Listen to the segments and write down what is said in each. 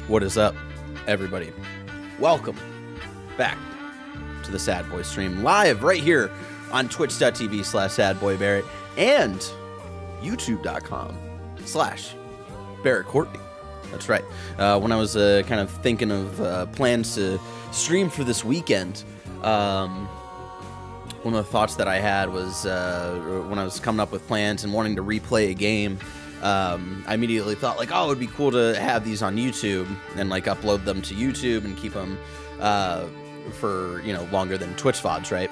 What is up, everybody? Welcome back to the Sad Boy stream, live right here on twitch.tv/sadboybarrett and youtube.com/Barrett Courtney. That's right. When I was kind of thinking of plans to stream for this weekend, one of the thoughts that I had was when I was coming up with plans and wanting to replay a game, I immediately thought, like, oh, it would be cool to have these on YouTube and, like, upload them to YouTube and keep them for, you know, longer than Twitch VODs, right?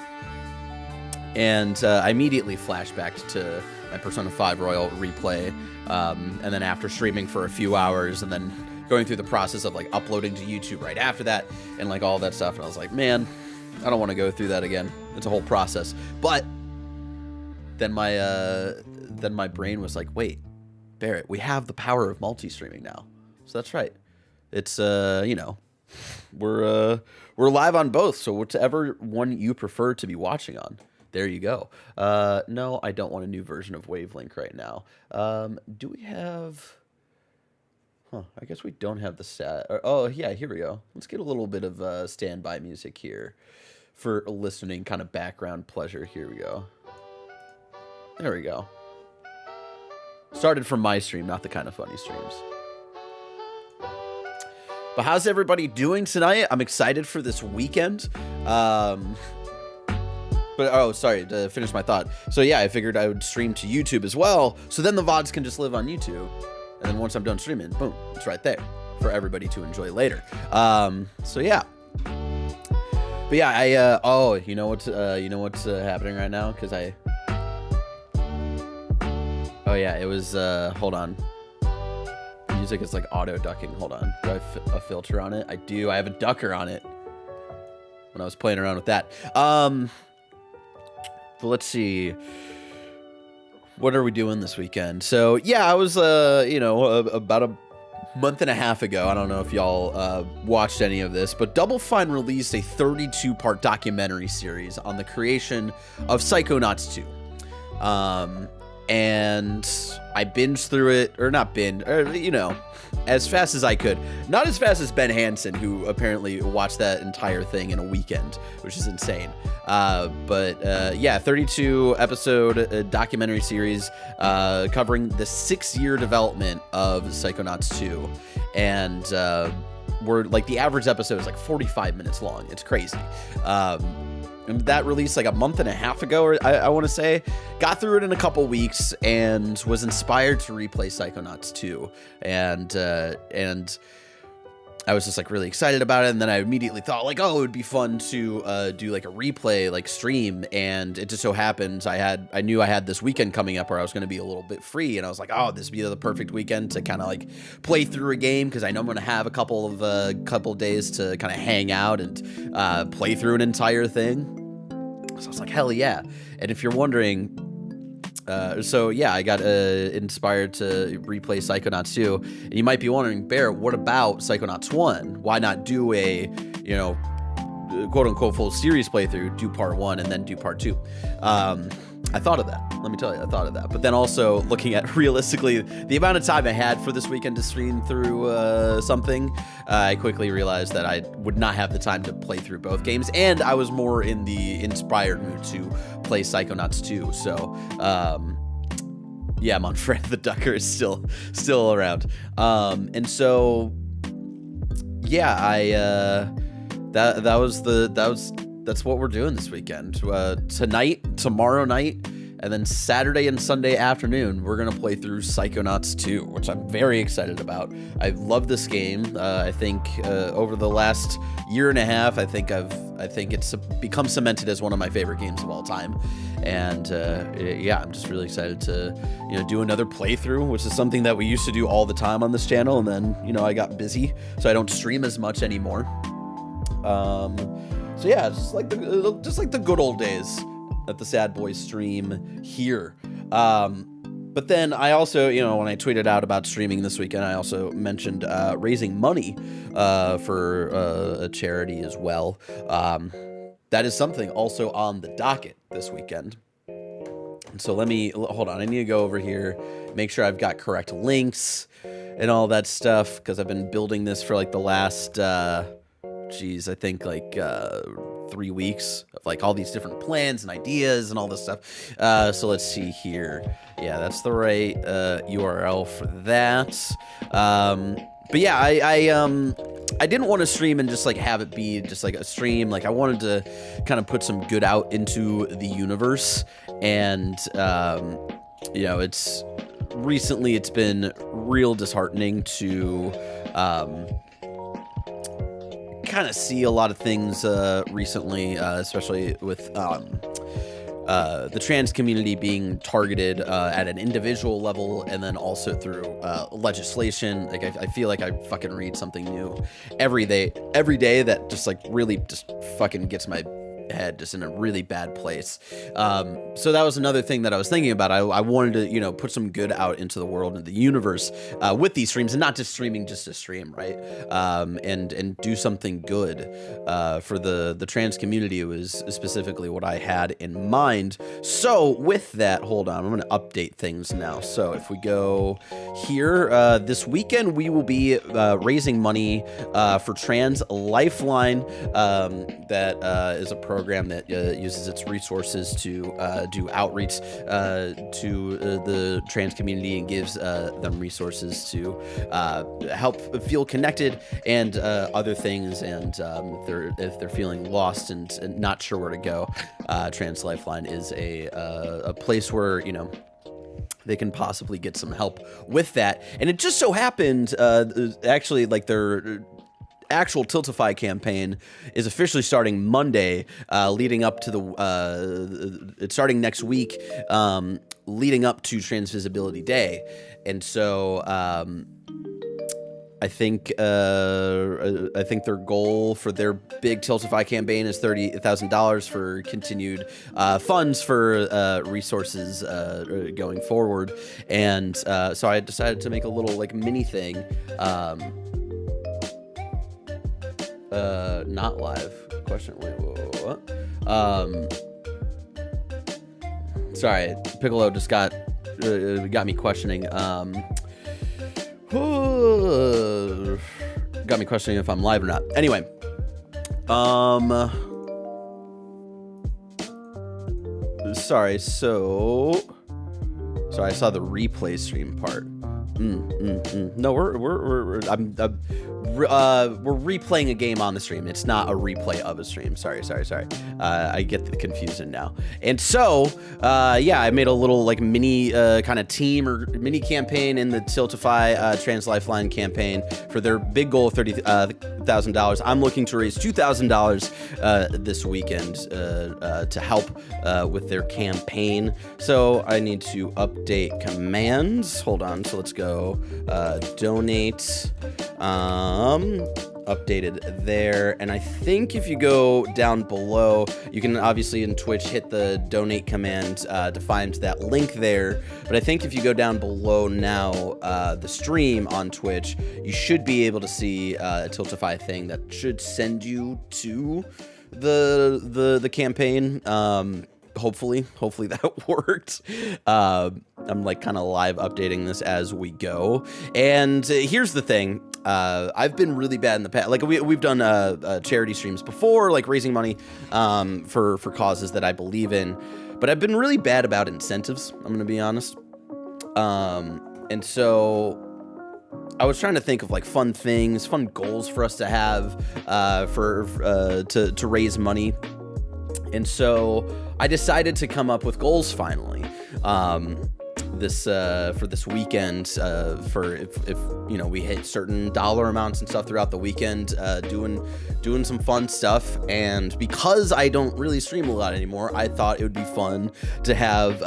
And I immediately flashed back to my Persona 5 Royal replay, and then after streaming for a few hours and then going through the process of, like, uploading to YouTube right after that and, like, all that stuff, and I was like, man, I don't want to go through that again. It's a whole process. But then my brain was like, wait, Barrett, we have the power of multi-streaming now. So that's right. It's you know, we're live on both. So whichever one you prefer to be watching on, there you go. No, I don't want a new version of Wavelink right now. Do we have? I guess we don't have the stat. Oh yeah, here we go. Let's get a little bit of standby music here for listening, kind of background pleasure. Here we go. There we go. Started from my stream, not the Kind of Funny streams. But how's everybody doing tonight? I'm excited for this weekend. But, oh, sorry, to finish my thought. So, yeah, I figured I would stream to YouTube as well. So then the VODs can just live on YouTube. And then once I'm done streaming, boom, it's right there for everybody to enjoy later. So, yeah. But, yeah, oh, you know what's happening right now? Because oh yeah, it was, hold on. Music is like auto ducking. Hold on. Do I have a filter on it? I do. I have a ducker on it when I was playing around with that. But let's see. What are we doing this weekend? So yeah, I was, you know, about a month and a half ago. I don't know if y'all watched any of this, but Double Fine released a 32-part documentary series on the creation of Psychonauts 2. And I binged through it, or not binged, or, you know, as fast as I could. Not as fast as Ben Hansen, who apparently watched that entire thing in a weekend, which is insane. But yeah, 32 episode documentary series covering the 6-year development of Psychonauts 2. And we're like, the average episode is like 45 minutes long. It's crazy. And that released like a month and a half ago, or I want to say. Got through it in a couple weeks and was inspired to replay Psychonauts 2. And I was just like really excited about it. And then I immediately thought like, oh, it would be fun to do like a replay, like stream. And it just so happens I knew I had this weekend coming up where I was going to be a little bit free. And I was like, oh, this would be the perfect weekend to kind of like play through a game, because I know I'm going to have a couple days to kind of hang out and play through an entire thing. So I was like, hell yeah. And if you're wondering, so yeah, I got inspired to replay Psychonauts 2. And you might be wondering, Barrett, what about Psychonauts 1? Why not do a, you know, quote unquote full series playthrough, do part 1 and then do part 2? I thought of that. Let me tell you, I thought of that. But then also looking at realistically the amount of time I had for this weekend to stream through something, I quickly realized that I would not have the time to play through both games, and I was more in the inspired mood to play Psychonauts 2. So, yeah, I'm on Fred the Ducker is still around. And so, yeah, that's what we're doing this weekend. Tonight, tomorrow night, and then Saturday and Sunday afternoon, we're gonna play through Psychonauts 2, which I'm very excited about. I love this game. I think over the last year and a half, I think it's become cemented as one of my favorite games of all time. And yeah, I'm just really excited to, you know, do another playthrough, which is something that we used to do all the time on this channel. And then, you know, I got busy, so I don't stream as much anymore. So yeah, just like the good old days at the Sad Boy stream here. But then I also, you know, when I tweeted out about streaming this weekend, I also mentioned raising money for a charity as well. That is something also on the docket this weekend. So hold on. I need to go over here, make sure I've got correct links and all that stuff, because I've been building this for like the last, I think like 3 weeks of like all these different plans and ideas and all this stuff. So let's see here. Yeah, that's the right URL for that. But yeah, I didn't want to stream and just like have it be just like a stream. Like I wanted to kind of put some good out into the universe, and you know, it's been real disheartening to kind of see a lot of things recently, especially with the trans community being targeted at an individual level, and then also through legislation. Like I feel like I fucking read something new every day that just like really just fucking gets my head just in a really bad place. So that was another thing that I was thinking about. I wanted to, you know, put some good out into the world and the universe with these streams, and not just streaming just to stream, right? And do something good for the trans community. It was specifically what I had in mind. So with that, hold on, I'm going to update things now. So if we go here, this weekend we will be raising money for Trans Lifeline. That is a program that uses its resources to do outreach to the trans community, and gives them resources to help feel connected and other things. And if they're feeling lost and not sure where to go, Trans Lifeline is a place where, you know, they can possibly get some help with that. And it just so happened, actually, like their actual Tiltify campaign is officially starting Monday, leading up to it's starting next week, leading up to Trans Visibility Day. And so I think their goal for their big Tiltify campaign is $30,000 for continued funds for resources going forward. And so I decided to make a little like mini thing. Not live. Question. Wait, what? Sorry, Piccolo just got me questioning. Got me questioning if I'm live or not. Anyway, sorry. So, sorry, I saw the replay stream part. No, we're replaying a game on the stream. It's not a replay of a stream. Sorry. I get the confusion now. And so, yeah, I made a little like mini kind of team or mini campaign in the Tiltify Trans Lifeline campaign for their big goal of $30,000. I'm looking to raise $2,000 this weekend to help with their campaign. So I need to update commands. Hold on. So let's go donate. Updated there. And I think if you go down below, you can obviously in Twitch hit the donate command to find that link there. But I think if you go down below now, the stream on Twitch, you should be able to see a Tiltify thing that should send you to the campaign. Hopefully that worked. I'm like kind of live updating this as we go. And here's the thing. I've been really bad in the past. Like we've done charity streams before, like raising money for causes that I believe in. But I've been really bad about incentives, I'm going to be honest. And so I was trying to think of like fun things, fun goals for us to have to raise money. And so I decided to come up with goals finally. For this weekend, for if you know we hit certain dollar amounts and stuff throughout the weekend, doing some fun stuff. And because I don't really stream a lot anymore, I thought it would be fun to have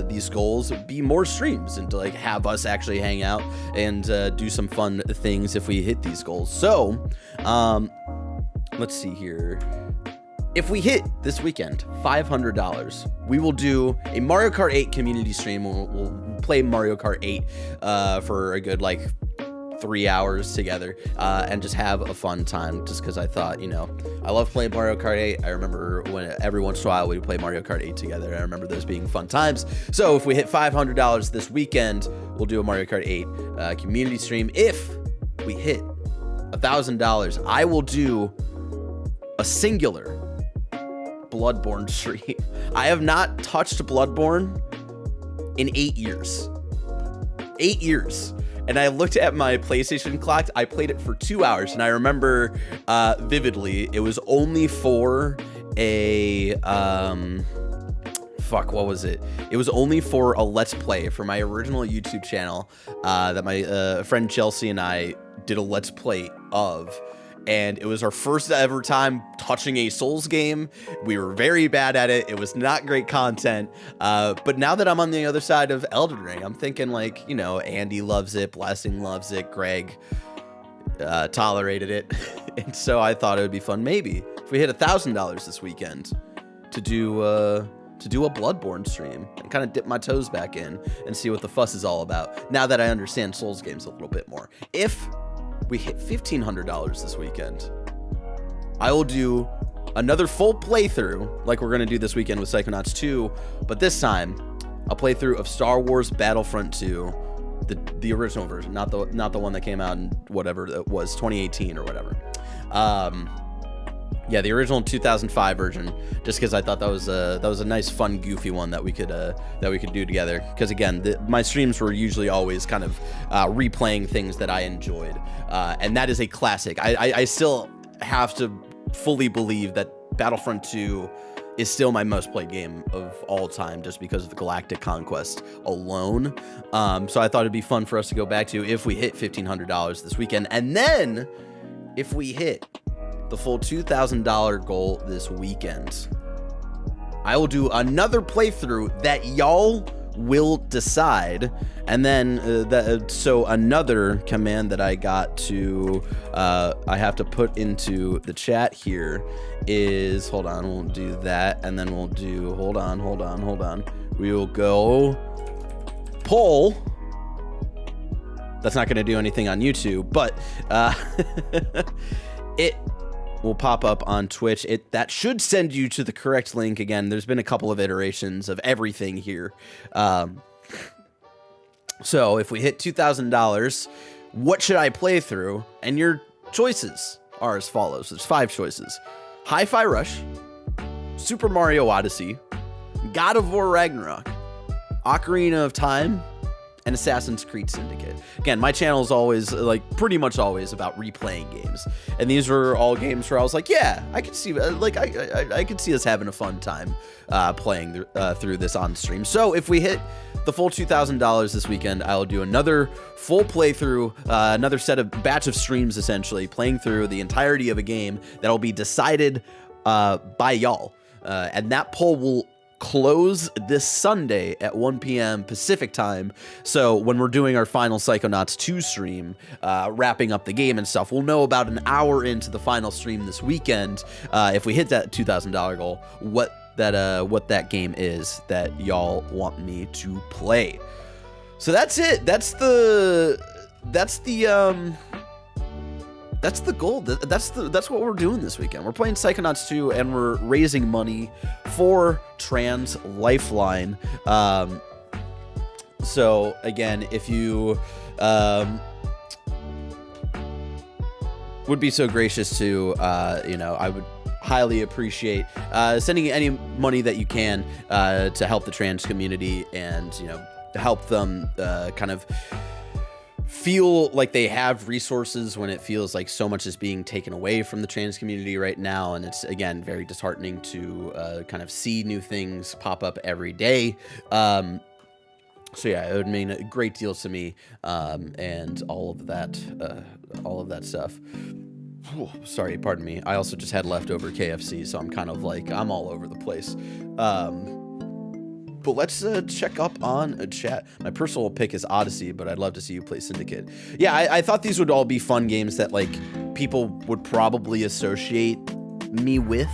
these goals be more streams and to like have us actually hang out and do some fun things if we hit these goals. So let's see here. If we hit this weekend $500, we will do a Mario Kart 8 community stream. We'll play Mario Kart 8 for a good like 3 hours together and just have a fun time, just because I thought, you know, I love playing Mario Kart 8. I remember when every once in a while we would play Mario Kart 8 together. I remember those being fun times. So if we hit $500 this weekend, we'll do a Mario Kart 8 community stream. If we hit $1,000, I will do a singular Bloodborne stream. I have not touched Bloodborne in 8 years. 8 years. And I looked at my PlayStation clock. I played it for 2 hours, and I remember vividly, it was only for a what was it? It was only for a Let's Play for my original YouTube channel that my friend Chelsea and I did a Let's Play of. And it was our first ever time touching a Souls game. We were very bad at it. It was not great content. But now that I'm on the other side of Elden Ring, I'm thinking, like, you know, Andy loves it, Blessing loves it, Greg tolerated it. And so I thought it would be fun, maybe, if we hit $1,000 this weekend, to do a Bloodborne stream and kind of dip my toes back in and see what the fuss is all about, now that I understand Souls games a little bit more. If we hit $1,500 this weekend, I will do another full playthrough like we're going to do this weekend with Psychonauts 2, but this time a playthrough of Star Wars Battlefront 2, the original version, not the one that came out in whatever it was, 2018 or whatever. Yeah, the original 2005 version, just because I thought that was a nice, fun, goofy one that we could do together. Because again, my streams were usually always kind of replaying things that I enjoyed, and that is a classic. I still have to fully believe that Battlefront 2 is still my most played game of all time, just because of the Galactic Conquest alone. So I thought it'd be fun for us to go back to if we hit $1,500 this weekend, and then if we hit the full $2,000 goal this weekend, I will do another playthrough that y'all will decide. And then so another command that I got to I have to put into the chat here is, hold on, we'll do that, and then we'll do, hold on, we will go poll. That's not going to do anything on YouTube, but it will pop up on Twitch. That should send you to the correct link. Again, there's been a couple of iterations of everything here. So if we hit $2,000, what should I play through? And your choices are as follows. There's 5 choices: Hi-Fi Rush, Super Mario Odyssey, God of War Ragnarok, Ocarina of Time, and Assassin's Creed Syndicate. Again, my channel is always, like, pretty much always about replaying games, and these were all games where I was like, yeah, I could see, like, I could see us having a fun time playing through this on stream. So if we hit the full $2,000 this weekend, I will do another full playthrough, another batch of streams, essentially playing through the entirety of a game that'll be decided by y'all, and that poll will close this Sunday at 1 p.m. Pacific time. So when we're doing our final Psychonauts 2 stream, wrapping up the game and stuff, we'll know about an hour into the final stream this weekend, if we hit that $2,000 goal, what that game is that y'all want me to play. So that's it. That's the goal. That's what we're doing this weekend. We're playing Psychonauts 2, and we're raising money for Trans Lifeline. So again, if you would be so gracious to, I would highly appreciate sending any money that you can to help the trans community, and help them kind of feel like they have resources when it feels like so much is being taken away from the trans community right now. And it's, again, very disheartening to kind of see new things pop up every day. So yeah, it would mean a great deal to me, and all of that stuff. Oh, sorry, pardon me. I also just had leftover KFC, so I'm kind of like, I'm all over the place. But let's check up on a chat. My personal pick is Odyssey, but I'd love to see you play Syndicate. Yeah, I thought these would all be fun games that, like, people would probably associate me with.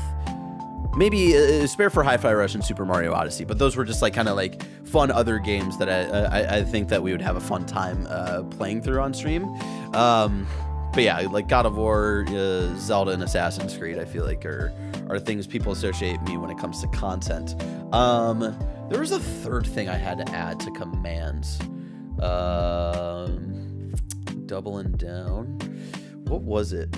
maybe spare for Hi-Fi Rush and Super Mario Odyssey, but those were just like kind of like fun other games that I think that we would have a fun time playing through on stream. But yeah, like God of War, Zelda, and Assassin's Creed, I feel like are things people associate me when it comes to content. There was a third thing I had to add to commands. Doubling down. What was it?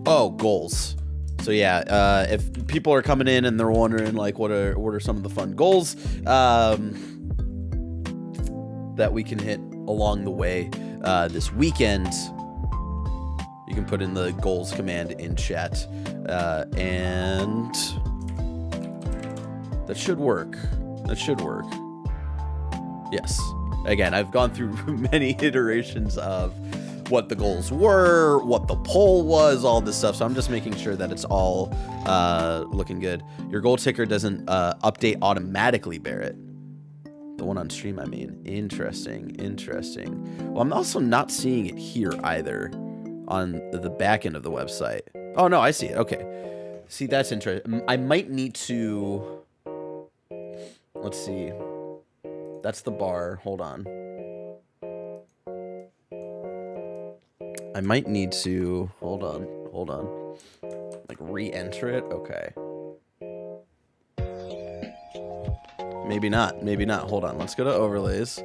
Oh, goals. So yeah, if people are coming in and they're wondering like what are some of the fun goals that we can hit along the way this weekend, you can put in the goals command in chat, and that should work. Yes. Again, I've gone through many iterations of what the goals were, what the poll was, all this stuff. So I'm just making sure that it's all looking good. Your goal ticker doesn't update automatically, Barrett. The one on stream, I mean. Interesting. Well, I'm also not seeing it here either on the back end of the website. Oh, no, I see it. Okay. See, that's interesting. I might need to... Let's see. That's the bar. Hold on. I might need to... Hold on. Like, re-enter it? Okay. Maybe not. Hold on. Let's go to overlays.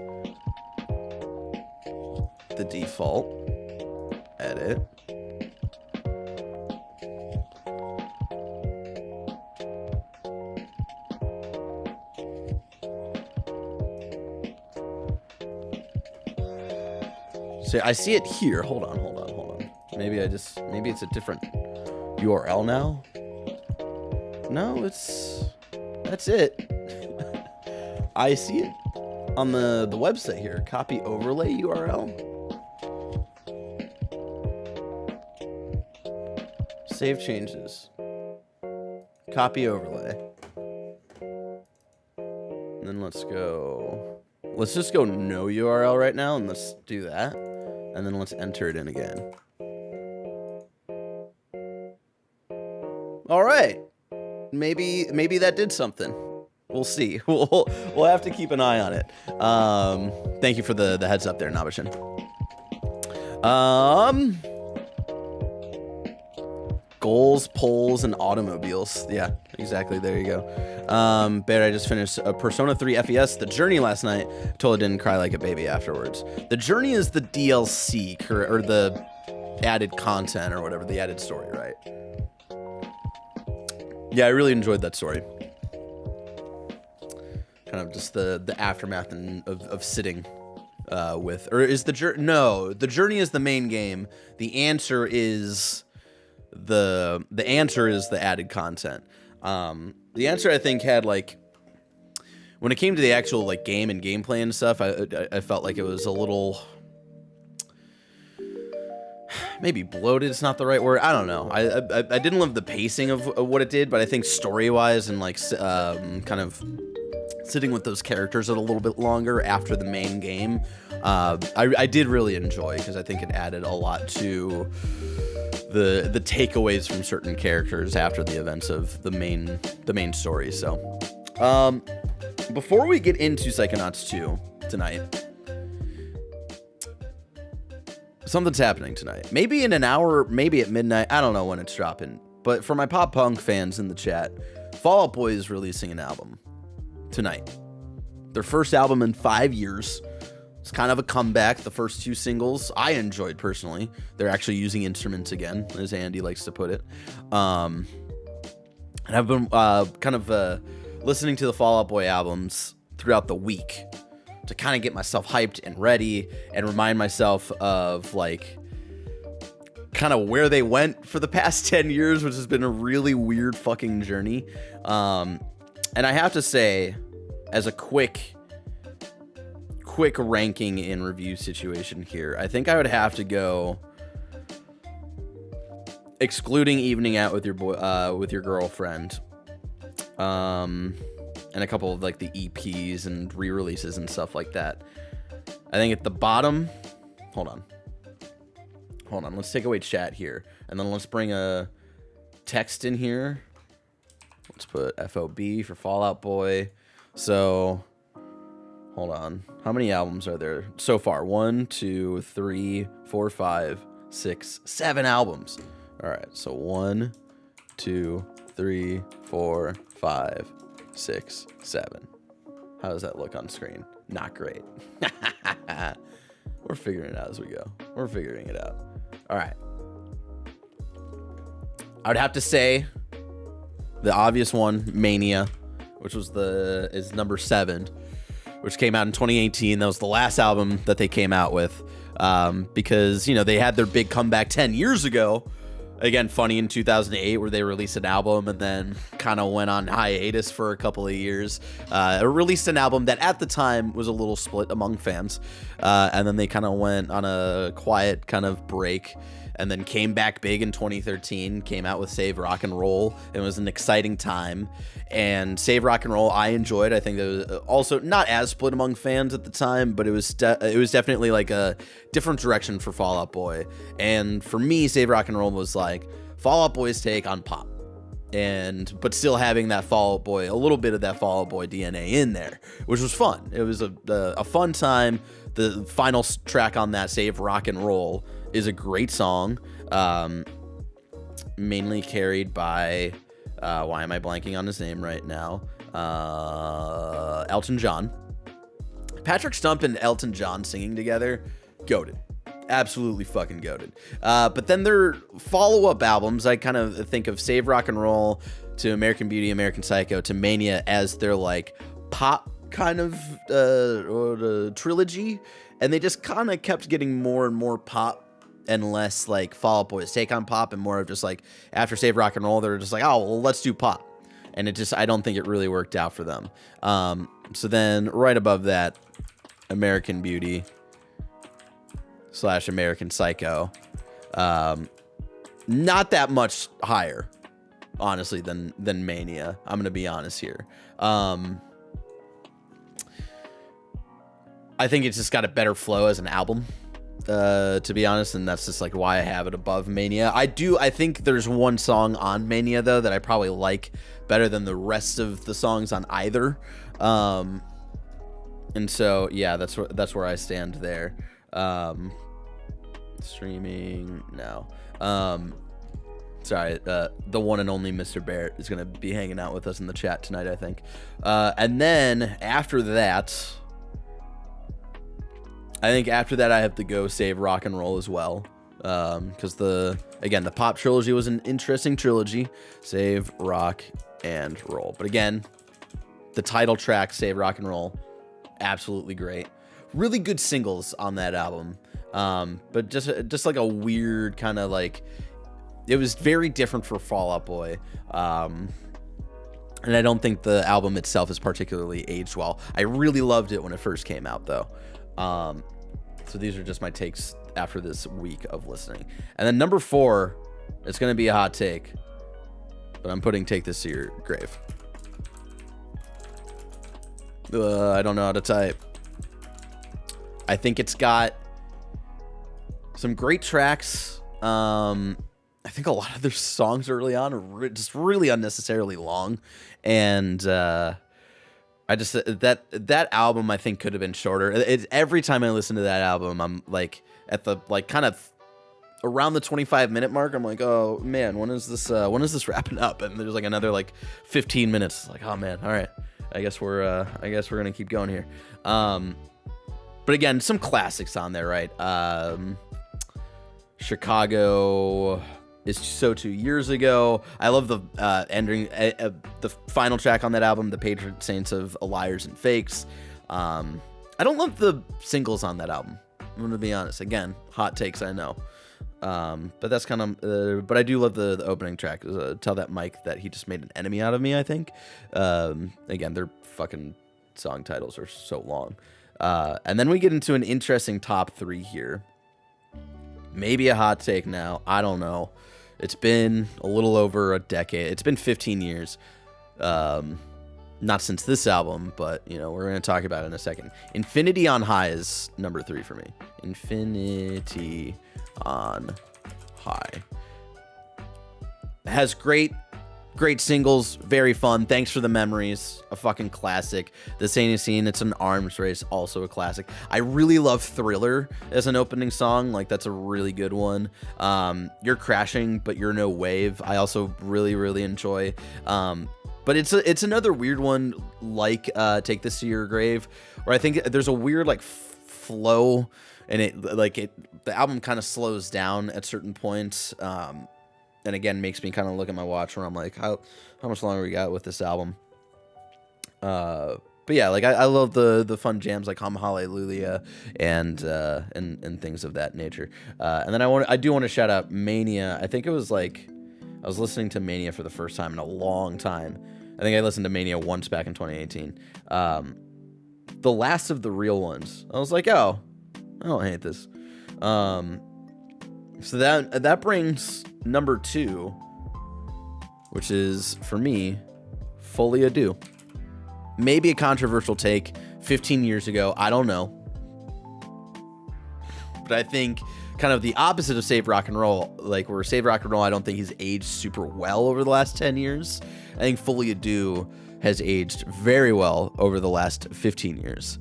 The default. Edit. So I see it here. Hold on. Maybe it's a different URL now. No, that's it. I see it on the website here. Copy overlay URL. Save changes. Copy overlay. And then let's just go no URL right now, and let's do that. And then let's enter it in again. All right. Maybe that did something. We'll see. We'll have to keep an eye on it. Thank you for the heads up there, Nabashin. Goals, polls, and automobiles. Yeah, exactly. There you go. Barrett, I just finished Persona 3 FES, The Journey last night. Totally didn't cry like a baby afterwards. The Journey is the DLC, or the added content, or whatever, the added story, right? Yeah, I really enjoyed that story. Kind of just the aftermath of sitting with, or is the journey? No, the journey is the main game. The answer is the added content. The answer, I think, had like, when it came to the actual like game and gameplay and stuff, I felt like it was a little, maybe bloated. It's not the right word. I don't know. I didn't love the pacing of what it did, but I think story wise and like kind of sitting with those characters a little bit longer after the main game, I did really enjoy, because I think it added a lot to the takeaways from certain characters after the events of the main story. So before we get into Psychonauts 2 tonight, something's happening tonight. Maybe in an hour, maybe at midnight. I don't know when it's dropping. But for my pop punk fans in the chat, Fall Out Boy is releasing an album tonight. Their first album in 5 years. It's kind of a comeback. The first two singles I enjoyed personally. They're actually using instruments again, as Andy likes to put it. And I've been listening to the Fall Out Boy albums throughout the week to kind of get myself hyped and ready and remind myself of like kind of where they went for the past 10 years, which has been a really weird fucking journey. And I have to say, as a quick ranking and review situation here, I think I would have to go, excluding Evening Out with your girlfriend, and a couple of like the EPs and re-releases and stuff like that. I think at the bottom, hold hold on. Let's take away chat here. And then let's bring a text in here. Let's put FOB for Fall Out Boy. So, hold on. How many albums are there so far? 1, 2, 3, 4, 5, 6, 7 albums. All right. So 1, 2, 3, 4, 5, 6, 7. How does that look on screen? Not great. We're figuring it out as we go. We're figuring it out. All right. I would have to say the obvious one, Mania, which was is number 7, which came out in 2018. That was the last album that they came out with, because, you know, they had their big comeback 10 years ago. Again, funny, in 2008, where they released an album and then kind of went on hiatus for a couple of years. Released an album that at the time was a little split among fans. And then they kind of went on a quiet kind of break and then came back big in 2013, came out with Save Rock and Roll. It was an exciting time. And Save Rock and Roll, I enjoyed. I think it was also not as split among fans at the time, but it was definitely like a different direction for Fall Out Boy. And for me, Save Rock and Roll was like Fall Out Boy's take on pop. But still having that Fall Out Boy, a little bit of that Fall Out Boy DNA in there, which was fun. It was a fun time. The final track on that, Save Rock and Roll, is a great song, mainly carried by, why am I blanking on his name right now? Elton John. Patrick Stump and Elton John singing together, goated. Absolutely fucking goated. But then their follow-up albums, I kind of think of Save Rock and Roll to American Beauty, American Psycho to Mania as their like pop kind of trilogy, and they just kind of kept getting more and more pop and less like Fall Out Boy's take on pop, and more of just like after Save Rock and Roll, they're just like, oh, well, let's do pop. And I don't think it really worked out for them. So then right above that, American Beauty / American Psycho. Not that much higher, honestly, than Mania. I'm going to be honest here. I think it's just got a better flow as an album. To be honest, and that's just like why I have it above Mania. I think there's one song on Mania though that I probably like better than the rest of the songs on either. And so yeah, that's where I stand there. Streaming now. Sorry, the one and only Mr. Barrett is gonna be hanging out with us in the chat tonight, I think. And then after that, I have to go Save Rock and Roll as well, because the pop trilogy was an interesting trilogy. Save Rock and Roll, but again, the title track Save Rock and Roll, absolutely great. Really good singles on that album, but just like a weird kind of like, it was very different for Fall Out Boy. And I don't think the album itself is particularly aged well. I really loved it when it first came out though. So these are just my takes after this week of listening. And then number 4, it's going to be a hot take, but I'm putting Take This to Your Grave. I don't know how to type. I think it's got some great tracks. I think a lot of their songs early on are just really unnecessarily long. And, I just that album I think could have been shorter. Every time I listen to that album, I'm like at the like kind of around the 25-minute mark. I'm like, oh man, when is this wrapping up? And there's like another like 15 minutes. It's like, oh man, all right, I guess we're gonna keep going here. But again, some classics on there, right? Chicago is So 2 Years Ago. I love the ending, the final track on that album, The Patron Saints of Liars and Fakes. I don't love the singles on that album, I'm gonna be honest. Again, hot takes, I know. But that's kind of, but I do love the opening track. Tell That Mike That He Just Made an Enemy Out of Me, I think. Again, their fucking song titles are so long. And then we get into an interesting top 3 here. Maybe a hot take now, I don't know. It's been a little over a decade. It's been 15 years. Not since this album, but, you know, we're going to talk about it in a second. Infinity on High is number 3 for me. Infinity on High. It has great singles, very fun. Thanks for the Memories, a fucking classic. This Ain't a Scene, It's an Arms Race, also a classic. I really love Thriller as an opening song. Like, that's a really good one. You're Crashing, But You're No Wave, I also really enjoy. But it's another weird one, like Take This to Your Grave, where I think there's a weird like flow, and the album kind of slows down at certain points. And again, makes me kind of look at my watch where I'm like, how much longer we got with this album? But yeah, like I love the fun jams like Hum Hallelujah and things of that nature. And then I do want to shout out Mania. I think it was like I was listening to Mania for the first time in a long time. I think I listened to Mania once back in 2018. The last of the real ones. I was like, oh, I don't hate this. So that brings number 2, which is, for me, Fully Ado. Maybe a controversial take 15 years ago. I don't know. But I think kind of the opposite of Save Rock and Roll, like where Save Rock and Roll, I don't think he's aged super well over the last 10 years. I think Fully Ado has aged very well over the last 15 years.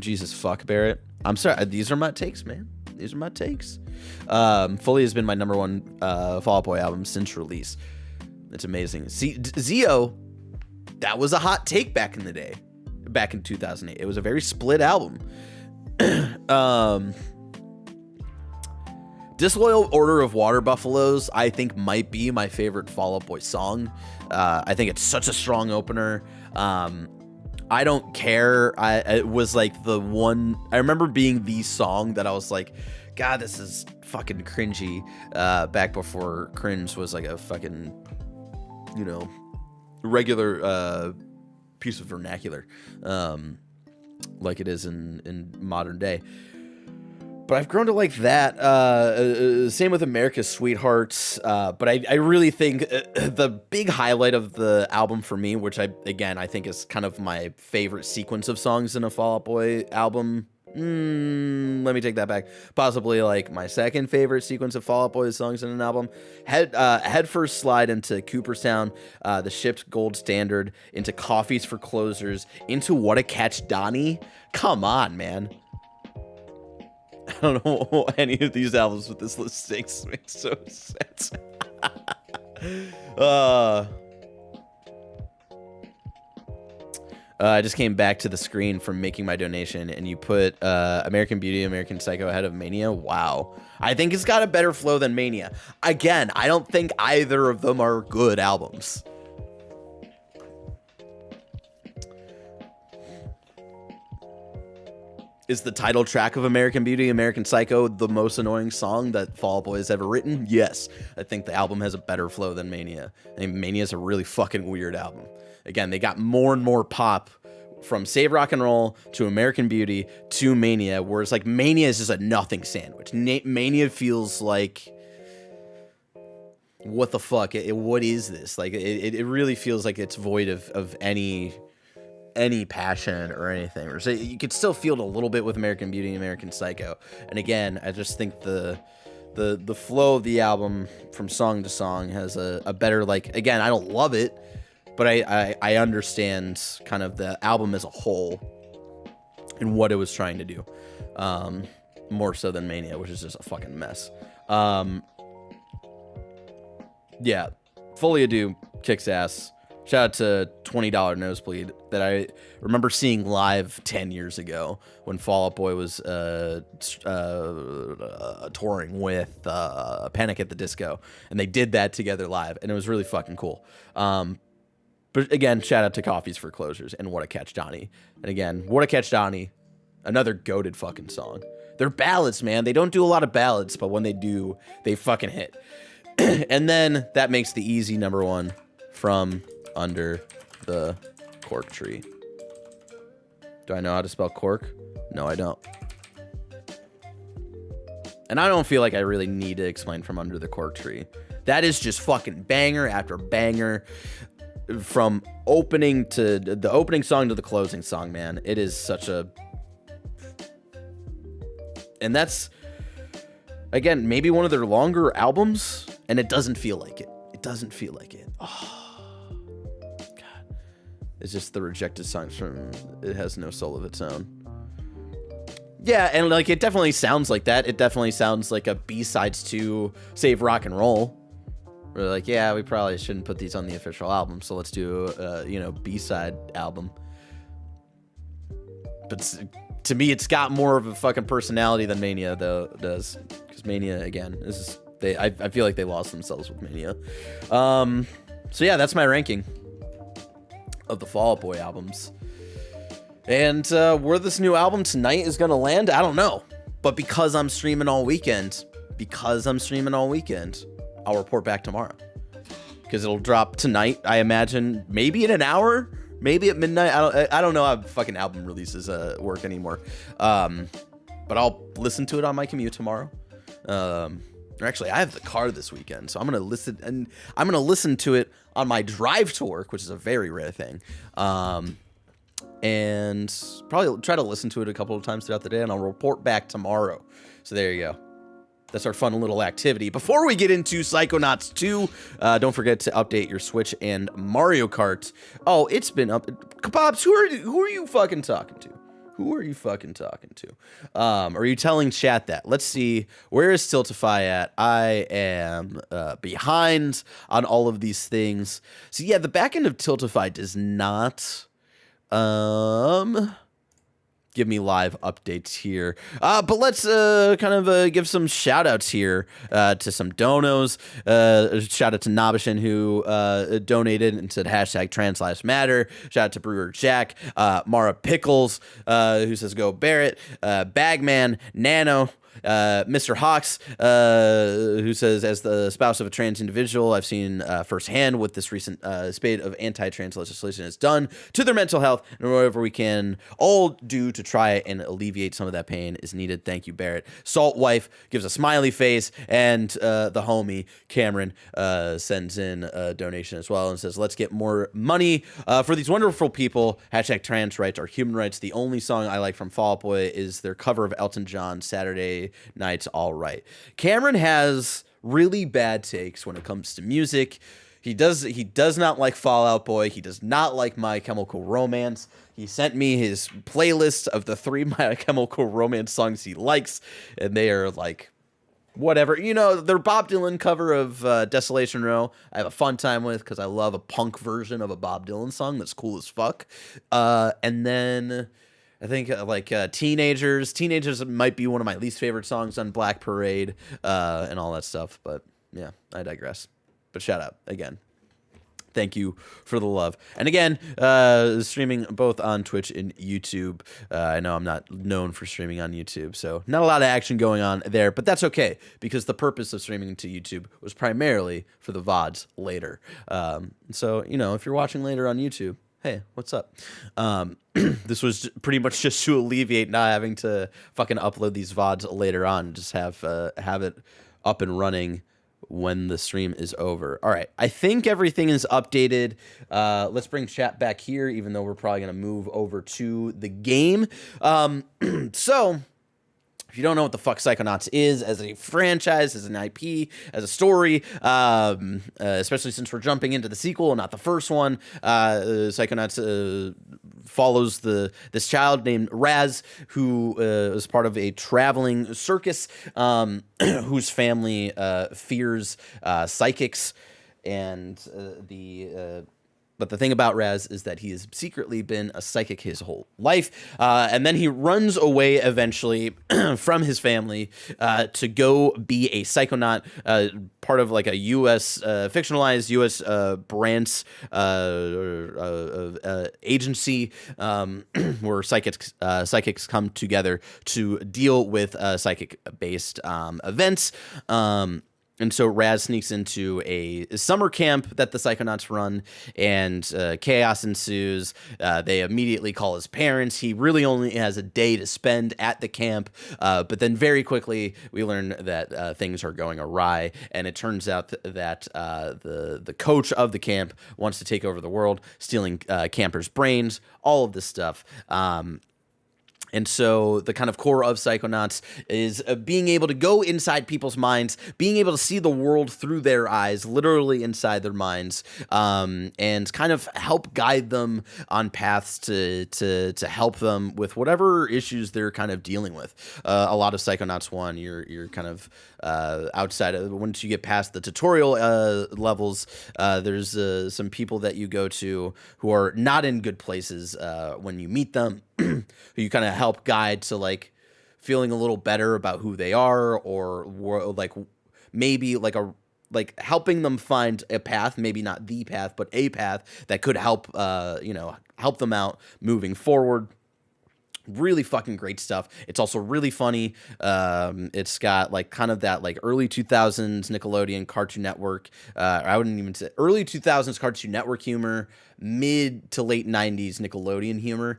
Jesus fuck, Barrett. I'm sorry. These are my takes, man. These are my takes. Fully has been my number 1 Fall Out Boy album since release. It's amazing. See, Zio, that was a hot take back in the day, back in 2008. It was a very split album. Disloyal Order of Water Buffaloes, I think, might be my favorite Fall Out Boy song. I think it's such a strong opener. I don't care. It was like the one, I remember being the song that I was like, God, this is fucking cringy. Back before cringe was like a fucking, you know, regular piece of vernacular, like it is in modern day. But I've grown to like that. Same with America's Sweethearts. But I really think the big highlight of the album for me, which I think is kind of my favorite sequence of songs in a Fall Out Boy album. Let me take that back. Possibly like my second favorite sequence of Fall Out Boy songs in an album. Head first slide into Cooperstown, the Ship's Gold Standard, into Coffees for Closers, into What a Catch Donnie. Come on, man. I don't know any of these albums with this list makes so sense. I just came back to the screen from making my donation, and you put American Beauty, American Psycho ahead of Mania. Wow. I think it's got a better flow than Mania. Again, I don't think either of them are good albums. Is the title track of American Beauty, American Psycho the most annoying song that Fall Out Boy has ever written? Yes. I think the album has a better flow than Mania. I think Mania is a really fucking weird album. Again, they got more and more pop from Save Rock and Roll to American Beauty to Mania, whereas like Mania is just a nothing sandwich. Mania feels like, what the fuck? What is this? Like it really feels like it's void of any passion or anything. Or so you could still feel it a little bit with American Beauty and American Psycho. And again, I just think the flow of the album from song to song has a better, like, again, I don't love it, but I understand kind of the album as a whole and what it was trying to do. More so than Mania, which is just a fucking mess. Yeah, Fully Ado kicks ass. Shout out to $20 Nosebleed that I remember seeing live 10 years ago when Fall Out Boy was touring with Panic at the Disco, and they did that together live, and it was really fucking cool. But again, shout out to Coffees for Closers and What a Catch Donnie. And again, What a Catch Donnie, another goated fucking song. They're ballads, man. They don't do a lot of ballads, but when they do, they fucking hit. And then that makes the easy number 1 from Under the Cork Tree. Do I know how to spell cork? No, I don't. And I don't feel like I really need to explain From Under the Cork Tree. That is just fucking banger after banger. from opening to the opening song to the closing song, man. It is such a, and that's, again, maybe one of their longer albums, and it doesn't feel like it. It doesn't feel like it. Oh, God. It's just the rejected songs from It Has No Soul of Its Own. Yeah, and like it definitely sounds like that. It definitely sounds like a B-sides to Save Rock and Roll. We're like, yeah, we probably shouldn't put these on the official album, so let's do a B-side album. But to me, it's got more of a fucking personality than Mania though does, because Mania, again, I feel like they lost themselves with Mania. So yeah, that's my ranking of the Fall Out Boy albums. And where this new album tonight is gonna land, I don't know. But because I'm streaming all weekend, I'll report back tomorrow. Because it'll drop tonight, I imagine, maybe in an hour, maybe at midnight. I don't know how fucking album releases work anymore. But I'll listen to it on my commute tomorrow. Or actually, I have the car this weekend, so I'm gonna listen to it on my drive to work, which is a very rare thing. And probably try to listen to it a couple of times throughout the day, and I'll report back tomorrow. So there you go. That's our fun little activity. Before we get into Psychonauts 2, don't forget to update your Switch and Mario Kart. Oh, it's been up. Kebabs, who are you fucking talking to? Who are you fucking talking to? Are you telling chat that? Let's see. Where is Tiltify at? I am behind on all of these things. So yeah, the back end of Tiltify does not give me live updates here. But let's kind of give some shout outs here to some donos. Shout out to Nabishin, who donated and said hashtag Trans Lives Matter. Shout out to Brewer Jack, Mara Pickles, who says go Barrett, Bagman, Nano, Mr. Hawks, who says, as the spouse of a trans individual, I've seen firsthand what this recent spate of anti-trans legislation has done to their mental health, and whatever we can all do to try and alleviate some of that pain is needed. Thank you, Barrett. Salt Wife gives a smiley face, and the homie Cameron sends in a donation as well and says, let's get more money for these wonderful people. Hashtag trans rights are human rights. The only song I like from Fall Out Boy is their cover of Elton John's Saturday Night's All Right. Cameron has really bad takes when it comes to music. He does not like Fall Out Boy. He does not like My Chemical Romance. He sent me his playlist of the 3 My Chemical Romance songs he likes, and they are like whatever. You know, their Bob Dylan cover of Desolation Row, I have a fun time with because I love a punk version of a Bob Dylan song that's cool as fuck. And then I think Teenagers. Teenagers might be one of my least favorite songs on Black Parade and all that stuff. But yeah, I digress. But shout out again. Thank you for the love. And again, streaming both on Twitch and YouTube. I know I'm not known for streaming on YouTube, so not a lot of action going on there, but that's okay, because the purpose of streaming to YouTube was primarily for the VODs later. So, you know, if you're watching later on YouTube, hey, what's up? This was pretty much just to alleviate not having to fucking upload these VODs later on. Just have it up and running when the stream is over. All right, I think everything is updated. Let's bring chat back here, even though we're probably going to move over to the game. So, if you don't know what the fuck Psychonauts is as a franchise, as an IP, as a story, especially since we're jumping into the sequel and not the first one, Psychonauts follows this child named Raz, who is part of a traveling circus, whose family fears psychics, and but the thing about Raz is that he has secretly been a psychic his whole life. And then he runs away eventually from his family to go be a psychonaut, part of like a U.S. Fictionalized U.S. branch agency where psychics come together to deal with psychic-based events. And so Raz sneaks into a summer camp that the Psychonauts run, and chaos ensues. They immediately call his parents. He really only has a day to spend at the camp, but then very quickly we learn that things are going awry, and it turns out that the coach of the camp wants to take over the world, stealing campers' brains, all of this stuff. And so the kind of core of Psychonauts is being able to go inside people's minds, being able to see the world through their eyes, literally inside their minds, and kind of help guide them on paths to help them with whatever issues they're kind of dealing with. A lot of Psychonauts 1, you're kind of outside of, once you get past the tutorial levels, there's some people that you go to who are not in good places when you meet them. Who you kind of help guide to like feeling a little better about who they are, or like maybe like helping them find a path, maybe not the path, but a path that could help help them out moving forward. Really fucking great stuff. It's also really funny. It's got like kind of that like early 2000s Nickelodeon Cartoon Network. I wouldn't even say early 2000s Cartoon Network humor, mid to late 90s Nickelodeon humor.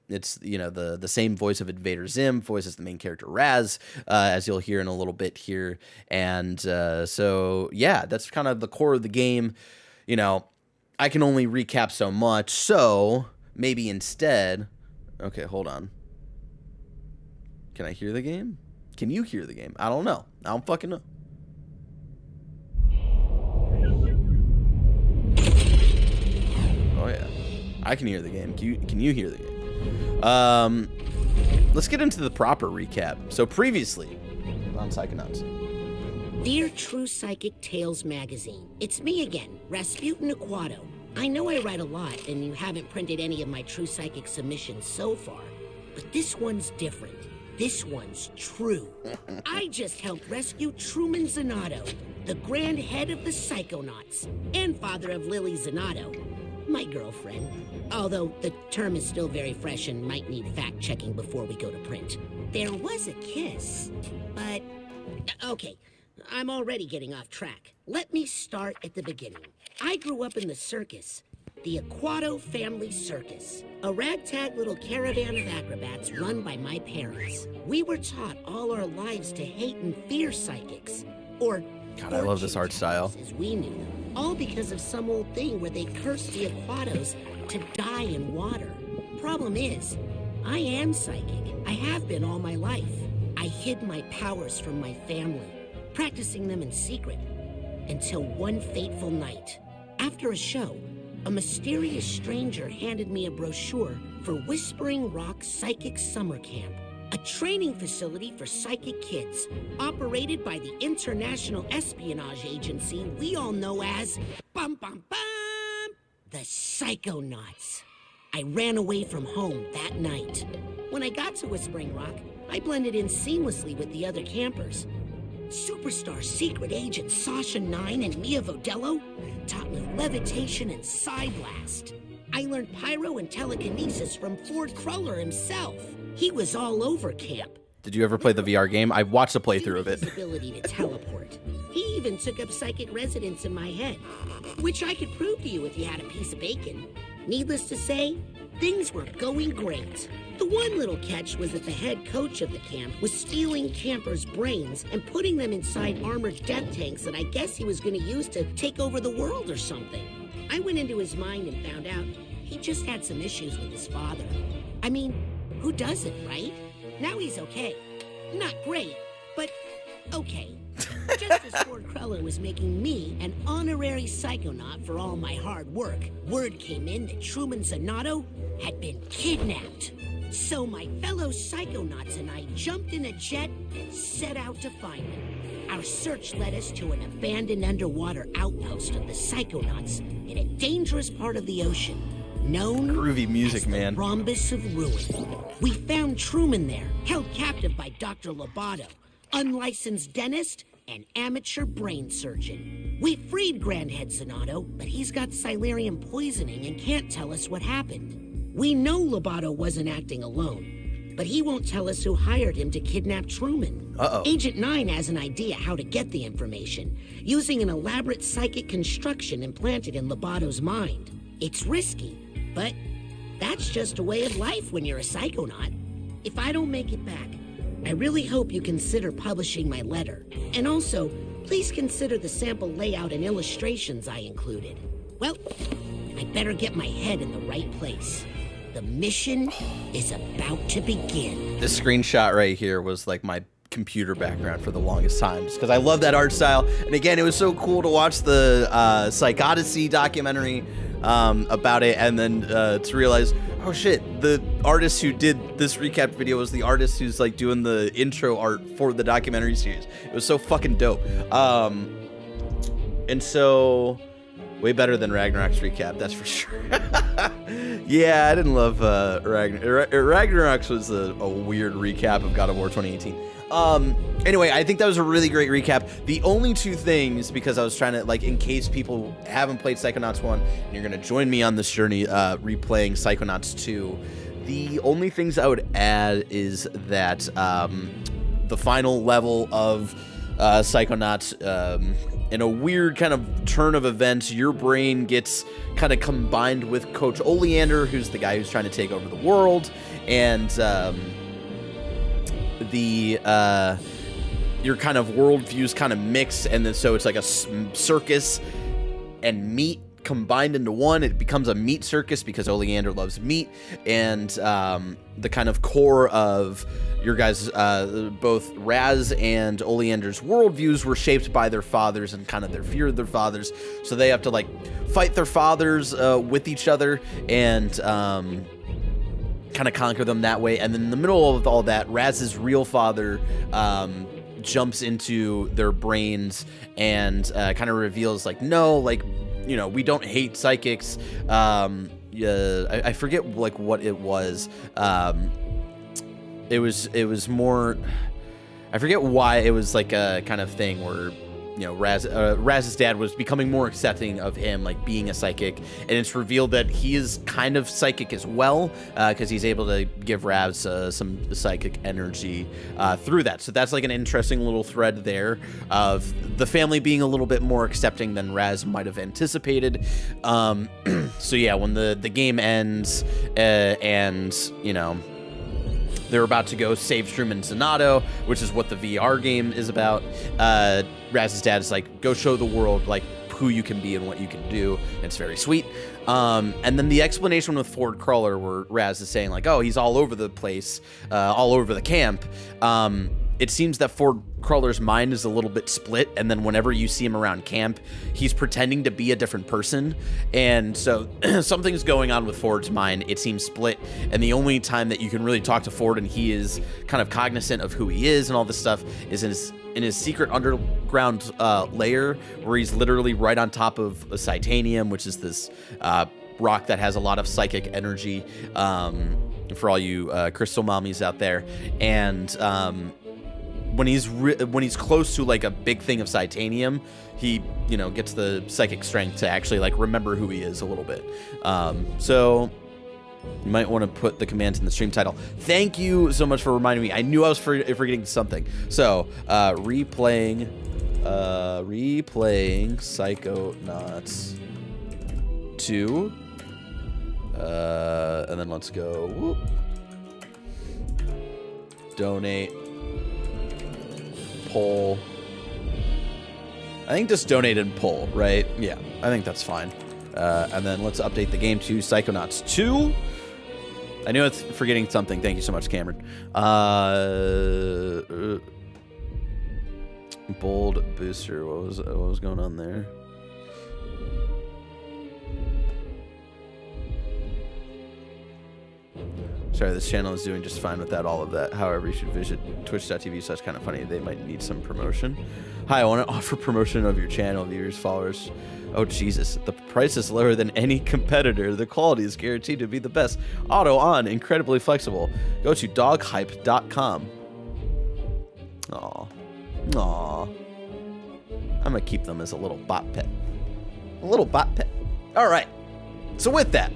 It's, the same voice of Invader Zim voices the main character Raz, as you'll hear in a little bit here. And so yeah, that's kind of the core of the game. I can only recap so much, so maybe instead. Okay, hold on. Can I hear the game? Can you hear the game? I don't know. I don't fucking know. Oh, yeah. I can hear the game. Can you hear the game? Let's get into the proper recap. So previously on Psychonauts. Dear True Psychic Tales magazine, it's me again, Rasputin Aquato. I know I write a lot, and you haven't printed any of my True Psychic submissions so far, but this one's different. This one's true. I just helped rescue Truman Zanotto, the grand head of the Psychonauts, and father of Lily Zanotto, my girlfriend. Although the term is still very fresh and might need fact-checking before we go to print. There was a kiss, but... Okay, I'm already getting off track. Let me start at the beginning. I grew up in the circus, the Aquato Family Circus, a ragtag little caravan of acrobats run by my parents. We were taught all our lives to hate and fear psychics, or God, I love this art style. As we knew them, all because of some old thing where they cursed the Aquatos to die in water. Problem is, I am psychic. I have been all my life. I hid my powers from my family, practicing them in secret, until one fateful night. After a show, a mysterious stranger handed me a brochure for Whispering Rock Psychic Summer Camp, a training facility for psychic kids, operated by the international espionage agency we all know as bum bum bum, the Psychonauts. I ran away from home that night. When I got to Whispering Rock, I blended in seamlessly with the other campers. Superstar secret agent Sasha 9 and Mia Vodello taught me levitation and psyblast. I learned pyro and telekinesis from Ford Cruller himself. He was all over camp. Did you ever play the VR game? I watched a playthrough of it. His ability to teleport. He even took up psychic residence in my head, which I could prove to you if you had a piece of bacon. Needless to say, things were going great. The one little catch was that the head coach of the camp was stealing campers' brains and putting them inside armored death tanks that I guess he was going to use to take over the world or something. I went into his mind and found out he just had some issues with his father. I mean, who doesn't, right? Now he's okay. Not great, but okay. Just as Ford Cruller was making me an honorary Psychonaut for all my hard work, word came in that Truman Zanotto had been kidnapped. So my fellow Psychonauts and I jumped in a jet, set out to find him. Our search led us to an abandoned underwater outpost of the Psychonauts in a dangerous part of the ocean, known groovy music, as the man. Rhombus of Ruin. We found Truman there, held captive by Dr. Lobato, unlicensed dentist and amateur brain surgeon. We freed Grandhead Zanotto, but he's got Silurium poisoning and can't tell us what happened. We know Lobato wasn't acting alone. but he won't tell us who hired him to kidnap Truman. Uh-oh. Agent 9 has an idea how to get the information, using an elaborate psychic construction implanted in Lobato's mind. It's risky, but that's just a way of life when you're a Psychonaut. If I don't make it back, I really hope you consider publishing my letter. And also, please consider the sample layout and illustrations I included. Well, I better get my head in the right place. The mission is about to begin. This screenshot right here was like my computer background for the longest time, just because I love that art style. And again, it was so cool to watch the Psychonaut documentary about it, and then to realize, oh shit, the artist who did this recap video was the artist who's like doing the intro art for the documentary series. It was so fucking dope. And so way better than Ragnarok's recap, that's for sure. Yeah, I didn't love Ragnarok. Ragnarok's was a weird recap of God of War 2018. Anyway, I think that was a really great recap. The only two things, because I was trying to, like, in case people haven't played Psychonauts 1, and you're going to join me on this journey replaying Psychonauts 2, the only things I would add is that the final level of Psychonauts, in a weird kind of turn of events, your brain gets kind of combined with Coach Oleander, who's the guy who's trying to take over the world, and your kind of worldviews kind of mix, and then so it's like a circus and meat combined into one. It becomes a meat circus because Oleander loves meat, and the kind of core of your guys, both Raz and Oleander's worldviews were shaped by their fathers and kind of their fear of their fathers, so they have to like fight their fathers with each other and kind of conquer them that way. And then in the middle of all that, Raz's real father jumps into their brains and kind of reveals like, no, like, you know, we don't hate psychics. I forget like what it was. It was more, I forget why it was like a kind of thing where, you know, Raz's dad was becoming more accepting of him, like being a psychic, and it's revealed that he is kind of psychic as well, because he's able to give Raz some psychic energy through that. So that's like an interesting little thread there of the family being a little bit more accepting than Raz might have anticipated. So yeah, when the game ends, and you know, they're about to go save Truman Zanato, which is what the VR game is about. Raz's dad is like, go show the world like who you can be and what you can do. It's very sweet. And then the explanation with Ford Cruller, where Raz is saying like, oh, he's all over the place, all over the camp. It seems that Ford Cruller's mind is a little bit split, and then whenever you see him around camp, he's pretending to be a different person. And so something's going on with Ford's mind. It seems split, and the only time that you can really talk to Ford and he is kind of cognizant of who he is and all this stuff is in his secret underground layer, where he's literally right on top of a Titanium, which is this rock that has a lot of psychic energy, for all you crystal mommies out there. And when he's close to like a big thing of Titanium, he, you know, gets the psychic strength to actually like remember who he is a little bit. So you might want to put the commands in the stream title. Thank you so much for reminding me. I knew I was forgetting something. So replaying Psychonauts 2, and then let's go. Whoop. Donate. Poll. I think just donate and poll, right? Yeah, I think that's fine. And then let's update the game to Psychonauts 2. I knew it's forgetting something. Thank you so much, Cameron. Bold booster. What was going on there? Sorry, this channel is doing just fine without all of that. However, you should visit twitch.tv/kindoffunny. They might need some promotion. Hi, I want to offer promotion of your channel, viewers, followers. Oh, Jesus. The price is lower than any competitor. The quality is guaranteed to be the best. Auto on, incredibly flexible. Go to doghype.com. Aw. Aw. I'm going to keep them as a little bot pet. A little bot pet. All right. So with that,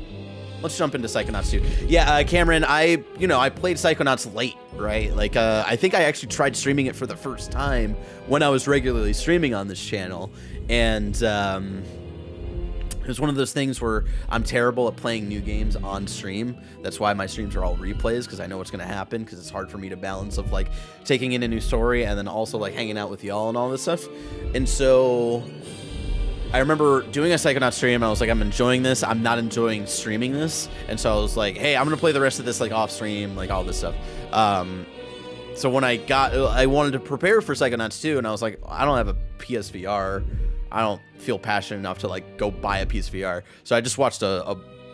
let's jump into Psychonauts 2. Yeah, Cameron, I played Psychonauts late, right? Like, I think I actually tried streaming it for the first time when I was regularly streaming on this channel, and it was one of those things where I'm terrible at playing new games on stream. That's why my streams are all replays, because I know what's going to happen, because it's hard for me to balance of, like, taking in a new story and then also, like, hanging out with y'all and all this stuff. And so I remember doing a Psychonaut stream, and I was like, I'm enjoying this. I'm not enjoying streaming this. And so I was like, hey, I'm going to play the rest of this, like, off stream, like, all this stuff. So when I wanted to prepare for Psychonauts 2, and I was like, I don't have a PSVR. I don't feel passionate enough to, like, go buy a PSVR. So I just watched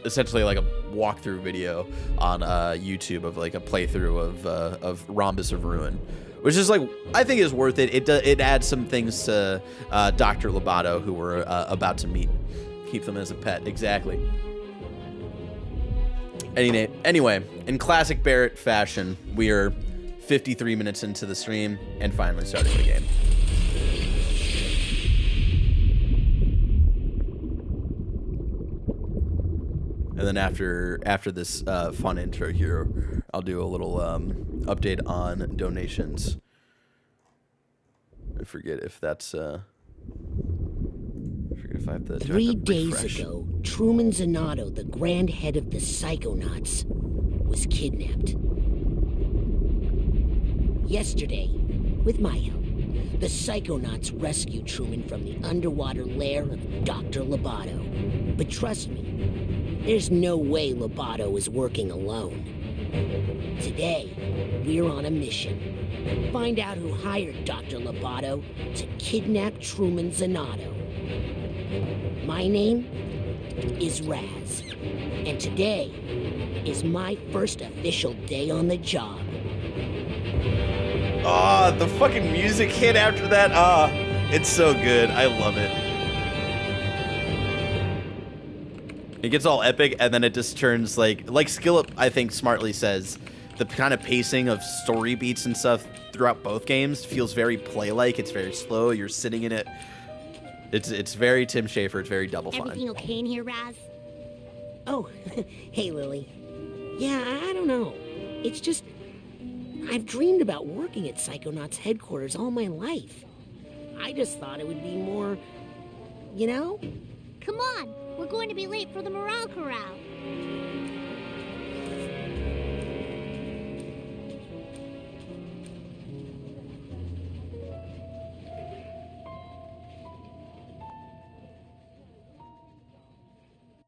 essentially like a walkthrough video on YouTube of, like, a playthrough of Rhombus of Ruin, which is, like, I think is worth it. It adds some things to Dr. Lobato, who we're about to meet. Keep them as a pet, exactly. Anyway, in classic Barrett fashion, we are 53 minutes into the stream and finally starting the game. And then after this fun intro here, I'll do a little update on donations. I forget if that's I forget if I have to. 3 days ago, Truman Zanotto, the grand head of the Psychonauts, was kidnapped. Yesterday, with my help, the Psychonauts rescued Truman from the underwater lair of Dr. Lobato. But trust me, there's no way Lobato is working alone. Today, we're on a mission. Find out who hired Dr. Lobato to kidnap Truman Zanotto. My name is Raz, and today is my first official day on the job. Oh, the fucking music hit after that. Ah, it's so good. I love it. It gets all epic, and then it just turns like Skillup, I think, smartly says, the kind of pacing of story beats and stuff throughout both games feels very play-like. It's very slow. You're sitting in it. It's very Tim Schafer. It's very Double Fine. Everything okay in here, Raz? Oh, hey, Lily. Yeah, I don't know. It's just, I've dreamed about working at Psychonauts headquarters all my life. I just thought it would be more, you know? Come on, we're going to be late for the morale corral.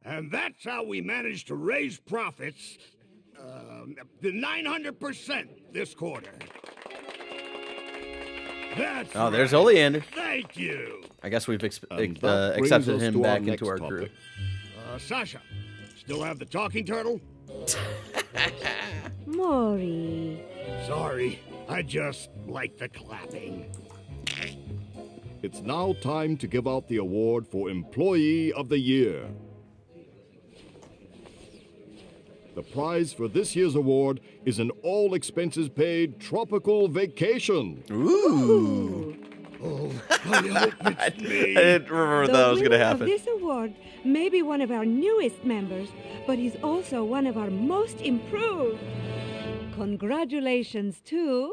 And that's how we managed to raise profits, the 900% this quarter. That's Oh, right. there's Oleander. Thank you. I guess we've brings accepted us him to our back into next our crew. topic. Sasha, still have the talking turtle? Maury. Sorry, I just like the clapping. It's now time to give out the award for Employee of the Year. The prize for this year's award is an all-expenses-paid tropical vacation. Ooh. Oh, I hope it's me. I didn't remember that was going to happen. The winner of this award may be one of our newest members, but he's also one of our most improved. Congratulations to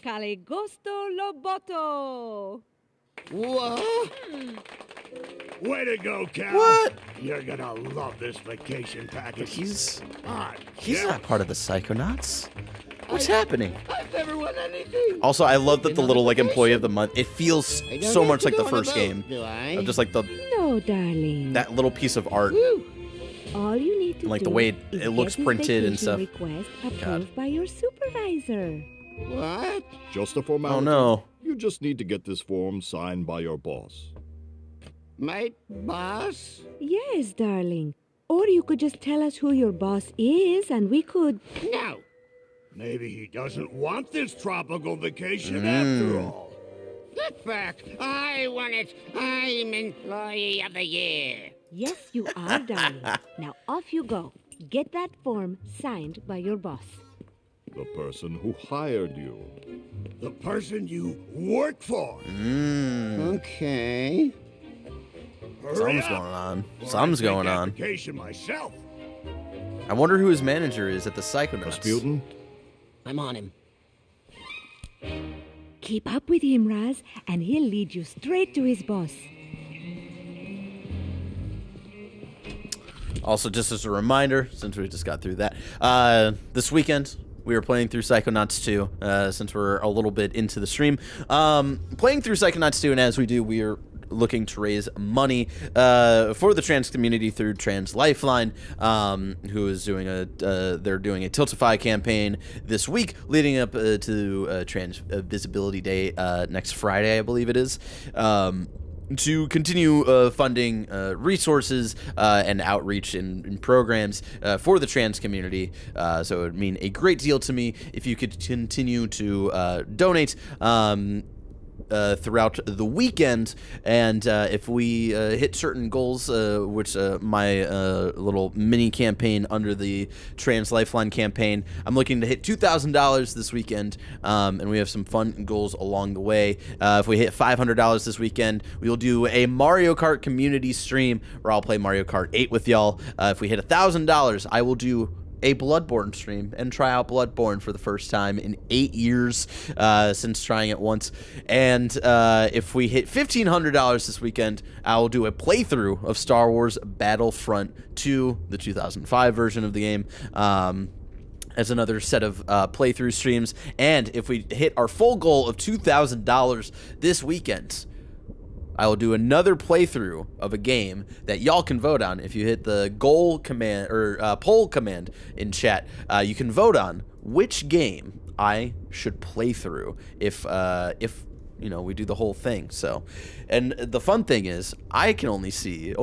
Caligosto Loboto. What? Way to go, Cal. What? You're gonna love this vacation package. He's Yeah. not part of the Psychonauts. What's happening? I've never won anything. Also, I love that the little like employee of the vacation. month. It feels I don't so have much to like go the on a first boat, game. do I? Of just like No, darling. that little piece of art. Woo. All you need to Like do the way is it looks get this printed and vacation stuff. request approved God. by your supervisor. What? Just a formality. Oh no. You just need to get this form signed by your boss. My boss? Yes, darling. Or you could just tell us who your boss is and we could... No. Maybe he doesn't want this tropical vacation after all. Get back. I want it. I'm Employee of the Year. Yes, you are, darling. Now off you go. Get that form signed by your boss. The person who hired you. The person you work for. Okay. Hurry Something's up, going on. or I Something's take going that on. Vacation myself. I wonder who his manager is at the Psychonauts. Rasputin? I'm on him. Keep up with him, Raz, and he'll lead you straight to his boss. Also, just as a reminder, since we just got through that, this weekend we were playing through Psychonauts 2, since we're a little bit into the stream. Playing through Psychonauts 2, and as we do, we are looking to raise money for the trans community through Trans Lifeline, who is doing they're doing a Tiltify campaign this week, leading up to Trans Visibility Day next Friday, I believe it is. To continue funding resources and outreach and programs for the trans community. So it would mean a great deal to me if you could continue to donate throughout the weekend, and if we hit certain goals, which my little mini campaign under the Trans Lifeline campaign, I'm looking to hit $2,000 this weekend, and we have some fun goals along the way. If we hit $500 this weekend, we will do a Mario Kart community stream where I'll play Mario Kart 8 with y'all. If we hit $1,000, I will do a Bloodborne stream and try out Bloodborne for the first time in 8 years since trying it once. And if we hit $1,500 this weekend, I will do a playthrough of Star Wars Battlefront 2, the 2005 version of the game, as another set of playthrough streams. And if we hit our full goal of $2,000 this weekend, I will do another playthrough of a game that y'all can vote on. If you hit the goal command or poll command in chat, you can vote on which game I should play through if you know, we do the whole thing. So, and the fun thing is, I see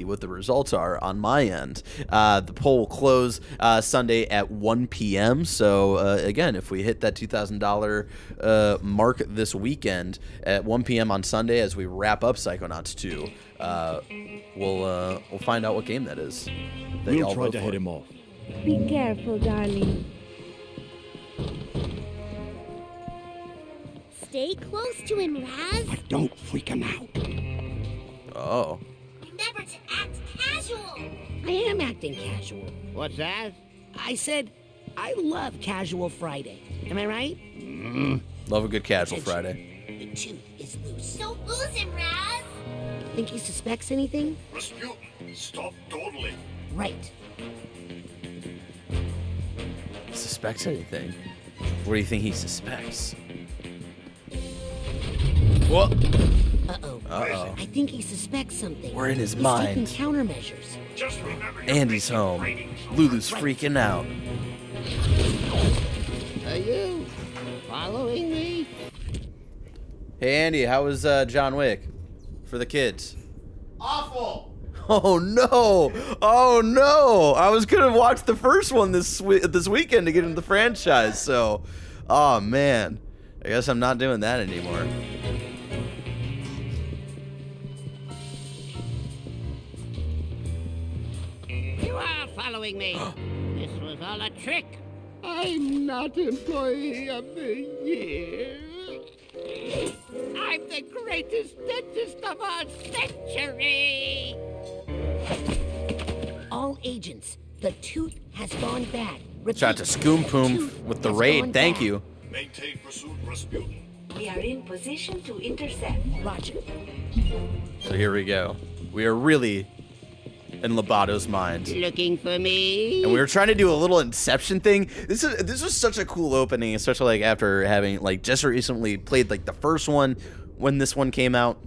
what the results are on my end. The poll will close Sunday at 1 p.m. So again, if we hit that $2,000 mark this weekend at 1 p.m. on Sunday, as we wrap up Psychonauts 2, we'll find out what game that is. That We'll try to head him off. Be careful, darling. Stay close to him, Raz. Don't freak him out. Oh. Remember to act casual. I am acting casual. What's that? I said I love Casual Friday. Am I right? Love a good casual Attention. Friday. The tooth is loose. Don't lose him, Raz. Think he suspects anything? Rasputin, stop dawdling. Right. Suspects anything? What do you think he suspects? What? Uh-oh. Uh-oh. I think he suspects something. We're in his He's mind. taking countermeasures. Just remember. Andy's home. Lulu's freaking out. Are you following me? Hey Andy, how was John Wick for the kids? Awful! Oh no! Oh no! I was gonna watch the first one this weekend to get into the franchise. So, oh man, I guess I'm not doing that anymore. You are following me. This was all a trick. I'm not Employee of the Year. I'm the greatest dentist of our century. All agents, the tooth has gone bad. Repeat, Shout out to Scoom the Poom tooth with the has raid. gone Thank bad. you. Maintain pursuit, Rasputin. We are in position to intercept. Roger. So here we go. We are really in Lobato's mind. Looking for me? And we were trying to do a little Inception thing. This was such a cool opening, especially like after having like just recently played like the first one when this one came out,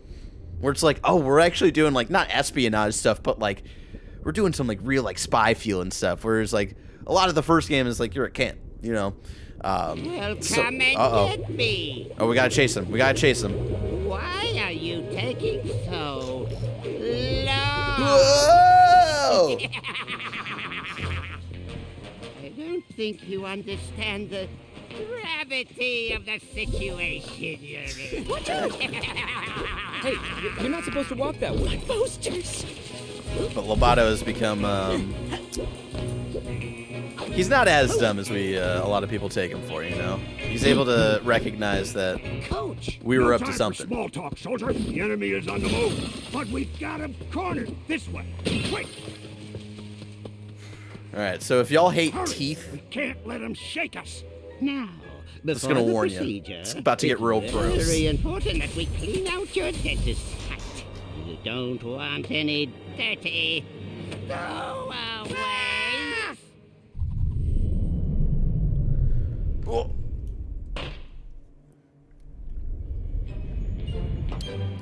where it's like, oh, we're actually doing like not espionage stuff, but like we're doing some like real like spy feeling stuff. Whereas like a lot of the first game is like you're at camp, you know. Well, so- come and uh-oh. get me. Oh, we gotta chase him. We gotta chase him. Why are you taking so long? Whoa! I don't think you understand the gravity of the situation you're in. Watch out! Hey, you're not supposed to walk that way. Posters! But Lobato has become, he's not as dumb as a lot of people take him for, you know? He's able to recognize that Coach! we were No up to time for something. small talk, soldier. The enemy is on the move. But we've got him cornered. This way. Quick! All right, so if y'all hate Hurry. teeth, We can't let him shake us. Now, Just before gonna the warn you, procedure, it's about to get real it's gross. very important that we clean out your dentist's sight. You don't want any dirty. Go away.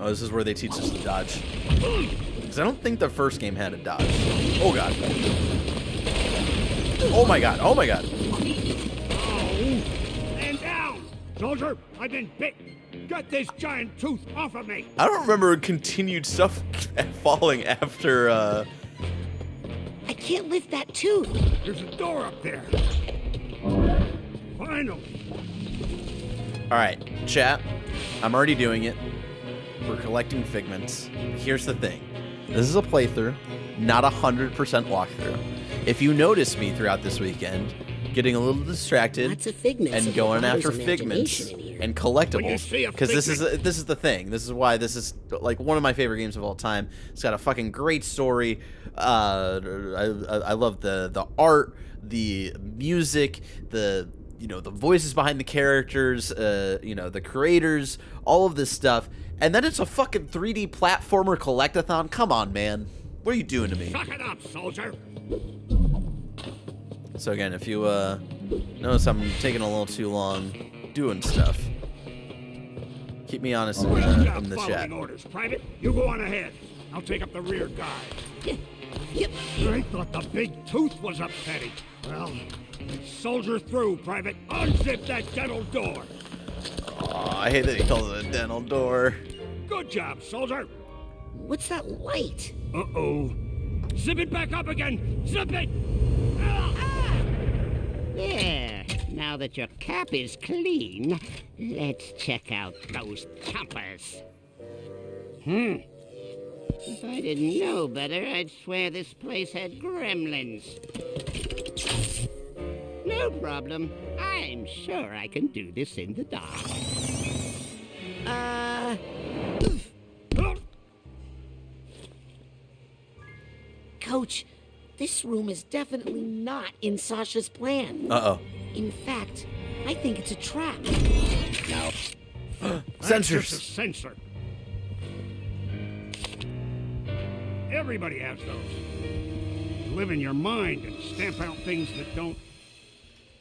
Oh, this is where they teach us to dodge. Because I don't think the first game had a dodge. Oh, God. Oh, my God. Oh, my God. Stand down! Soldier, I've been bit. Get this giant tooth off of me. I don't remember continued stuff falling after, I can't lift that tooth. There's a door up there. Finally. All right, chat. I'm already doing it. We're collecting figments. Here's the thing. This is a playthrough, not 100% walkthrough. If you notice me throughout this weekend getting a little distracted Lots of figments and of going the after Potter's figments imagination in here. and When you collectibles, see a because this is figment- the thing. This is why this is like one of my favorite games of all time. It's got a fucking great story. I love the art, the music, the voices behind the characters, the creators, all of this stuff. And then it's a fucking 3D platformer collectathon. Come on, man. What are you doing to me? Suck it up, soldier. So again, if you notice I'm taking a little too long doing stuff, keep me honest Great in job the following chat. orders, Private. You go on ahead. I'll take up the rear guard. Yep. I thought the big tooth was upsetting. Well, soldier through, Private. Unzip that dental door. Aw, I hate that he calls it a dental door. Good job, soldier. What's that light? Uh-oh. Zip it back up again. Zip it. There. Now that your cap is clean, let's check out those chompers. If I didn't know better, I'd swear this place had gremlins. No problem. I'm sure I can do this in the dark. Coach, this room is definitely not in Sasha's plan. Uh-oh. In fact, I think it's a trap. That's just a Sensors. sensor. Everybody has those. Live in your mind and stamp out things that don't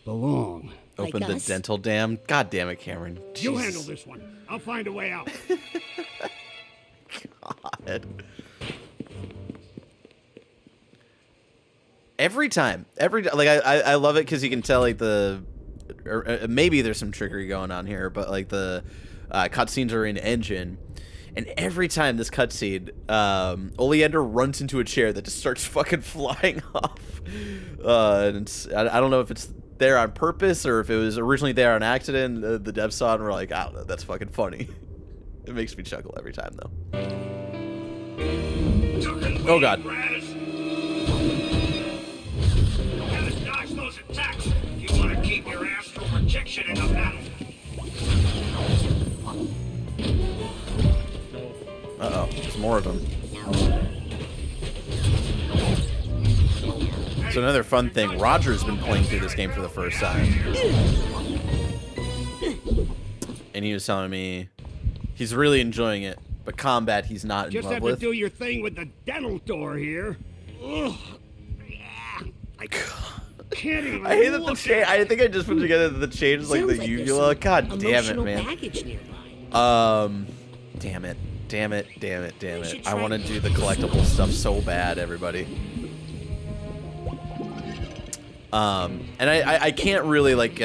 belong. Open Like the us? dental dam. God damn it, Cameron. You Jesus. handle this one. I'll find a way out. God. Every time, like I love it because you can tell like maybe there's some trickery going on here, but like the cutscenes are in engine, and every time this cutscene, Oleander runs into a chair that just starts fucking flying off. And I don't know if it's there on purpose or if it was originally there on accident. The devs saw it and were like, I don't know, that's fucking funny. It makes me chuckle every time though. Oh God. Dodge those attacks if you want to keep your astral projection in the battle. Uh-oh, there's more of them. So another fun thing, Roger's been playing through this game for the first time. And he was telling me he's really enjoying it, but combat he's not in Just love have with. to do your thing with the dental door here. Ugh. I can't even. I hate that the look chain. I think I just put together that the chain is like Sounds the there's uvula. some God damn it, emotional man. baggage nearby. Damn it. Damn it. Damn it. Damn We should it. I try want to to- do the collectible stuff so bad, everybody. And I can't really like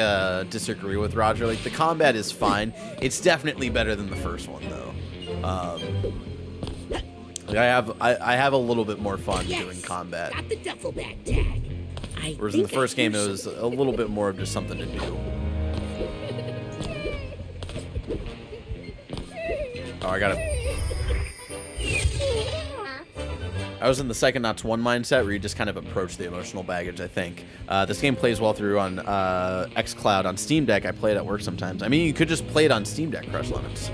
disagree with Roger. Like the combat is fine. It's definitely better than the first one though. Like, I have a little bit more fun Yes, doing combat. got the duffel bag tag. Whereas in the first game it was a little bit more of just something to do. Oh, I gotta. I was in the Psychonauts 1 mindset where you just kind of approach the emotional baggage, I think. This game plays well through on xCloud. On Steam Deck, I play it at work sometimes. I mean, you could just play it on Steam Deck, Crush Lemons.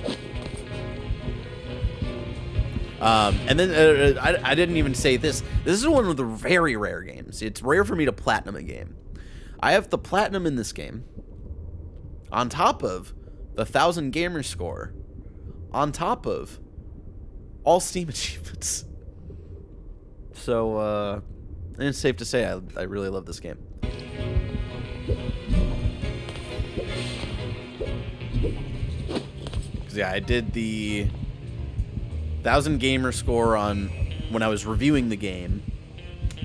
And then I didn't even say this. This is one of the very rare games. It's rare for me to platinum a game. I have the platinum in this game on top of the 1,000 gamer score, on top of all Steam achievements. So, it's safe to say I really love this game. Because, yeah, I did the 1,000 gamer score on when I was reviewing the game,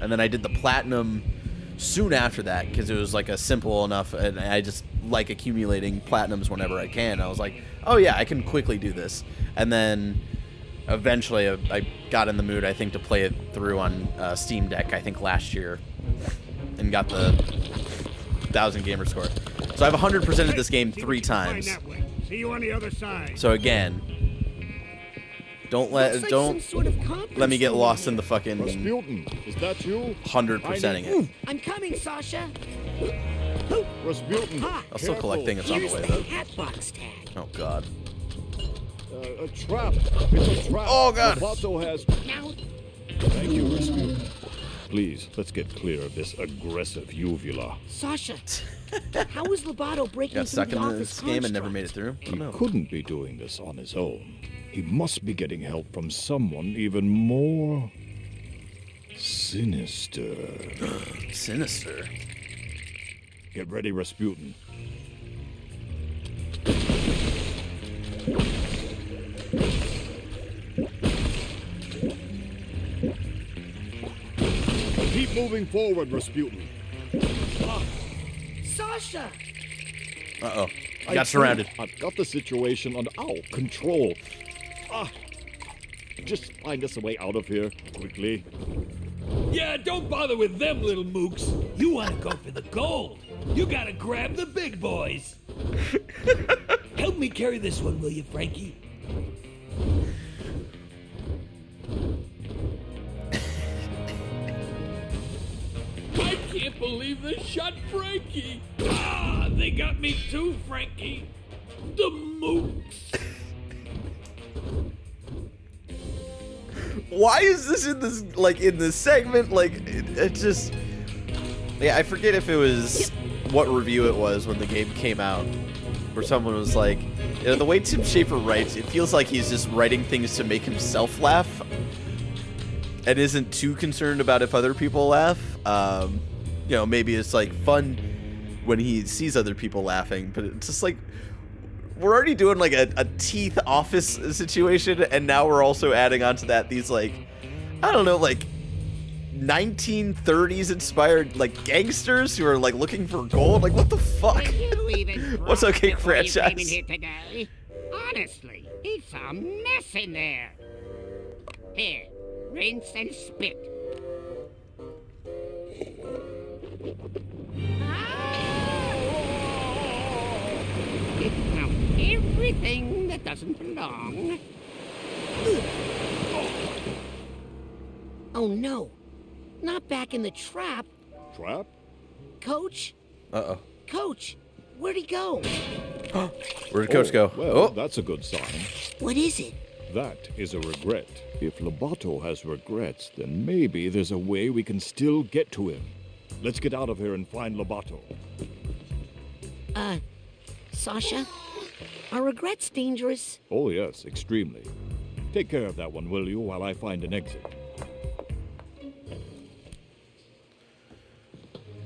and then I did the platinum soon after that because it was like a simple enough, and I just like accumulating platinums whenever I can. I was like, oh yeah, I can quickly do this. And then eventually I got in the mood, I think, to play it through on Steam Deck, I think last year, and got the 1,000 gamer score. So I've 100%ed this game 3 times. See you on the other side. So again, don't let me get lost in the fucking Rasputin, is that you? 100%ing it. I'm coming, Sasha. Rasputin, I'll still collect things on the Here's way the though. hatbox tag. Oh god. a trap. It's a trap. Oh, God. Lovato has... Now, Thank you, Rasputin. Please, let's get clear of this aggressive uvula. Sasha, how is Lovato breaking Got through stuck the in office this game and never construct? made it through. I He don't know. couldn't be doing this on his own. He must be getting help from someone even more... sinister. Sinister. Get ready, Rasputin. Keep moving forward, Rasputin. Sasha! Uh-oh. I Got surrounded. think I've got the situation under our control. Just find us a way out of here, quickly. Yeah, don't bother with them little mooks. You want to go for the gold. You gotta grab the big boys. Help me carry this one, will you, Frankie? I can't believe they shot Frankie. Ah, they got me too, Frankie. The mooks. Why is this in this, like, in this segment? Like, it just... Yeah, I forget if it was what review it was when the game came out, where someone was like, you know, the way Tim Schafer writes, it feels like he's just writing things to make himself laugh, and isn't too concerned about if other people laugh. You know, maybe it's, like, fun when he sees other people laughing, but it's just, like, we're already doing, like, a teeth office situation, and now we're also adding onto that these, like, I don't know, like, 1930s inspired, like, gangsters who are, like, looking for gold. Like, what the fuck? What's okay, franchise? Here today? Honestly, it's a mess in there. Here, rinse and spit. It's out everything that doesn't belong. Oh no, not back in the trap. Trap? Coach? Uh-oh. Coach, where'd he go? Where'd Coach go? Well, Oh! that's a good sign. What is it? That is a regret. If Lovato has regrets, then maybe there's a way we can still get to him. Let's get out of here and find Lovato. Sasha? Are regrets dangerous? Oh, yes, extremely. Take care of that one, will you, while I find an exit?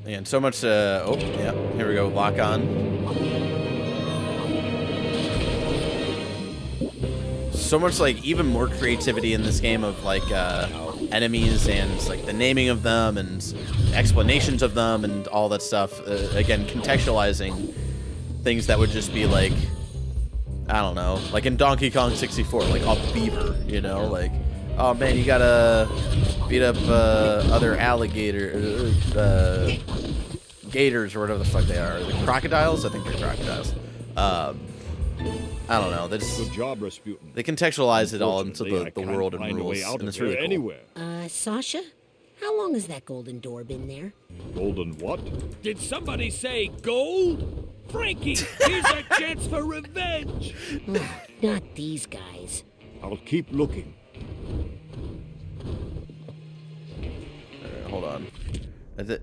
And so much, oh, yeah, here we go, lock on. So much, like, even more creativity in this game of, like, enemies and, like, the naming of them and explanations of them and all that stuff. Again, contextualizing things that would just be, like, I don't know, like in Donkey Kong 64, like a beaver, you know, like, oh man, you gotta beat up other gators or whatever the fuck they are. Are they crocodiles? I think they're crocodiles. I don't know. They just, Good job, Rasputin. they contextualize it all into Unfortunately, the I can't world and find a rules, way out and of it's here really cool. anywhere. Sasha? How long has that golden door been there? Golden what? Did somebody say gold? Frankie, here's our chance for revenge. Not these guys. I'll keep looking. hold on.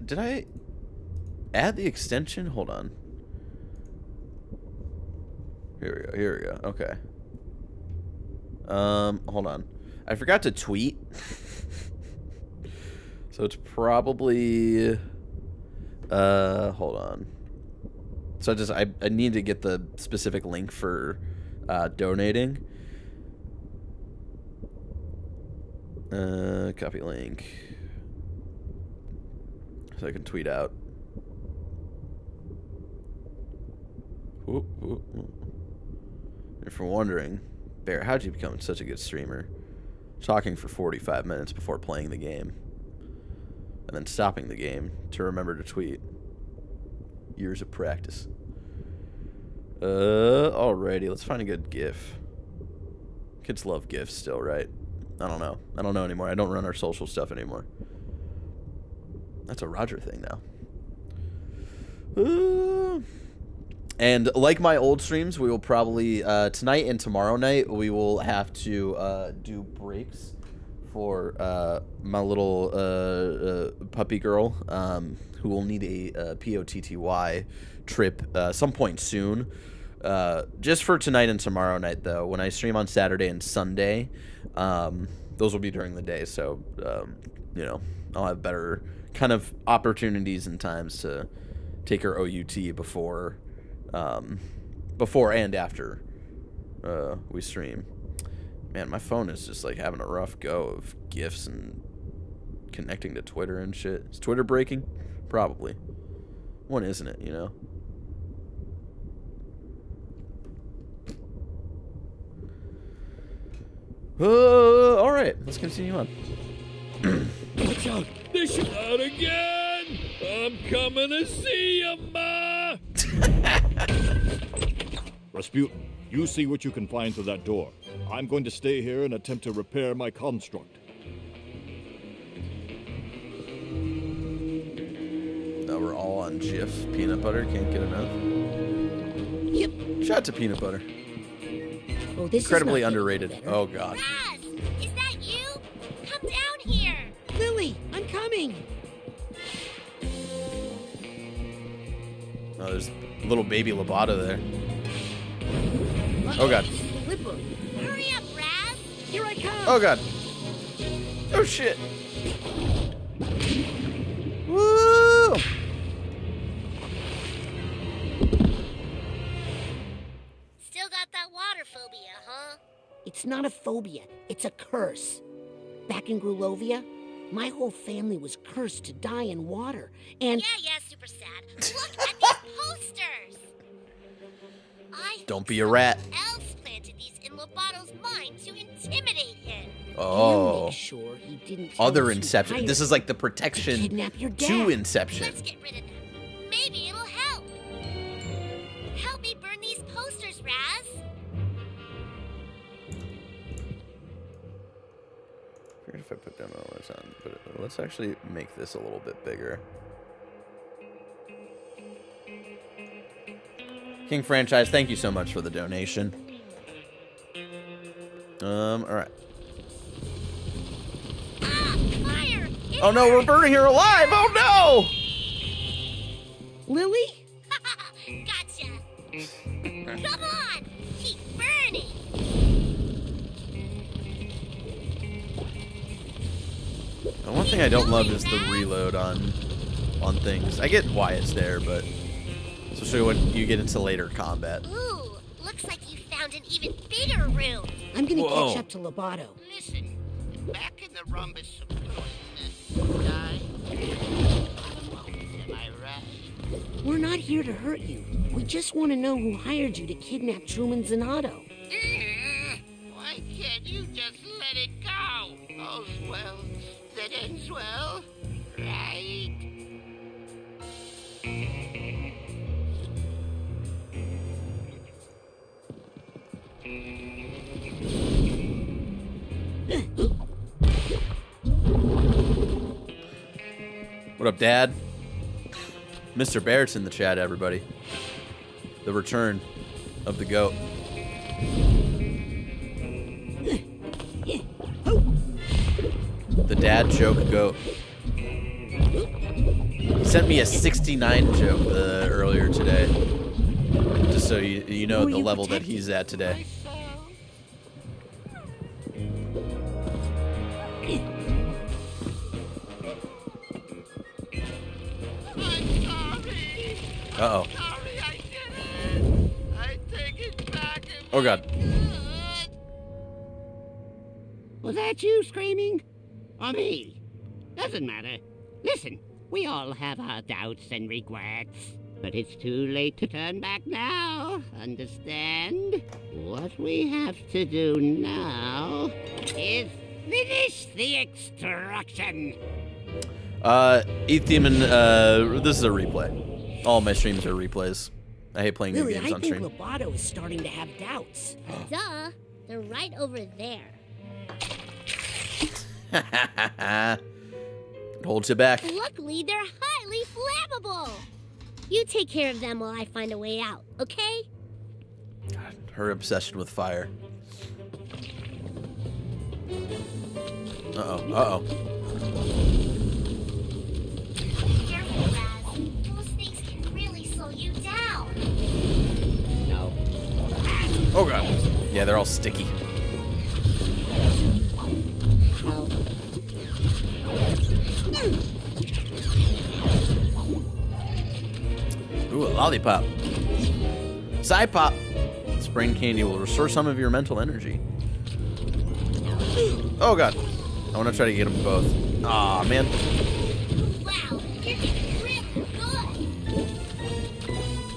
Did I add the extension? Hold on. Here we go. Okay. Hold on. I forgot to tweet. So it's probably hold on. So I need to get the specific link for donating. Copy link. So I can tweet out. Whoop, whoop, whoop. If you're wondering, Barrett, how'd you become such a good streamer? Talking for 45 minutes before playing the game. And then stopping the game to remember to tweet. Years of practice. Alrighty, let's find a good GIF. Kids love GIFs still, right? I don't know. I don't know anymore. I don't run our social stuff anymore. That's a Roger thing now. And like my old streams, we will probably, tonight and tomorrow night, we will have to do breaks for my little puppy girl, who will need a POTTY trip some point soon. Just for tonight and tomorrow night, though. When I stream on Saturday and Sunday, those will be during the day, so, you know, I'll have better kind of opportunities and times to take her OUT before and after we stream. Man, my phone is just like having a rough go of GIFs and connecting to Twitter and shit. Is Twitter breaking? Probably. When isn't it, you know? Alright, let's continue on. Watch out! They're shooting out again! I'm coming to see you, Ma! Rasputin, you see what you can find through that door. I'm going to stay here and attempt to repair my construct. Now we're all on Jif. Peanut butter, can't get enough. Yep. Shout out to peanut butter. Oh, this Incredibly is not underrated. better. Oh, God. Raz, is that you? Come down here. Lily, I'm coming. Oh, there's a little baby Loboto there. Oh, God. Flipper. Hurry up, Raz. Here I come. Oh, God. Oh, shit. Woo! Still got that water phobia, huh? It's not a phobia. It's a curse. Back in Grulovia, my whole family was cursed to die in water. And Yeah, super sad. Look at these posters. Don't be a rat. Else planted these in Lobato's mind to intimidate him. Oh. make sure he didn't tell Other us who Inception. hired This is like the protection to kidnap your dad. to Inception. Let's get rid of them. Maybe it'll help. Help me burn these posters, Raz. Weird if I put down all this on, but let's actually make this a little bit bigger. King Franchise, thank you so much for the donation. All right. Ah, fire! It Oh no, we're burning her alive! Oh Lily? Gotcha. Come on, keep burning. no! One thing I don't love is the reload on things. I get why it's there, but especially when you get into later combat. Ooh, looks like you found an even bigger room. I'm gonna Whoa. catch up to Lobato. Listen, back in the rhombus of foolishness, am I right? We're not here to hurt you. We just want to know who hired you to kidnap Truman Zanato. Why can't you just let it go? All's well that ends well, right? What up, Dad? Mr. Barrett's in the chat, everybody. The return of the goat. The dad joke goat. sent me a 69 joke earlier today. Just so you know the level that he's at today. Uh-oh. Sorry, I did it. I take it back. Oh, God. Was that you screaming? Or me? Doesn't matter. Listen, we all have our doubts and regrets. But it's too late to turn back now. Understand? What we have to do now is finish the extraction. Demon, this is a replay. All my streams are replays. I hate playing new Lily, games on I think stream. Lobato is starting to have doubts. Duh. They're right over there. It holds you back. Luckily, they're highly flammable. You take care of them while I find a way out, okay? God, her obsession with fire. Uh-oh, uh-oh. Careful, Raz. Those things can really slow you down. No. Oh, God. Yeah, they're all sticky. No. Ooh, a lollipop. Psy-pop. Spring candy will restore some of your mental energy. Oh, God. I want to try to get them both. Aw, man. Wow, you're getting really good.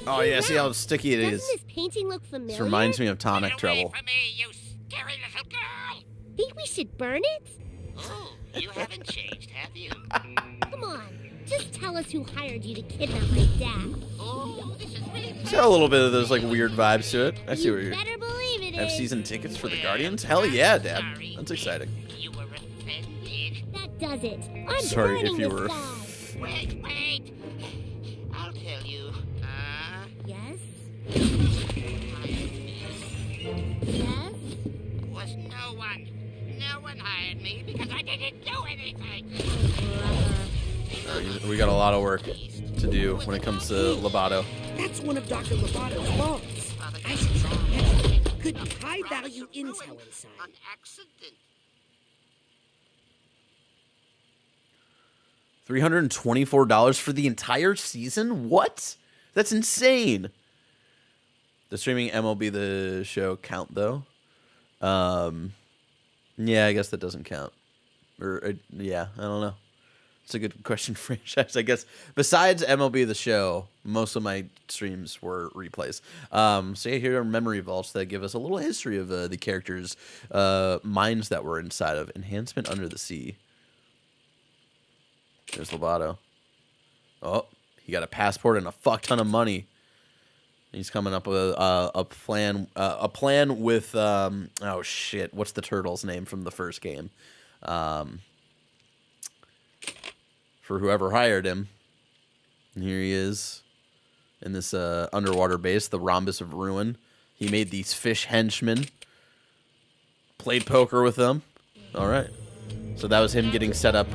Oh, yeah, see how sticky it Doesn't is. this painting look familiar? This reminds me of tonic Get away trouble. from me, you scary little girl. Think we should burn it? Oh, you haven't changed, have you? Come on, just tell us who hired you to kidnap my dad. Oh, this is really It's got a little bit of those, like, weird vibes to it. I see You what you're... better believe it Have is. season tickets for the Guardians? Hell yeah, Dad. That's exciting. You were offended. That does it. I'm Sorry burning if you this were. guy. Wait. I'll tell you. Yes? My Yes? was no one. No one hired me because I didn't do anything. We got a lot of work to do when it comes to Lobato. That's one of Dr. Lobato's vaults. I should try that. Could be high-value intel inside. On accident. $324 for the entire season? What? That's insane. The streaming MLB The Show count, though? Yeah, I guess that doesn't count. Yeah, I don't know. It's a good question, franchise, I guess. Besides MLB The Show, most of my streams were replays. So yeah, here are memory vaults that give us a little history of the characters' minds that were inside of Enhancement Under the Sea. There's Lobato. Oh, he got a passport and a fuck ton of money. He's coming up with a plan with oh shit, what's the turtle's name from the first game? For whoever hired him. And here he is in this underwater base, the Rhombus of Ruin. He made these fish henchmen. Played poker with them. All right. So that was him getting set up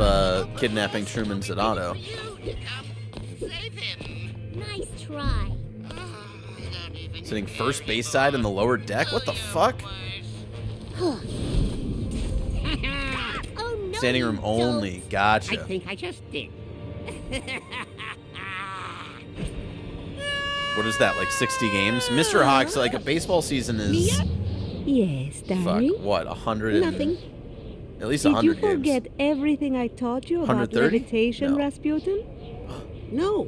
kidnapping Truman Zadato. Save him. Nice try. Sitting first base side in the lower deck? What the fuck? Oh, no, Standing room you only. don't. Gotcha. I think I just did. What is that, like 60 games? Mr. Hawk's like a baseball season is Yes, fuck, darling. what, 100 and- Nothing. at least Did you 100 games. forget everything I taught you about 130? levitation, No. Rasputin? No.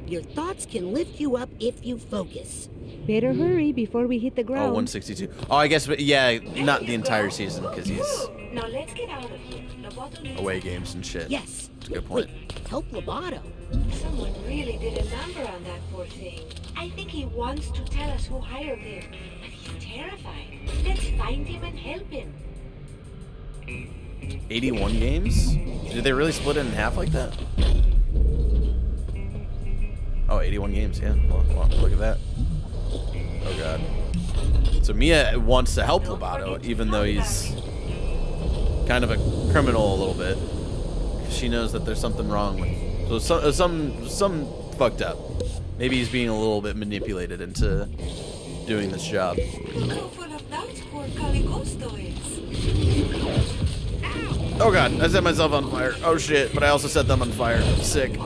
Your thoughts can lift you up if you focus. Better hurry before we hit the Oh, ground. 162. Oh, I guess, but yeah, not the entire season because he's Now let's get out of here. away games and shit. Yes. That's a good point. Wait, help Lobato. Someone really did a number on that poor thing. I think he wants to tell us who hired him, but he's terrified. Let's find him and help him. 81 games? Did they really split it in half like that? Oh, 81 games, yeah. Well, look at that. Oh, God. So Mia wants to help Lobato, even though he's kind of a criminal a little bit. She knows that there's something wrong with So some fucked up. Maybe he's being a little bit manipulated into doing this job. How full of doubts poor Caligosto is. Oh god, I set myself on fire. Oh shit, but I also set them on fire. Sick. I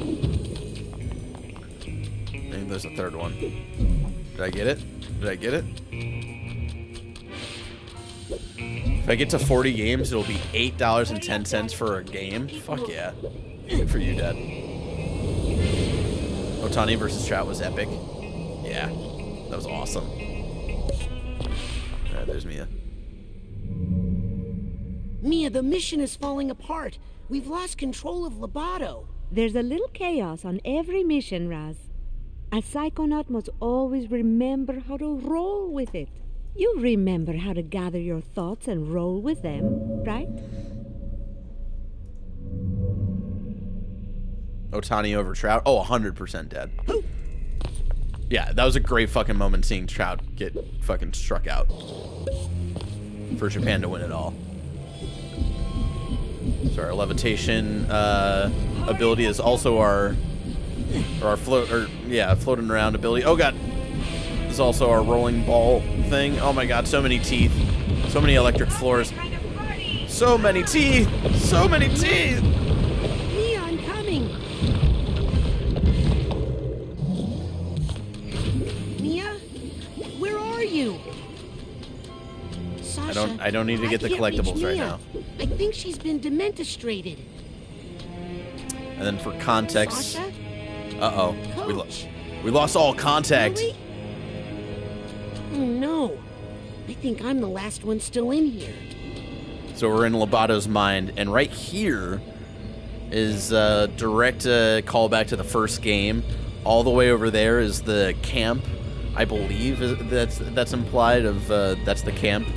think there's a third one. Did I get it? Did I get it? If I get to 40 games, it'll be $8.10 for a game. Fuck yeah. Good for you, Dad. Otani versus Trout was epic. Yeah, that was awesome. Alright, there's Mia. Mia, the mission is falling apart. We've lost control of Lobato. There's a little chaos on every mission, Raz. A Psychonaut must always remember how to roll with it. You remember how to gather your thoughts and roll with them, right? Otani over Trout. Oh, 100% dead. Yeah, that was a great fucking moment seeing Trout get fucking struck out. For Japan to win it all. So our levitation ability is also our floating around ability. Oh god. This is also our rolling ball thing. Oh my god, so many teeth. So many electric floors. So many teeth. So many teeth. Mia, I'm coming. Mia, where are you? Sasha, I don't need to get the can't reach collectibles right Mia. now. I think she's been dementistrated. And then for context, Sasha? uh-oh, Coach. we lost all contact. Really? Oh no. I think I'm the last one still in here. So we're in Lobato's mind, and right here is a direct callback to the first game. All the way over there is the camp, I believe that's implied of that's the camp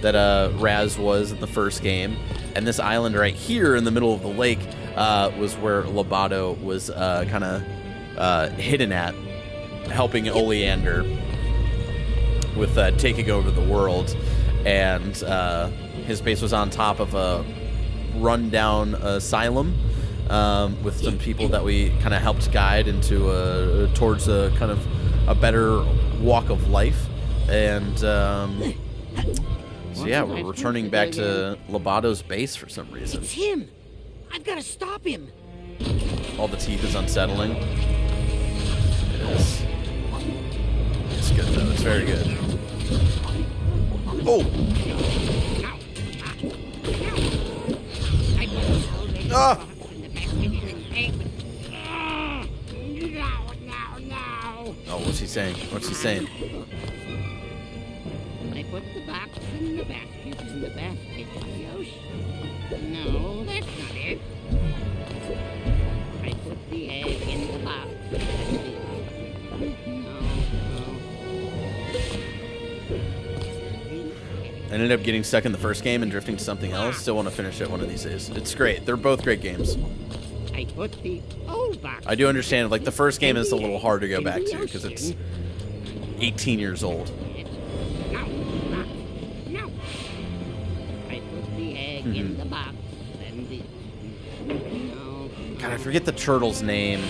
that Raz was in the first game. And this island right here in the middle of the lake was where Lobato was kind of hidden at, helping Oleander with taking over the world. And his base was on top of a rundown asylum with some people that we kind of helped guide into towards a kind of a better walk of life. And so yeah, we're returning back to Lobato's base for some reason. It's him. I've got to stop him. All the teeth is unsettling. It is. It's good though. It's very good. Oh! Ah! Oh, what's he saying? What's he saying? I put the box in the basket in the ocean. No, that's not it. I put the egg in the box. I ended up getting stuck in the first game and drifting to something else. Still want to finish it one of these days. It's great. They're both great games. I put the old box. I do understand, like, the first game is a little hard to go back to because it's 18 years old. No. I put the egg in the box and the... No. God, I forget the turtle's name.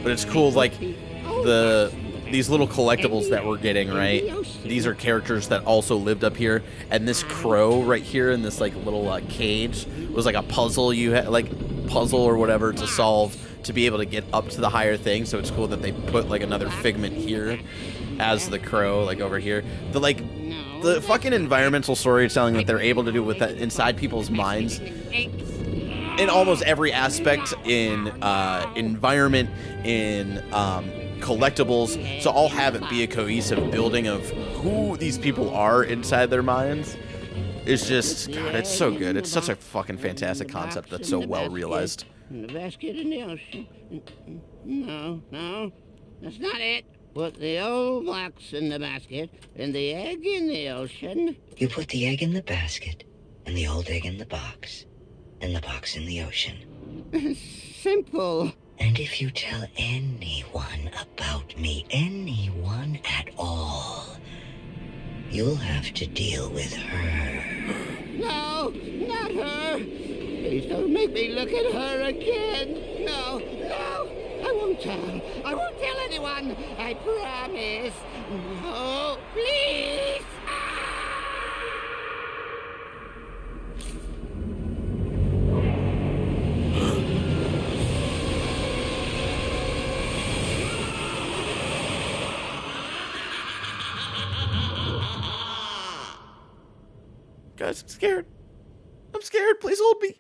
But it's cool, like, these little collectibles that we're getting, right? These are characters that also lived up here. And this crow right here in this, like, little cage was like a puzzle you had, like, puzzle or whatever to solve to be able to get up to the higher thing. So it's cool that they put, like, another figment here as the crow, like, over here. The fucking environmental storytelling that they're able to do with that inside people's minds in almost every aspect, in environment, in collectibles, to all have it be a cohesive building of who these people are inside their minds is just, God, it's so good. It's such a fucking fantastic concept that's so well realized. In the basket in the ocean. No, that's not it. Put the old box in the basket and the egg in the ocean. You put the egg in the basket and the old egg in the box and the box in the ocean. Simple. And if you tell anyone about me, anyone at all, you'll have to deal with her. No, not her. Please don't make me look at her again. No, no, I won't tell. I won't tell anyone. I promise. No, please. Guys, I'm scared. I'm scared. Please hold me.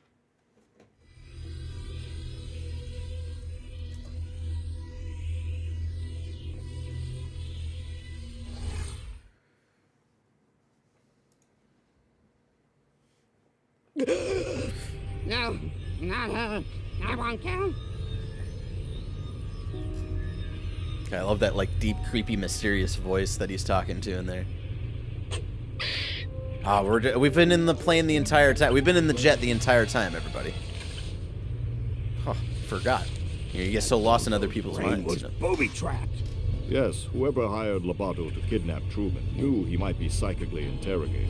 No, not her. I won't tell. I love that, like, deep, creepy, mysterious voice that he's talking to in there. We've been in the plane the entire time. We've been in the jet the entire time, everybody. Oh, forgot. You get so lost in other people's Plane minds. was booby-trapped. Yes, whoever hired Lobato to kidnap Truman knew he might be psychically interrogated.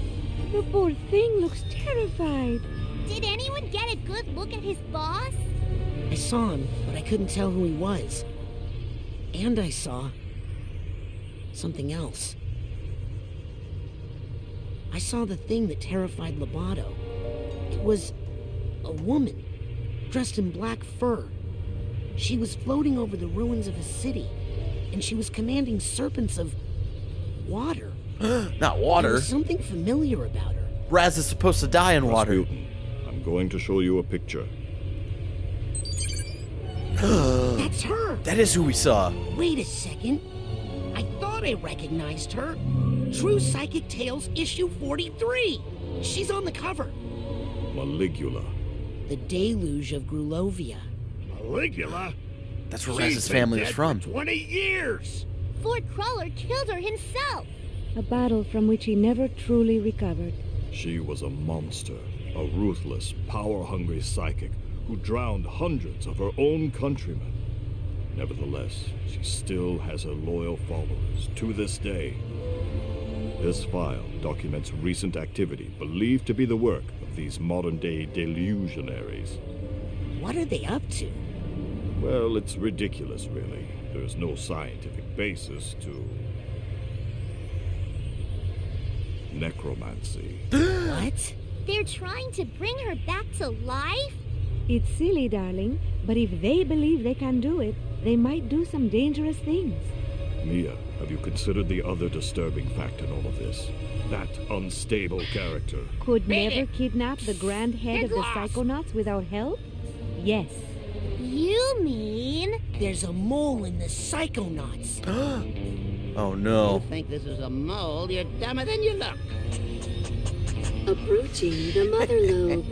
The poor thing looks terrified. Did anyone get a good look at his boss? I saw him, but I couldn't tell who he was. And I saw something else. I saw the thing that terrified Lobato. It was a woman, dressed in black fur. She was floating over the ruins of a city, and she was commanding serpents of water. Not There water. was something familiar about her. Raz is supposed to die in water. Rasputin, I'm going to show you a picture. That's her! That is who we saw. Wait a second. I thought I recognized her. True Psychic Tales, issue 43. She's on the cover. Maligula. The Deluge of Grulovia. Maligula? That's where She's Raz's been family dead is from. for 20 years! Ford Crawler killed her himself. A battle from which he never truly recovered. She was a monster, a ruthless, power-hungry psychic who drowned hundreds of her own countrymen. Nevertheless, she still has her loyal followers to this day. This file documents recent activity believed to be the work of these modern-day delusionaries. What are they up to? Well, it's ridiculous, really. There's no scientific basis to necromancy. What? They're trying to bring her back to life? It's silly, darling, but if they believe they can do it, they might do some dangerous things. Mia, have you considered the other disturbing fact in all of this? That unstable character. Could Beat never it. kidnap the grand head Get of the lost. Psychonauts without help? Yes. You mean? There's a mole in the Psychonauts. Oh no. You think this is a mole? You're dumber than you look. Approaching the mother lobe.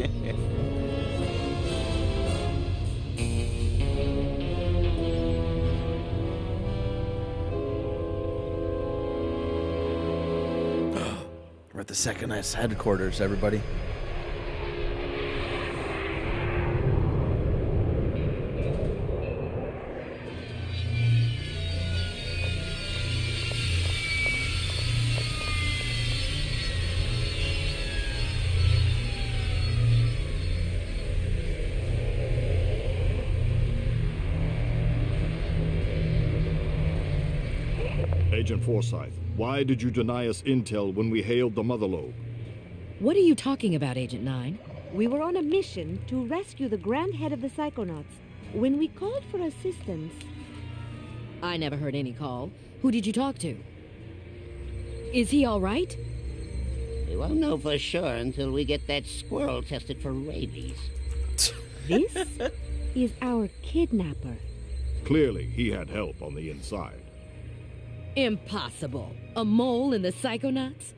We're at the Psychonauts headquarters, everybody. Agent Forsyth, why did you deny us intel when we hailed the Mother Lobe? What are you talking about, Agent 9? We were on a mission to rescue the grand head of the Psychonauts. When we called for assistance... I never heard any call. Who did you talk to? Is he all right? We won't know for sure until we get that squirrel tested for rabies. This is our kidnapper. Clearly, he had help on the inside. Impossible. A mole in the Psychonauts?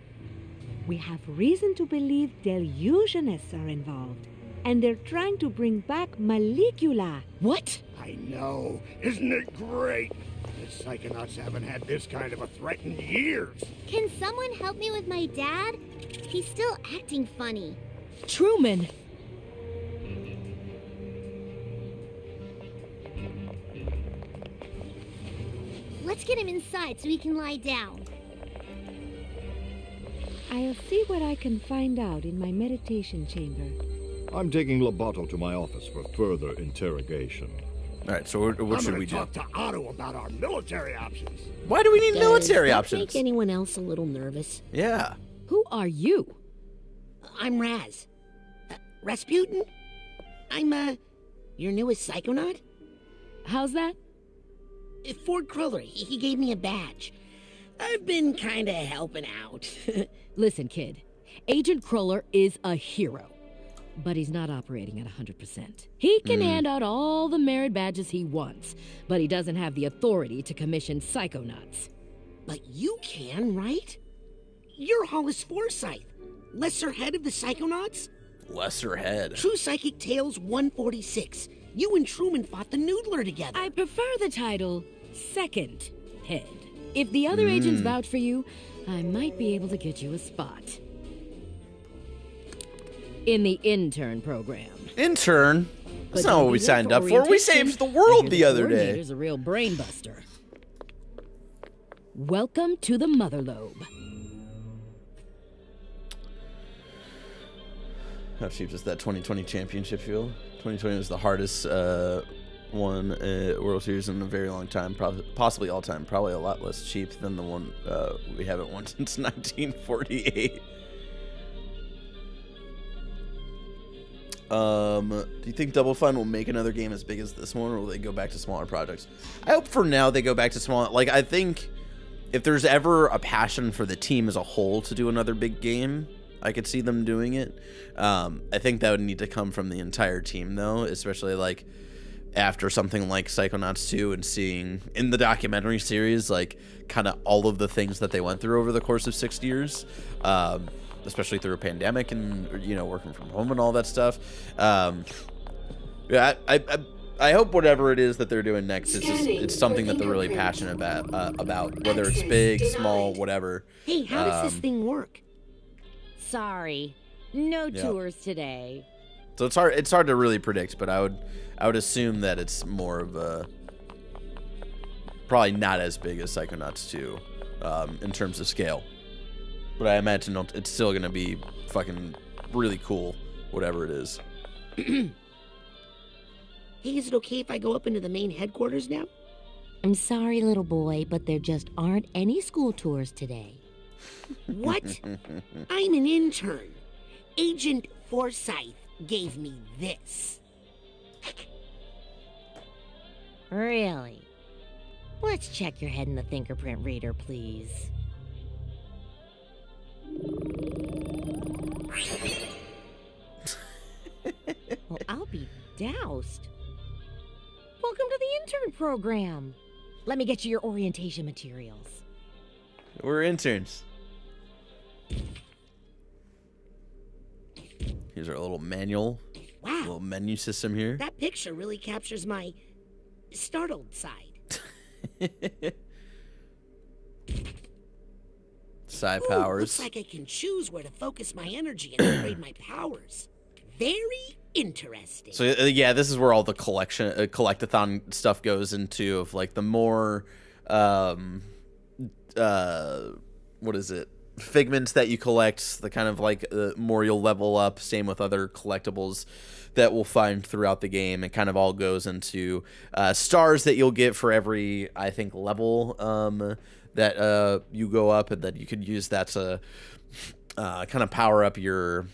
We have reason to believe delusionists are involved. And they're trying to bring back Maligula. What? I know. Isn't it great? The Psychonauts haven't had this kind of a threat in years. Can someone help me with my dad? He's still acting funny. Truman! Let's get him inside so he can lie down. I'll see what I can find out in my meditation chamber. I'm taking Lobato to my office for further interrogation. All right, so what should we do? I'm gonna talk to Otto about our military options. Why do we need military Does that options? make anyone else a little nervous? Yeah. Who are you? I'm Raz. Rasputin? I'm, your newest Psychonaut? How's that? Ford Cruller, he gave me a badge. I've been kinda helping out. Listen, kid. Agent Cruller is a hero. But he's not operating at 100%. He can hand out all the merit badges he wants, but he doesn't have the authority to commission Psychonauts. But you can, right? You're Hollis Forsyth, lesser head of the Psychonauts? Lesser head. True Psychic Tales 146. You and Truman fought the Noodler together. I prefer the title Second Head. If the other agents vouch for you, I might be able to get you a spot. In the intern program. Intern? That's But not don't what we be late signed up for. We orientation. saved the I world hear the other day. coordinator's a real brain buster. Welcome to the Mother Lobe. How cheap does that 2020 championship feel? 2020 was the hardest one World Series in a very long time, possibly all time. Probably a lot less cheap than the one we haven't won since 1948. Do you think Double Fine will make another game as big as this one, or will they go back to smaller projects? I hope for now they go back to smaller. Like, I think if there's ever a passion for the team as a whole to do another big game, I could see them doing it. I think that would need to come from the entire team, though, especially like after something like Psychonauts 2 and seeing in the documentary series like kind of all of the things that they went through over the course of 6 years. Especially through a pandemic and, you know, working from home and all that stuff. Yeah, I hope whatever it is that they're doing next, it's something that they're really passionate about, whether it's big, small, whatever. Hey, how does this thing work? Sorry, no tours today. So it's hard to really predict, but I would assume that it's more of a probably not as big as Psychonauts 2 in terms of scale. But I imagine it's still going to be fucking really cool, whatever it is. Hey, is it okay if I go up into the main headquarters now? I'm sorry, little boy, but there just aren't any school tours today. What? I'm an intern. Agent Forsyth gave me this. Really? Let's check your head in the fingerprint reader, please. Well, I'll be doused. Welcome to the intern program. Let me get you your orientation materials. We're interns. Here's our little manual. Wow. Little menu system here. That picture really captures my startled side. Psi powers. Looks like I can choose where to focus my energy and upgrade my powers. Very interesting. So yeah, this is where all the collectathon stuff goes into, of like the more what is it, figments that you collect, the kind of like more you'll level up. Same with other collectibles that we'll find throughout the game. It kind of all goes into stars that you'll get for every, I think, level that you go up, and that you could use that to kind of power up your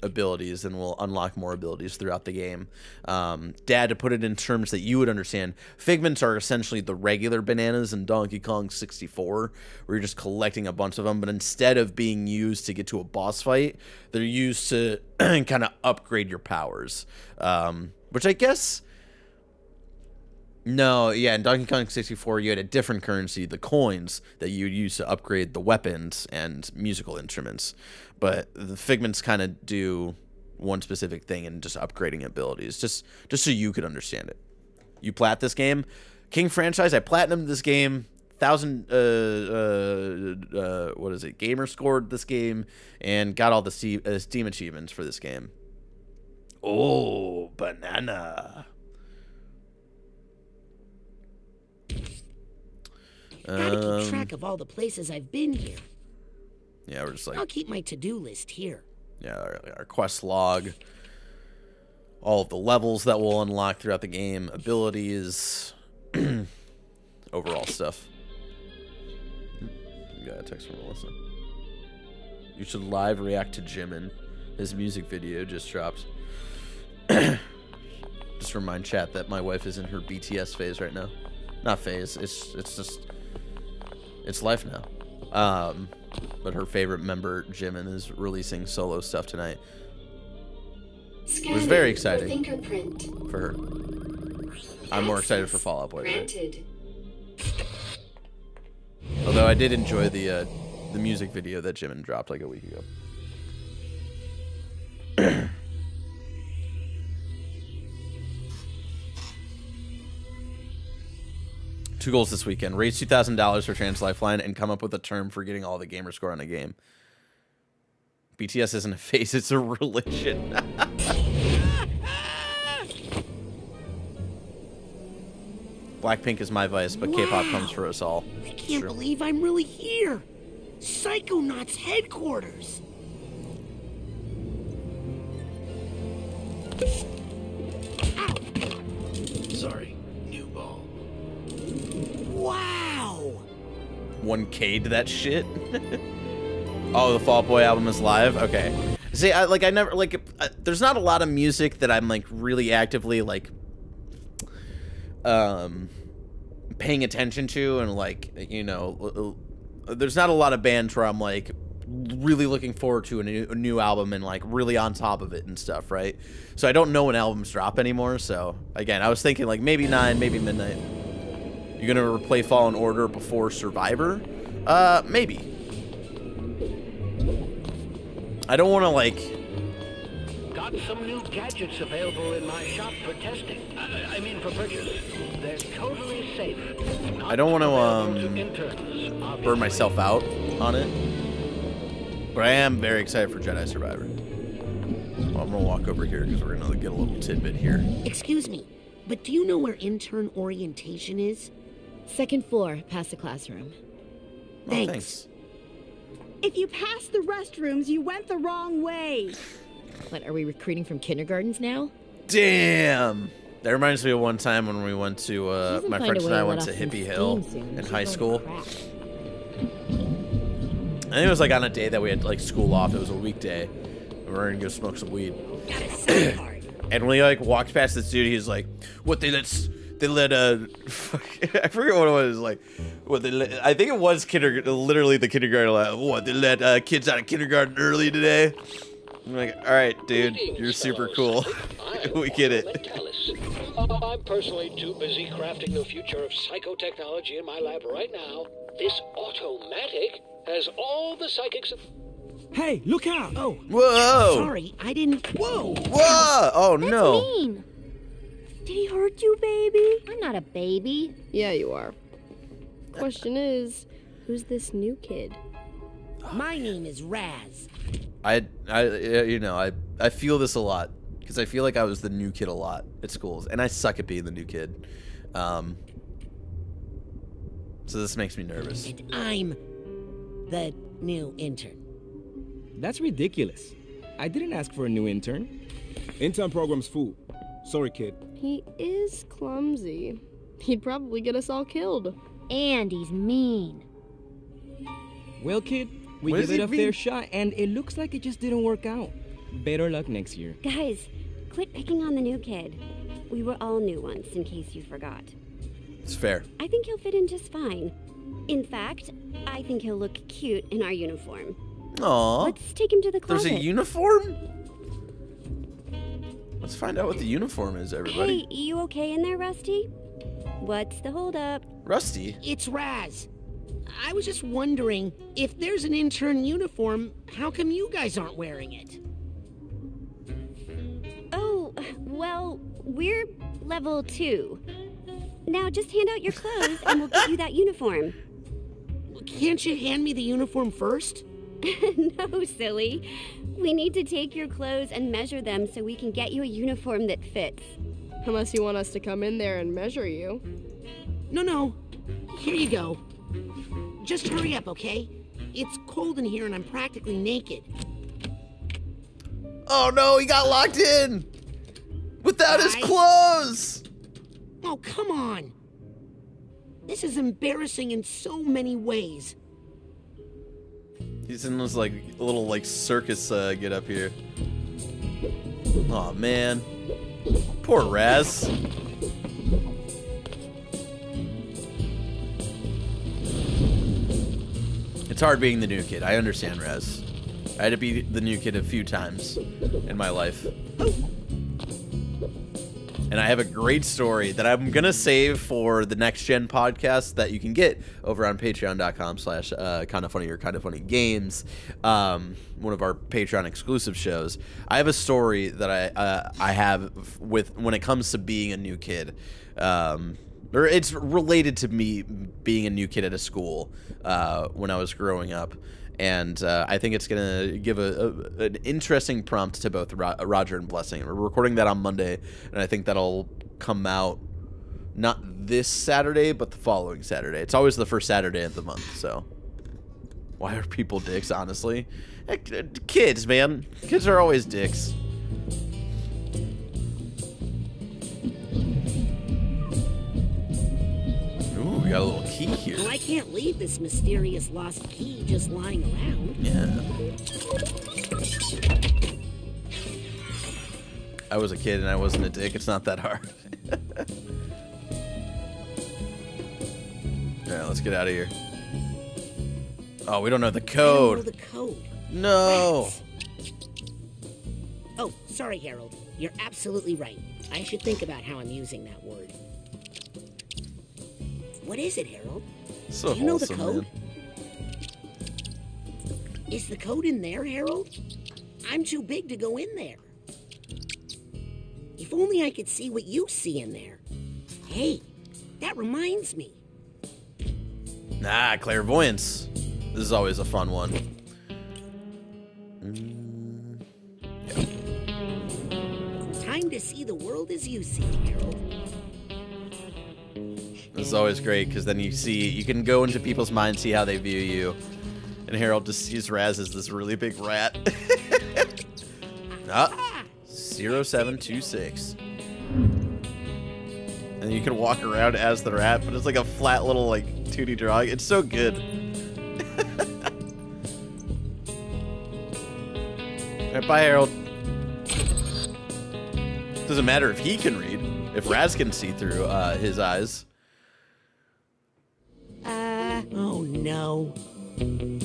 abilities, and will unlock more abilities throughout the game. Dad, to put it in terms that you would understand, figments are essentially the regular bananas in Donkey Kong 64, where you're just collecting a bunch of them, but instead of being used to get to a boss fight, they're used to kind of upgrade your powers, which I guess... No, yeah, in Donkey Kong 64, you had a different currency, the coins, that you would use to upgrade the weapons and musical instruments. But the figments kind of do one specific thing in just upgrading abilities, just so you could understand it. You plat this game. King franchise, I platinumed this game. 1,000, what is it, gamer scored this game, and got all the Steam achievements for this game. Oh, banana. Gotta keep track of all the places I've been here. Yeah, we're just like... I'll keep my to-do list here. our quest log, all of the levels that we'll unlock throughout the game, abilities, overall stuff. Got a text from Melissa. You should live react to Jimin. His music video just dropped. Just remind chat that my wife is in her BTS phase right now. Not phase. It's life now. But her favorite member, Jimin, is releasing solo stuff tonight. It was very exciting for her. I'm more excited for Fall Out Boy. Right? Although I did enjoy the music video that Jimin dropped like a week ago. Two goals this weekend: raise $2,000 for Trans Lifeline and come up with a term for getting all the gamer score on a game. BTS isn't a phase; it's a religion. Blackpink is my vice, but K-pop comes for us all. I can't believe I'm really here. Psychonauts headquarters. Ow. Sorry, new ball. Wow. 1K to that shit. Oh, the Fall Out Boy album is live. Okay. See, I never there's not a lot of music that I'm like really actively like paying attention to, and like, you know, there's not a lot of bands where I'm like really looking forward to a new album and like really on top of it and stuff, right? So I don't know when albums drop anymore. So again, I was thinking like maybe 9, maybe midnight. You're gonna play Fallen Order before Survivor? Maybe. I don't want to like. Got some new gadgets available in my shop for testing. I mean for purchase. They're totally safe. I don't want to burn myself out on it, but I am very excited for Jedi Survivor. Well, I'm gonna walk over here because we're gonna get a little tidbit here. Excuse me, but do you know where intern orientation is? Second floor, past the classroom. Thanks. If you passed the restrooms, you went the wrong way. What, are we recruiting from kindergartens now? Damn! That reminds me of one time when we went to, my friends and I went to Hippie Hill in high school. I think it was like on a day that we had like school off. It was a weekday. We were gonna go smoke some weed. And when we like walked past this dude, he was like, "What they let I forget what it was, like, what they let, I think it was literally the kindergarten, like, what, they let kids out of kindergarten early today?" I'm like, all right, dude, you're super cool. We get it. I'm personally too busy crafting the future of psychotechnology in my lab right now. This automatic has all the psychics. Hey, look out! Oh, whoa! Sorry, I didn't. Whoa! Whoa! Oh no! That's mean. Did he hurt you, baby? I'm not a baby. Yeah, you are. Question is, who's this new kid? My name is Raz. I feel this a lot because I feel like I was the new kid a lot at schools, and I suck at being the new kid. So this makes me nervous. And I'm the new intern. That's ridiculous. I didn't ask for a new intern. Intern program's full. Sorry, kid. He is clumsy. He'd probably get us all killed. And he's mean. Well, kid, we give it a fair shot, and it looks like it just didn't work out. Better luck next year. Guys, quit picking on the new kid. We were all new once, in case you forgot. It's fair. I think he'll fit in just fine. In fact, I think he'll look cute in our uniform. Aww. Let's take him to the closet. There's a uniform? Let's find out what the uniform is, everybody. Hey, you okay in there, Rusty? What's the holdup? Rusty? It's Raz. I was just wondering, if there's an intern uniform, how come you guys aren't wearing it? Oh, well, we're level 2. Now just hand out your clothes and we'll get you that uniform. Can't you hand me the uniform first? No, silly. We need to take your clothes and measure them so we can get you a uniform that fits. Unless you want us to come in there and measure you. No. Here you go. Just hurry up, okay? It's cold in here and I'm practically naked. Oh no, he got locked in! Without his clothes! Oh, come on. This is embarrassing in so many ways. He's in this like little like circus get up here. Oh man. Poor Raz. It's hard being the new kid. I understand, Raz. I had to be the new kid a few times in my life. And I have a great story that I'm going to save for the Next Gen podcast that you can get over on patreon.com/kindafunny or kindafunnygames. One of our Patreon exclusive shows. I have a story that I have with when it comes to being a new kid. Or it's related to me being a new kid at a school when I was growing up. And I think it's going to give an interesting prompt to both Roger and Blessing. We're recording that on Monday, and I think that'll come out not this Saturday, but the following Saturday. It's always the first Saturday of the month, so why are people dicks, honestly? Kids, man. Kids are always dicks. Ooh, we got a little key here. Well, I can't leave this mysterious lost key just lying around. Yeah. I was a kid and I wasn't a dick. It's not that hard. Alright, let's get out of here. Oh, we don't know the code. I don't know the code. No. Rats. Oh, sorry, Harold. You're absolutely right. I should think about how I'm using that word. What is it, Harold? So do you know the wholesome, code? man. Is the code in there, Harold? I'm too big to go in there. If only I could see what you see in there. Hey, that reminds me. Nah, clairvoyance. This is always a fun one. Time to see the world as you see it, Harold. This is always great because then you can go into people's minds, see how they view you. And Harold just sees Raz as this really big rat. 0726. And you can walk around as the rat, but it's like a flat little like 2D drawing. It's so good. Alright, bye, Harold. Doesn't matter if he can read. If Raz can see through his eyes. Oh no.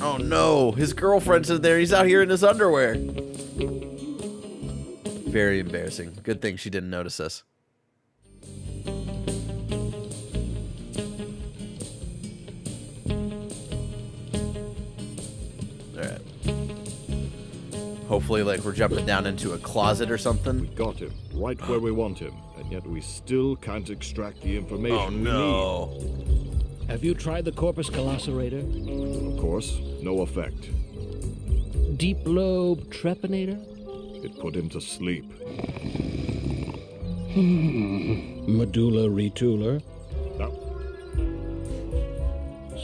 Oh no, his girlfriend's in there. He's out here in his underwear. Very embarrassing. Good thing she didn't notice us. Alright. Hopefully, like, we're jumping down into a closet or something. We got him, right where we want him, and yet we still can't extract the information we need. Have you tried the corpus calloserator? Of course, no effect. Deep lobe trepanator? It put him to sleep. Medulla retooler? No.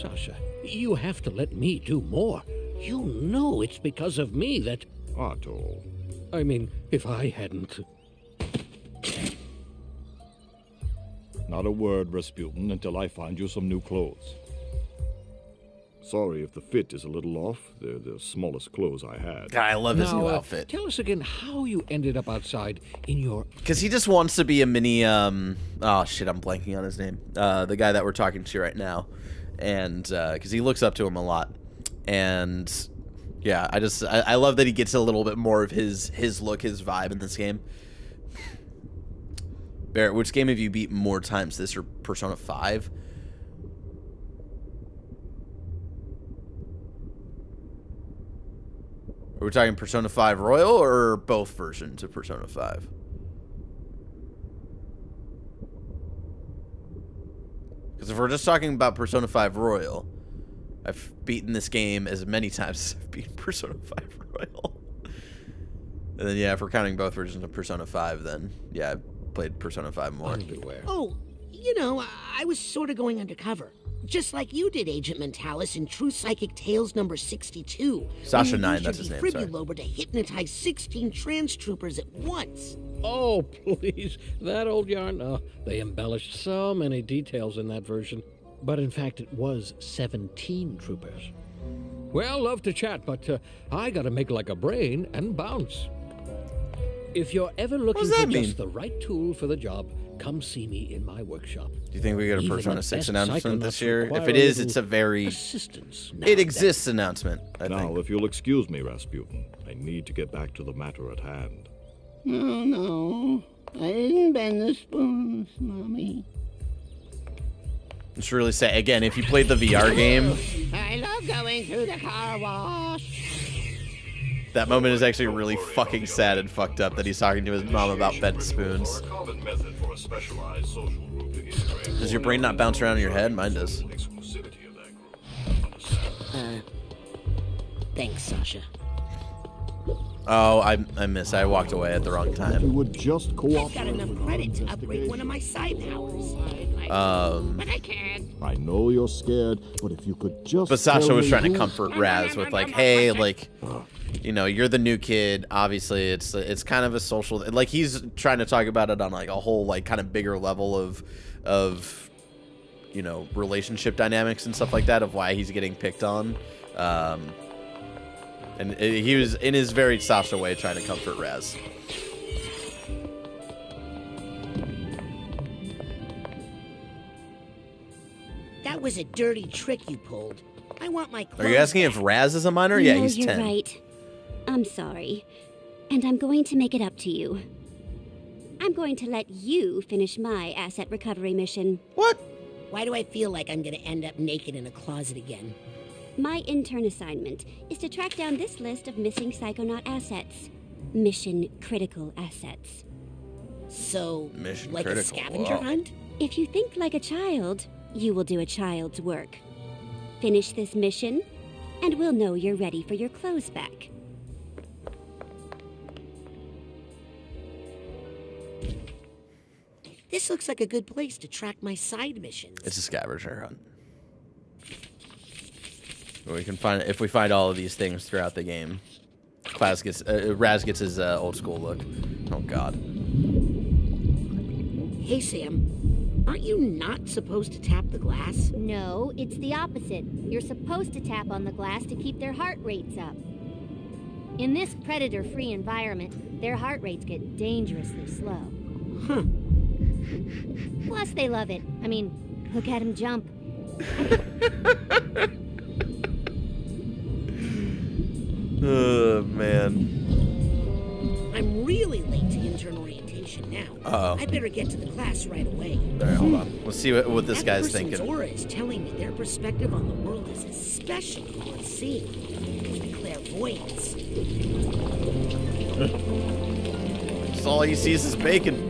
Sasha, you have to let me do more. You know it's because of me that... Otto. I mean, if I hadn't... Not a word, Rasputin, until I find you some new clothes. Sorry if the fit is a little off. They're the smallest clothes I had. God, I love his new outfit. Tell us again how you ended up outside in your... Because he just wants to be a mini, oh shit, I'm blanking on his name. The guy that we're talking to right now. And, because he looks up to him a lot. And, yeah, I love that he gets a little bit more of his look, his vibe in this game. Barrett, which game have you beat more times, this or Persona 5? Are we talking Persona 5 Royal or both versions of Persona 5? Because if we're just talking about Persona 5 Royal, I've beaten this game as many times as I've beaten Persona 5 Royal. And then, yeah, if we're counting both versions of Persona 5, then, yeah, I've played Persona 5 more. Underwear. Oh, you know, I was sort of going undercover. Just like you did, Agent Mentalis, in True Psychic Tales number 62. Sasha when you 9, used your that's his name, sorry. defibrilober to hypnotize 16 trans troopers at once. Oh, please. That old yarn? Oh, they embellished so many details in that version. But in fact, it was 17 troopers. Well, love to chat, but I gotta make like a brain and bounce. If you're ever looking for just the right tool for the job, come see me in my workshop. Do you think we get a Even Persona the 6 best announcement this Psychonauts year? require If it a is, little it's a very... assistance now It and exists announcement, I Now, think. if you'll excuse me, Rasputin, I need to get back to the matter at hand. No, I didn't bend the spoons, Mommy. It's really sad. Again, if you played the VR game, I love going through the car wash. that moment is actually really fucking sad and fucked up that he's talking to his mom about bent spoons. Does your brain not bounce around in your head? Mine does. Thanks, Sasha. Oh, I missed. I walked away at the wrong time. You would just I've got enough credit to upgrade one of my side powers. But I can't. I know you're scared, but if you could just... But Sasha tell was me trying to who- comfort Raz with like, hey, like, you know, you're the new kid. Obviously, it's kind of a social. Like he's trying to talk about it on like a whole like kind of bigger level of you know, relationship dynamics and stuff like that of why he's getting picked on. And he was in his very Sasha way trying to comfort Raz. That was a dirty trick you pulled. I want my clothes Are you asking back. if Raz is a minor? Yeah, No, he's you're 10. right. I'm sorry. And I'm going to make it up to you. I'm going to let you finish my asset recovery mission. What? Why do I feel like I'm gonna end up naked in a closet again? My intern assignment is to track down this list of missing Psychonaut assets. Mission critical assets. So, Mission like critical, a scavenger wow. hunt? If you think like a child, you will do a child's work. Finish this mission, and we'll know you're ready for your clothes back. This looks like a good place to track my side missions. It's a scavenger hunt. We can find if we find all of these things throughout the game. Raz gets his old school look. Oh God. Hey Sam, aren't you not supposed to tap the glass? No, it's the opposite. You're supposed to tap on the glass to keep their heart rates up. In this predator-free environment, their heart rates get dangerously slow. Huh. Plus, they love it. I mean, look at him jump. Oh man. I'm really late to intern orientation now. Uh-oh. I better get to the class right away. All right, hold on. Let's see what this That guy's person's thinking. aura is telling me their perspective on the world is especially worth seeing. Clairvoyance. Just all he sees is bacon.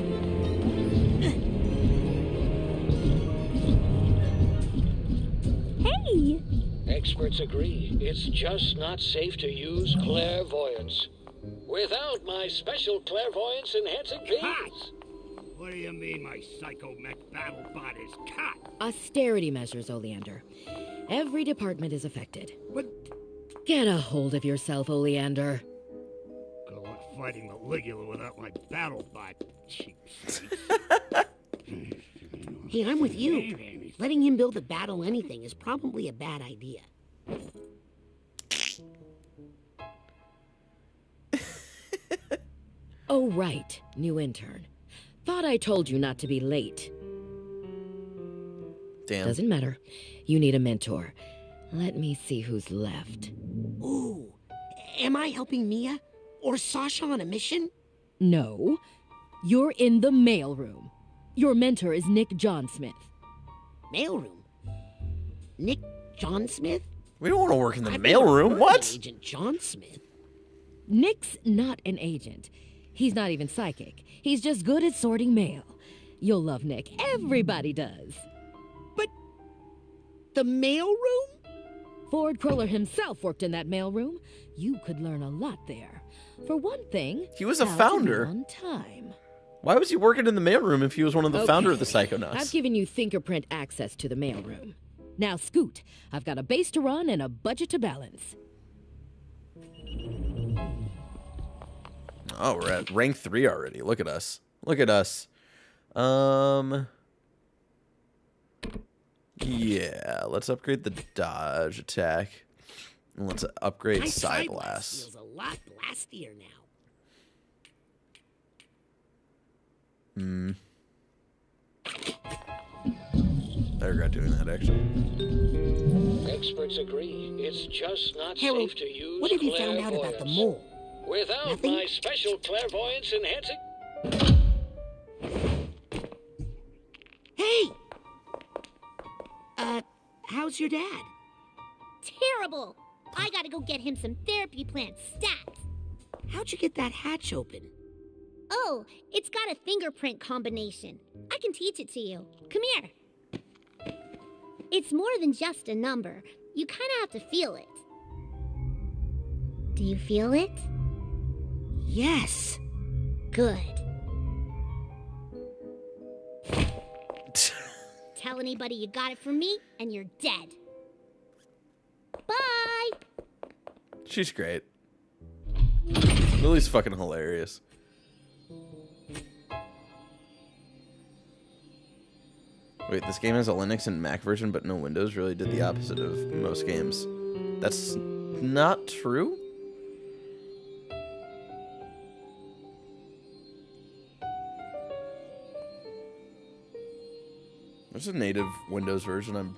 Hey! Experts agree, it's just not safe to use clairvoyance. Without my special clairvoyance enhancing beams. What do you mean my psychomech battle bot is cut? Austerity measures, Oleander. Every department is affected. But Get a hold of yourself, Oleander. good luck fighting Maligula without my battle bot. Hey, I'm with you. Letting him build a battle anything is probably a bad idea. Oh, right. New intern. Thought I told you not to be late. Damn. Doesn't matter. You need a mentor. Let me see who's left. Ooh, am I helping Mia? Or Sasha on a mission? No. You're in the mailroom. Your mentor is Nick John Smith. Mailroom? Nick John Smith? We don't want to work in the I've never mailroom. heard of What? Agent John Smith. Nick's not an agent. He's not even psychic. He's just good at sorting mail. You'll love Nick. Everybody does. The mailroom? Ford Cruller himself worked in that mailroom. You could learn a lot there. For one thing, He was a how to be founder. on time. Why was he working in the mailroom if he was one of the founder of the Okay. Psychonauts? I've given you fingerprint access to the mailroom. Now scoot. I've got a base to run and a budget to balance. Oh, we're at rank 3 already. Look at us. Look at us. Yeah, let's upgrade the dodge attack. And let's upgrade My Psy Blast Blast. feels a lot blastier now. I regret doing that, actually. Experts agree it's just not Harold, safe to use what have you found out about the clairvoyance. mole? Without Nothing? my special clairvoyance enhancing... Hey! How's your dad? Terrible! I gotta go get him some therapy plants stat. How'd you get that hatch open? Oh, it's got a fingerprint combination. I can teach it to you. Come here. It's more than just a number. You kind of have to feel it. Do you feel it? Yes. Good. Tell anybody you got it from me, and you're dead. Bye! She's great. Lily's fucking hilarious. Wait, this game has a Linux and Mac version, but no Windows. Really did the opposite of most games. That's not true? There's a native Windows version. I'm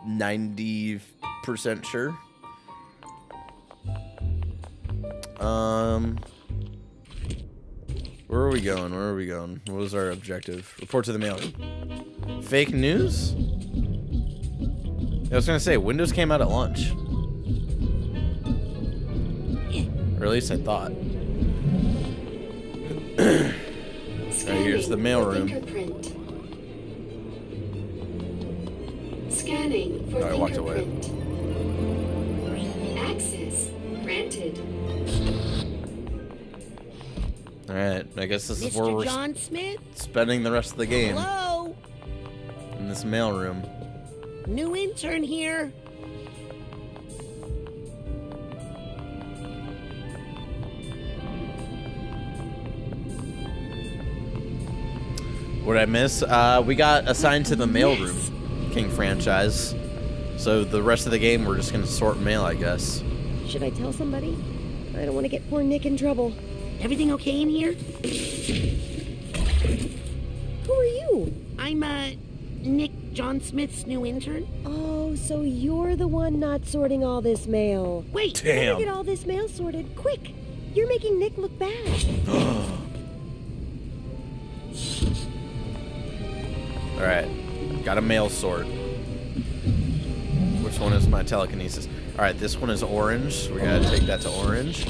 90% sure. Where are we going? Where are we going? What was our objective? Report to the mail. Fake news? I was gonna say, Windows came out at launch. Or at least I thought. Alright, here's the mailroom. Scanning for I walked away. Access granted. Alright, I guess this is where Mr. we're John Smith? spending the rest of the game. Hello? In this mailroom. New intern here. What did I miss? We got assigned to the mailroom, King franchise. So the rest of the game, we're just gonna sort mail, I guess. Should I tell somebody? I don't want to get poor Nick in trouble. Everything okay in here? Who are you? I'm, Nick John Smith's new intern. Oh, so you're the one not sorting all this mail. Wait! Better get all this mail sorted, quick! You're making Nick look bad. Alright, got a mail sort. Which one is my telekinesis? Alright, this one is orange. We gotta take that to orange.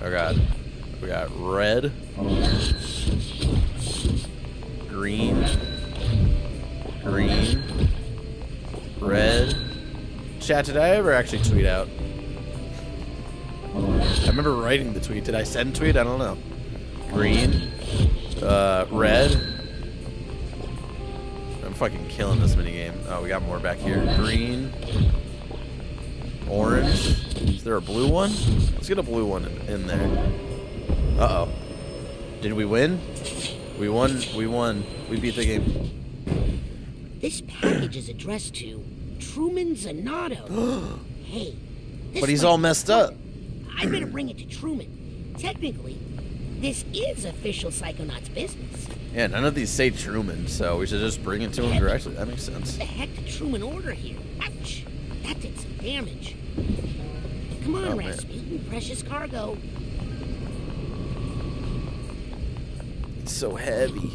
Oh god. We got red. Green. Green. Red. Chat, did I ever actually tweet out? I remember writing the tweet. Did I send tweet? I don't know. Green. Red. I'm fucking killing this minigame. Oh, we got more back here. Green. Orange. Is there a blue one? Let's get a blue one in there. Uh-oh. Did we win? We won. We won. We beat the game. This package is addressed to Truman Zanato. Hey. But he's all messed up. I better bring it to Truman. Technically, this is official Psychonauts business. Yeah, none of these say Truman, so we should just bring it to him directly. That makes sense. What the heck did Truman order here? Ouch! That did some damage. Come on, Oh, man. Rasputin. Precious cargo. It's so heavy.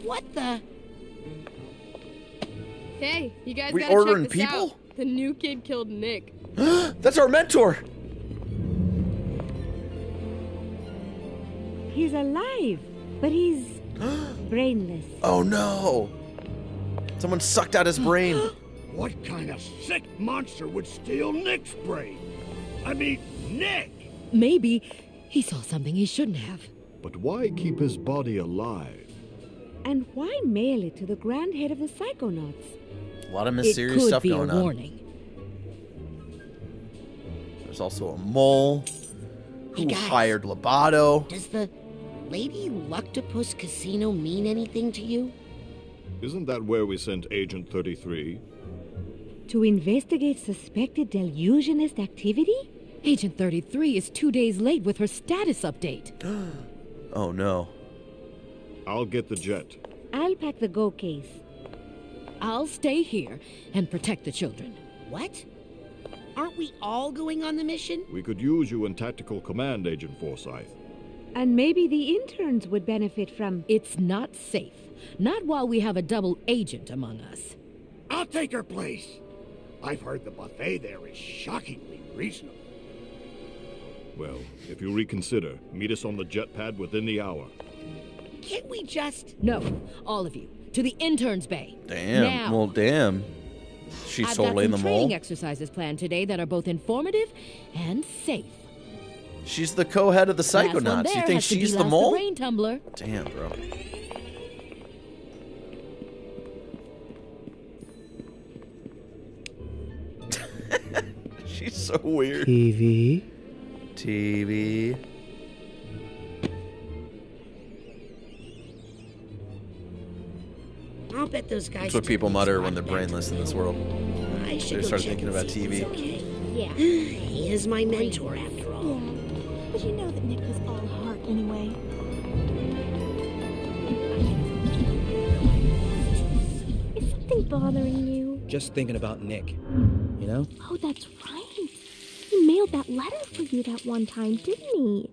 What the? Hey, you guys We gotta ordering check this people? out. The new kid killed Nick. That's our mentor! He's alive, but he's brainless. Oh no! Someone sucked out his brain. What kind of sick monster would steal Nick's brain? I mean, Nick! Maybe he saw something he shouldn't have. But why keep his body alive? And why mail it to the Grand Head of the Psychonauts? A lot of mysterious stuff going on. It could be a warning. There's also a mole who Hey, guys. hired Lobato. Does the Lady Luctopus Casino mean anything to you? Isn't that where we sent Agent 33? To investigate suspected delusionist activity? Agent 33 is 2 days late with her status update. Oh no. I'll get the jet. I'll pack the go case. I'll stay here and protect the children. What? Aren't we all going on the mission? We could use you in tactical command, Agent Forsyth. And maybe the interns would benefit from... It's not safe. Not while we have a double agent among us. I'll take her place. I've heard the buffet there is shockingly reasonable. Well, if you reconsider, meet us on the jet pad within the hour. Can't we just... No, all of you, to the interns' bay. Damn. Now. Well, damn. She's I've so got in some the training mole. exercises planned today that are both informative and safe. She's the co-head of the Last one Psychonauts. You there think has to be she's the Last mole? Rain tumbler. Damn, bro. She's so weird. TV. I'll bet those guys... That's what people mutter when they're brainless in this world. I should They go start check thinking and about see if he's TV. okay. Yeah. He is my mentor, after all. Yeah. But you know that Nick was all heart anyway. Is something bothering you? Just thinking about Nick, you know? Oh, that's right. He mailed that letter for you that one time, didn't he?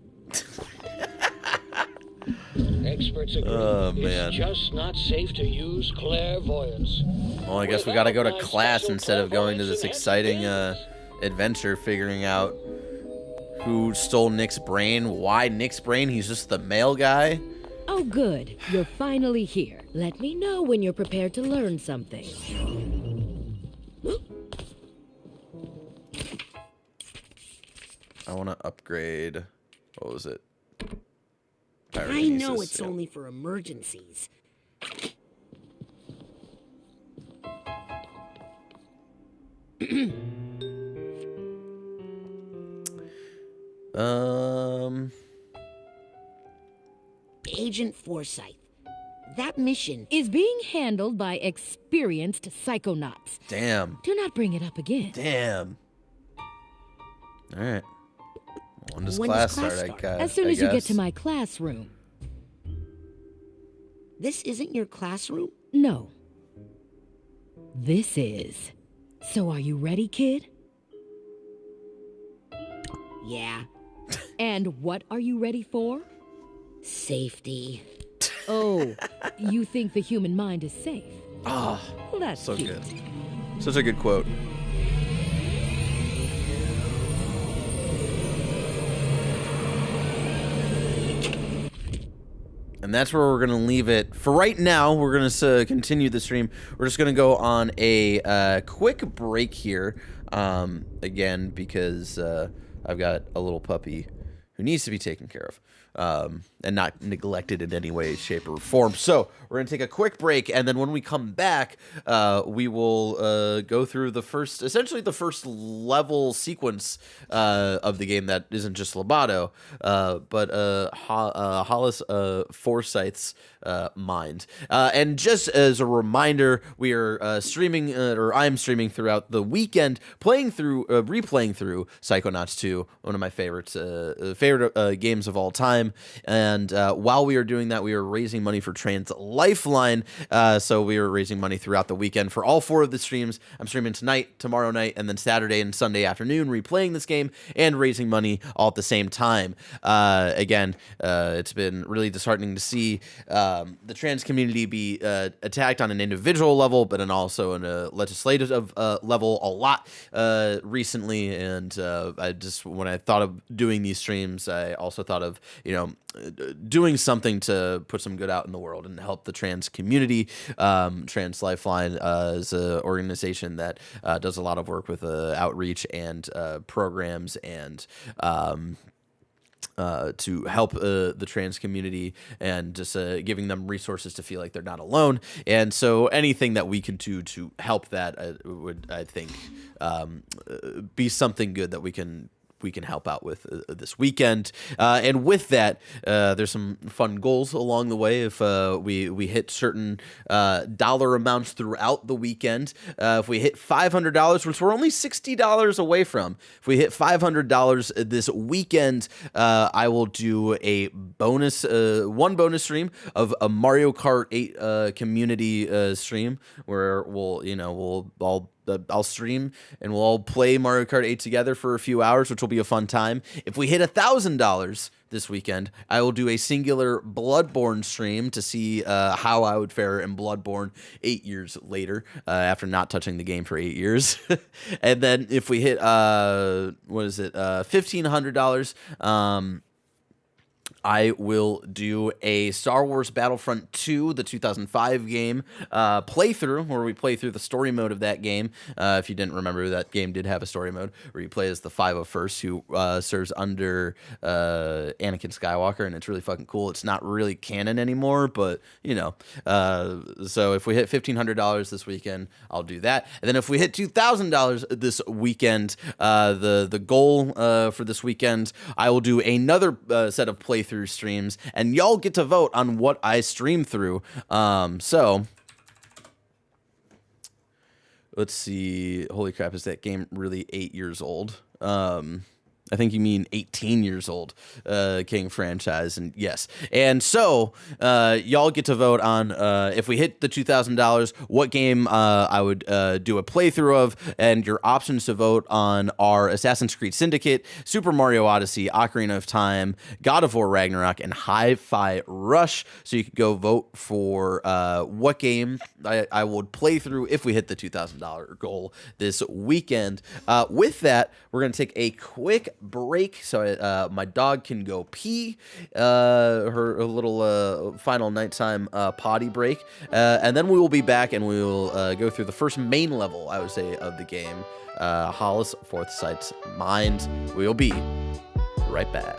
Experts agree. Oh, man. It's just not safe to use clairvoyance. Well, I guess we gotta go to class instead of going to this exciting adventure, figuring out who stole Nick's brain, why Nick's brain, he's just the male guy. Oh, good. You're finally here. Let me know when you're prepared to learn something. I want to upgrade. What was it? I know Pyrokinesis, it's yeah. only for emergencies. Agent Forsyth. That mission is being handled by experienced psychonauts. Damn. Do not bring it up again. Damn. All right. When does When class does class start? start? As soon as you get guess. to my classroom. This isn't your classroom? No. This is. So are you ready, kid? Yeah. And what are you ready for? Safety. Oh, you think the human mind is safe? Ah, Well, that's so cute. good. Such a good quote. And that's where we're going to leave it. For right now, we're going to continue the stream. We're just going to go on a quick break here. Again, because I've got a little puppy who needs to be taken care of. And not neglected in any way, shape, or form. So we're going to take a quick break, and then when we come back, we will go through essentially the first level sequence of the game that isn't just Lobato, but Hollis Forsyth's mind. And just as a reminder, we are streaming, or I'm streaming throughout the weekend, replaying through Psychonauts 2, one of my favorite games of all time. And while we are doing that, we are raising money for Trans Lifeline. So we are raising money throughout the weekend for all 4 of the streams. I'm streaming tonight, tomorrow night, and then Saturday and Sunday afternoon, replaying this game and raising money all at the same time. Again, it's been really disheartening to see the trans community be attacked on an individual level, but then also on a legislative level a lot recently. And when I thought of doing these streams, I also thought of doing something to put some good out in the world and help the trans community. Trans Lifeline is an organization that does a lot of work with outreach and programs and to help the trans community and just giving them resources to feel like they're not alone. And so anything that we can do to help that would, I think, be something good that we can help out with this weekend. And with that, there's some fun goals along the way. If we hit certain dollar amounts throughout the weekend, if we hit $500, which we're only $60 away from, if we hit $500 this weekend, I will do a bonus, one bonus stream of a Mario Kart 8 community stream where I'll stream and we'll all play Mario Kart 8 together for a few hours, which will be a fun time. If we hit $1,000 this weekend, I will do a singular Bloodborne stream to see how I would fare in Bloodborne 8 years later, after not touching the game for 8 years. And then if we hit, $1,500, I will do a Star Wars Battlefront 2, the 2005 game, playthrough, where we play through the story mode of that game. If you didn't remember, that game did have a story mode where you play as the 501st, who serves under Anakin Skywalker, and it's really fucking cool. It's not really canon anymore, but, so if we hit $1,500 this weekend, I'll do that. And then if we hit $2,000 this weekend, the goal for this weekend, I will do another set of playthrough streams, and y'all get to vote on what I stream through. So let's see. Holy crap, is that game really 8 years old? I think you mean 18 years old, King franchise, and yes. And so, y'all get to vote on, if we hit the $2,000, what game I would do a playthrough of, and your options to vote on are Assassin's Creed Syndicate, Super Mario Odyssey, Ocarina of Time, God of War Ragnarok, and Hi-Fi Rush. So you could go vote for what game I would play through if we hit the $2,000 goal this weekend. With that, we're going to take a quick break so my dog can go pee, her little final nighttime potty break, and then we will be back and we will go through the first main level, I would say, of the game, Hollis Fourth Sight's Mind. We'll be right back.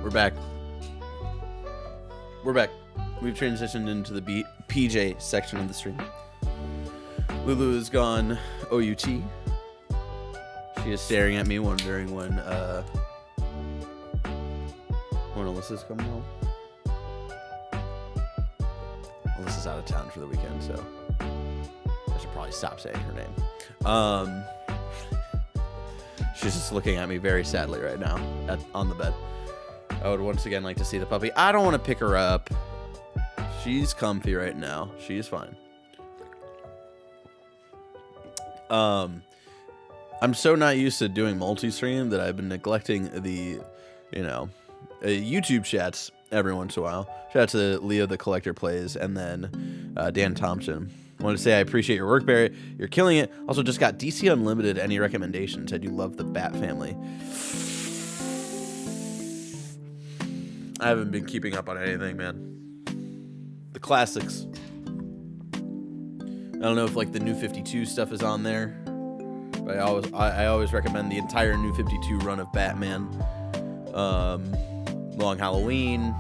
we're back. We're back. We've transitioned into the PJ section of the stream. Lulu has gone OUT. She is staring at me, wondering when Alyssa's coming home. Alyssa's out of town for the weekend, so I should probably stop saying her name. She's just looking at me very sadly right now on the bed. I would once again like to see the puppy. I don't want to pick her up. She's comfy right now. She's fine. I'm so not used to doing multi-stream that I've been neglecting the, YouTube chats every once in a while. Shout out to Leo the Collector Plays and then Dan Thompson. I want to say I appreciate your work, Barrett. You're killing it. Also, just got DC Unlimited. Any recommendations? I do love the Bat family. I haven't been keeping up on anything, man. The classics. I don't know if like the New 52 stuff is on there, but I always recommend the entire New 52 run of Batman. Long Halloween,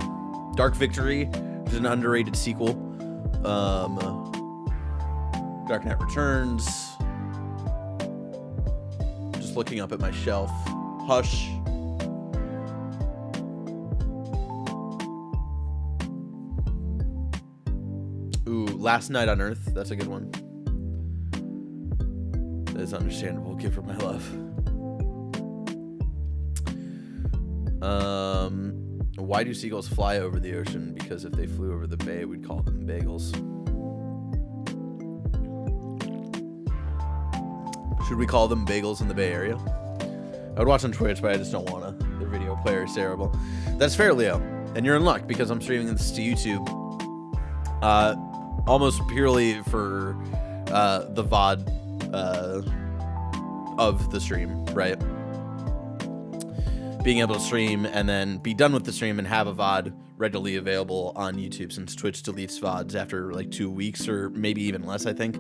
Dark Victory, which is an underrated sequel. Dark Knight Returns. Just looking up at my shelf. Hush. Ooh, Last Night on Earth. That's a good one. That is understandable. Give her my love. Why do seagulls fly over the ocean? Because if they flew over the bay, we'd call them bagels. Should we call them bagels in the Bay Area? I would watch on Twitch, but I just don't want to. Their video player is terrible. That's fair, Leo. And you're in luck because I'm streaming this to YouTube. Almost purely for the VOD of the stream, right? Being able to stream and then be done with the stream and have a VOD readily available on YouTube, since Twitch deletes VODs after like 2 weeks or maybe even less, I think.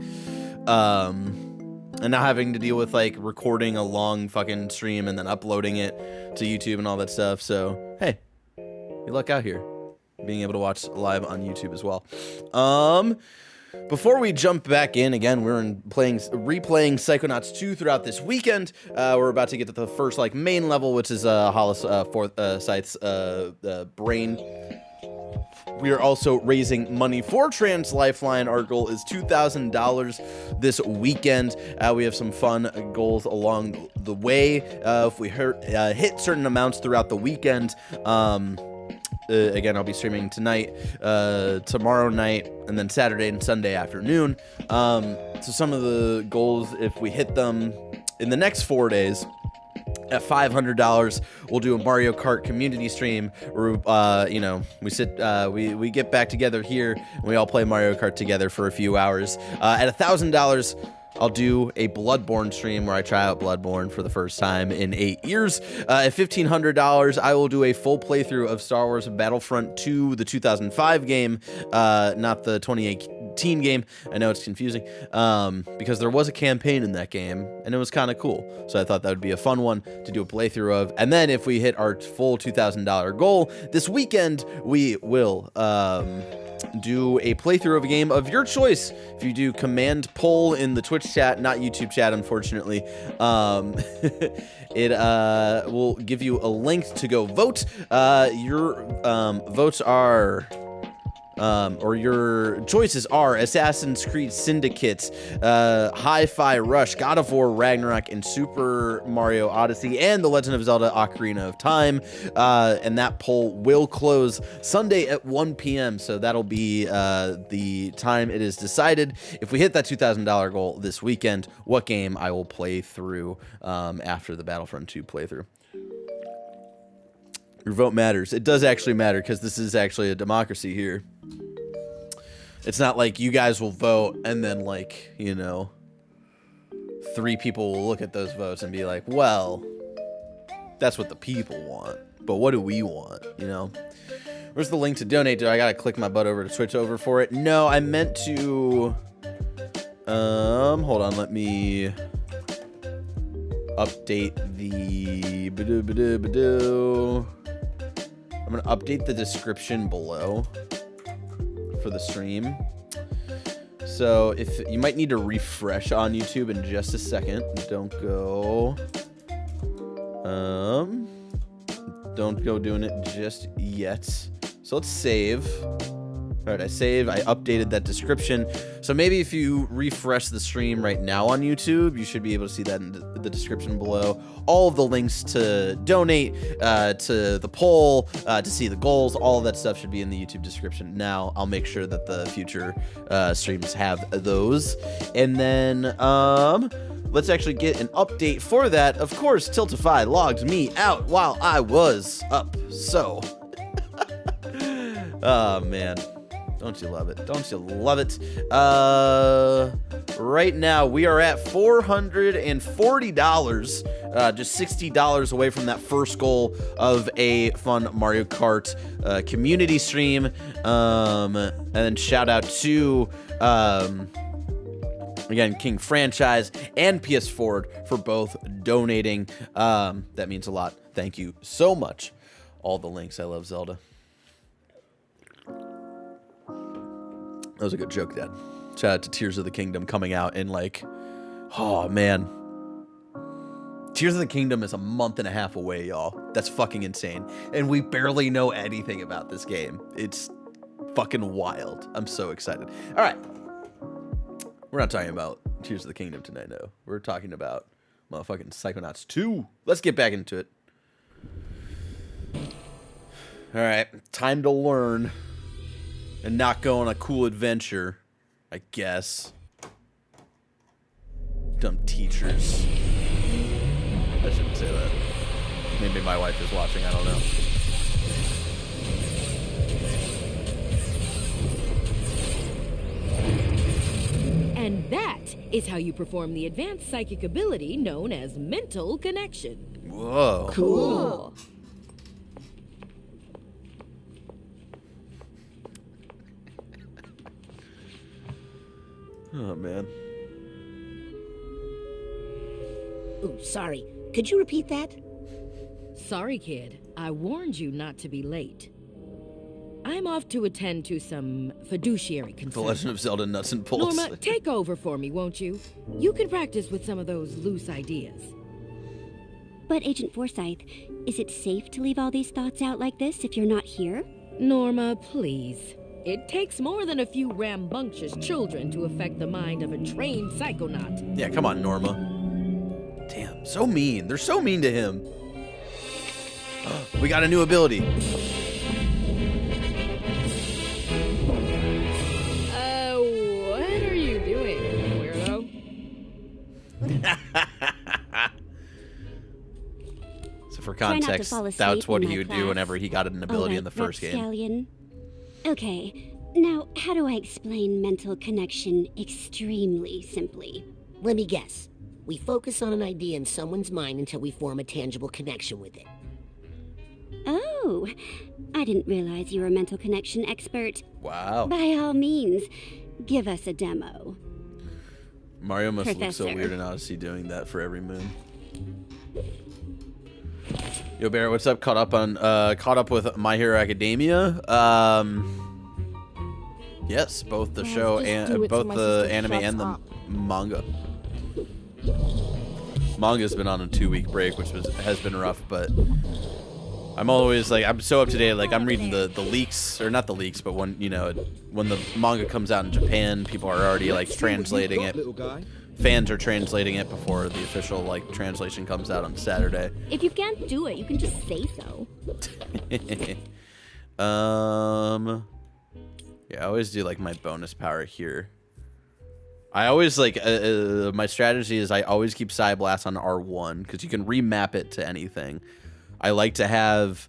And now having to deal with like recording a long fucking stream and then uploading it to YouTube and all that stuff. So, hey, you luck out here. Being able to watch live on YouTube as well. Before we jump back in, again, we're replaying Psychonauts 2 throughout this weekend. We're about to get to the first like main level, which is Hollis Forsyth's brain. We are also raising money for Trans Lifeline. Our goal is $2,000 this weekend. We have some fun goals along the way. If we hit certain amounts throughout the weekend, again, I'll be streaming tonight, tomorrow night, and then Saturday and Sunday afternoon. So some of the goals, if we hit them in the next 4 days, at $500, we'll do a Mario Kart community stream where, we get back together here and we all play Mario Kart together for a few hours. At $1,000, I'll do a Bloodborne stream where I try out Bloodborne for the first time in 8 years. At $1,500, I will do a full playthrough of Star Wars Battlefront 2, the 2005 game, not the 2018 game. I know it's confusing, because there was a campaign in that game, and it was kind of cool. So I thought that would be a fun one to do a playthrough of. And then if we hit our full $2,000 goal this weekend, we will do a playthrough of a game of your choice. If you do command poll in the Twitch chat, not YouTube chat, unfortunately, it will give you a link to go vote. Your votes are, or your choices are Assassin's Creed Syndicate, Hi-Fi Rush, God of War Ragnarok, and Super Mario Odyssey, and The Legend of Zelda Ocarina of Time. And that poll will close Sunday at 1 p.m. So that'll be the time it is decided. If we hit that $2,000 goal this weekend, what game I will play through after the Battlefront 2 playthrough. Your vote matters. It does actually matter, because this is actually a democracy here. It's not like you guys will vote and then, like, 3 people will look at those votes and be like, well, that's what the people want, but what do we want, Where's the link to donate? Do I gotta click my butt over to Twitch over for it? No, I meant to, hold on, let me update the I'm going to update the description below for the stream. So if you might need to refresh on YouTube in just a second. Don't go doing it just yet. So let's save. All right, I saved. I updated that description. So maybe if you refresh the stream right now on YouTube, you should be able to see that in the description below. All of the links to donate, to the poll, to see the goals, all of that stuff should be in the YouTube description. Now, I'll make sure that the future streams have those. And then, let's actually get an update for that. Of course, Tiltify logged me out while I was up. So, oh, man. Don't you love it? Don't you love it? Right now, we are at $440, just $60 away from that first goal of a fun Mario Kart community stream. And then shout out to, again, King Franchise and PS Ford for both donating. That means a lot. Thank you so much. All the links. I love Zelda. That was a good joke, Dad. Shout out to Tears of the Kingdom coming out in like, oh man. Tears of the Kingdom is a month and a half away, y'all. That's fucking insane. And we barely know anything about this game. It's fucking wild. I'm so excited. All right. We're not talking about Tears of the Kingdom tonight, no. We're talking about motherfucking Psychonauts 2. Let's get back into it. All right. Time to learn. And not go on a cool adventure, I guess. Dumb teachers. I shouldn't say that. Maybe my wife is watching, I don't know. And that is how you perform the advanced psychic ability known as mental connection. Whoa. Cool. Oh, man. Ooh, sorry. Could you repeat that? Sorry, kid. I warned you not to be late. I'm off to attend to some fiduciary concerns. The Legend of Zelda Nuts and Bolts. Norma, take over for me, won't you? You can practice with some of those loose ideas. But Agent Forsyth, is it safe to leave all these thoughts out like this if you're not here? Norma, please. It takes more than a few rambunctious children to affect the mind of a trained psychonaut. Yeah, come on, Norma. Damn, so mean. They're so mean to him. We got a new ability. What are you doing, weirdo? So for context, that's what he would do whenever he got an ability in the first game. Scallion. Okay, now how do I explain mental connection extremely simply? Let me guess. We focus on an idea in someone's mind until we form a tangible connection with it. Oh, I didn't realize you were a mental connection expert. Wow. By all means, give us a demo. Mario must look Professor. so weird in Odyssey doing that for every moon. Yo, Barrett, what's up? Caught up with My Hero Academia. Yes, both the show and both the anime and the manga. Manga's been on a 2-week break, which has been rough, but I'm always like, I'm so up to date. Like, I'm reading the leaks, or not the leaks, but when the manga comes out in Japan, people are already like translating it. Fans are translating it before the official like translation comes out on Saturday. If you can't do it, you can just say so. Yeah, I always do like my bonus power here. I always like my strategy is I always keep Psy Blast on R1 because you can remap it to anything. I like to have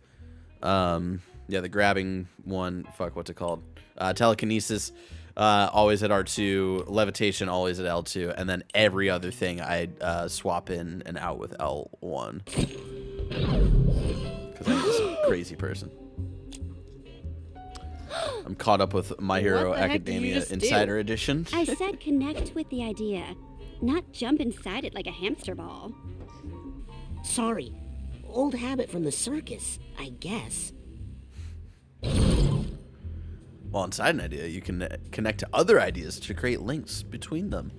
the grabbing one, what's it called? Telekinesis always at R2, levitation always at L2, and then every other thing I swap in and out with L1. Because I'm just a crazy person. I'm caught up with My Hero Academia Insider Edition. I said connect with the idea, not jump inside it like a hamster ball. Sorry. Old habit from the circus, I guess. Well, inside an idea, you can connect to other ideas to create links between them.